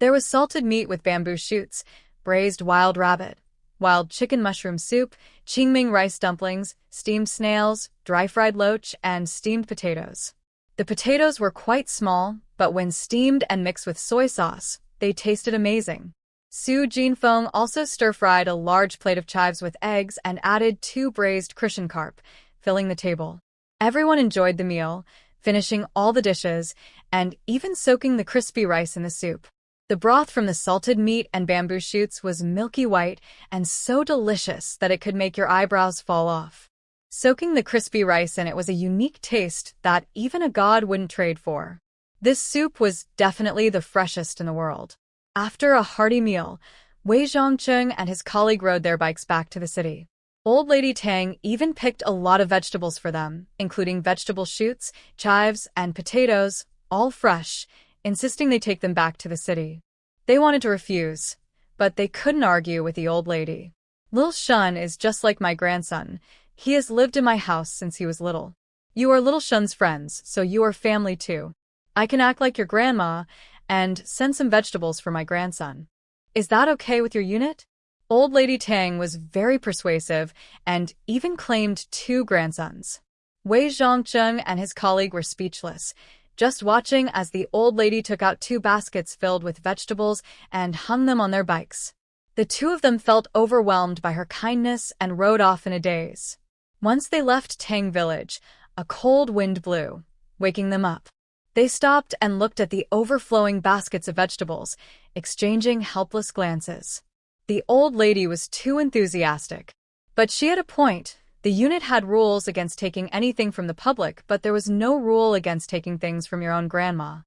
There was salted meat with bamboo shoots, braised wild rabbit, wild chicken mushroom soup, qingming rice dumplings, steamed snails, dry-fried loach, and steamed potatoes. The potatoes were quite small, but when steamed and mixed with soy sauce, they tasted amazing. Su Jinfeng also stir-fried a large plate of chives with eggs and added 2 braised Christian carp, filling the table. Everyone enjoyed the meal, finishing all the dishes, and even soaking the crispy rice in the soup. The broth from the salted meat and bamboo shoots was milky white and so delicious that it could make your eyebrows fall off. Soaking the crispy rice in it was a unique taste that even a god wouldn't trade for. This soup was definitely the freshest in the world. After a hearty meal, Wei Zhongcheng and his colleague rode their bikes back to the city. Old Lady Tang even picked a lot of vegetables for them, including vegetable shoots, chives, and potatoes, all fresh, insisting they take them back to the city. They wanted to refuse, but they couldn't argue with the old lady. Lil Shun is just like my grandson. He has lived in my house since he was little. You are Little Shun's friends, so you are family too. I can act like your grandma and send some vegetables for my grandson. Is that okay with your unit? Old Lady Tang was very persuasive and even claimed 2 grandsons. Wei Zhongcheng and his colleague were speechless, just watching as the old lady took out 2 baskets filled with vegetables and hung them on their bikes. The 2 of them felt overwhelmed by her kindness and rode off in a daze. Once they left Tang Village, a cold wind blew, waking them up. They stopped and looked at the overflowing baskets of vegetables, exchanging helpless glances. The old lady was too enthusiastic. But she had a point. The unit had rules against taking anything from the public, but there was no rule against taking things from your own grandma.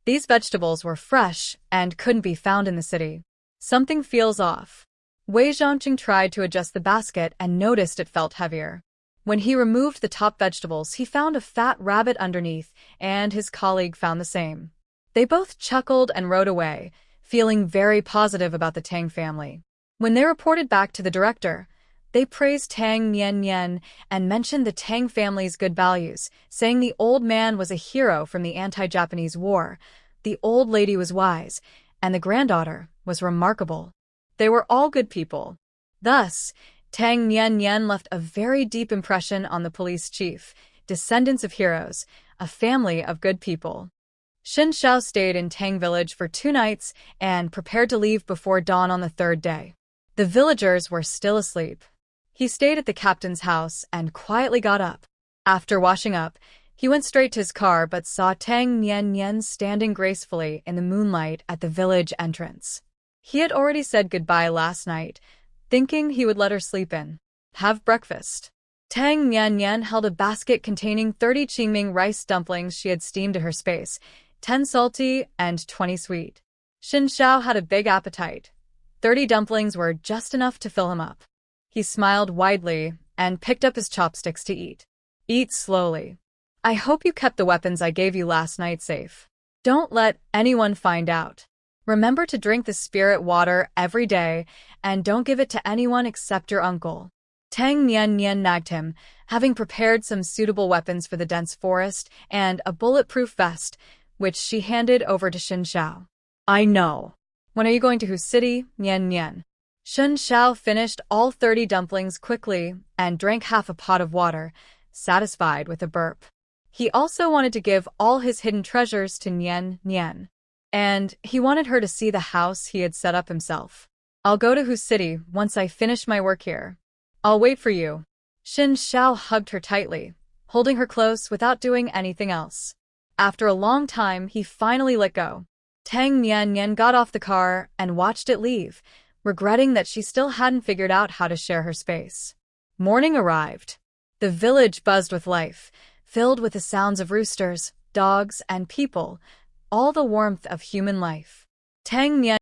These vegetables were fresh and couldn't be found in the city. Something feels off. Wei Zhongqing tried to adjust the basket and noticed it felt heavier. When he removed the top vegetables, he found a fat rabbit underneath, and his colleague found the same. They both chuckled and rode away, feeling very positive about the Tang family. When they reported back to the director, they praised Tang Nian Nian and mentioned the Tang family's good values, saying the old man was a hero from the anti-Japanese war, the old lady was wise, and the granddaughter was remarkable. They were all good people. Thus, Tang Nian Nian left a very deep impression on the police chief, descendants of heroes, a family of good people. Xin Shao stayed in Tang village for 2 nights and prepared to leave before dawn on the third day. The villagers were still asleep. He stayed at the captain's house and quietly got up. After washing up, he went straight to his car but saw Tang Nian standing gracefully in the moonlight at the village entrance. He had already said goodbye last night, thinking he would let her sleep in. Have breakfast. Tang Nian held a basket containing 30 qingming rice dumplings she had steamed to her space, 10 salty and 20 sweet. Xin Shao had a big appetite. 30 dumplings were just enough to fill him up. He smiled widely and picked up his chopsticks to eat. Eat slowly. I hope you kept the weapons I gave you last night safe. Don't let anyone find out. Remember to drink the spirit water every day and don't give it to anyone except your uncle. Tang Nian nagged him, having prepared some suitable weapons for the dense forest and a bulletproof vest, which she handed over to Xin Shao. I know. When are you going to whose city, Nian? Xin Shao finished all 30 dumplings quickly and drank half a pot of water, satisfied with a burp. He also wanted to give all his hidden treasures to Nian. And he wanted her to see the house he had set up himself. I'll go to whose city once I finish my work here. I'll wait for you. Xin Shao hugged her tightly, holding her close without doing anything else. After a long time, he finally let go. Tang Nian got off the car and watched it leave, regretting that she still hadn't figured out how to share her space. Morning arrived. The village buzzed with life, filled with the sounds of roosters, dogs, and people, all the warmth of human life. Tang Nian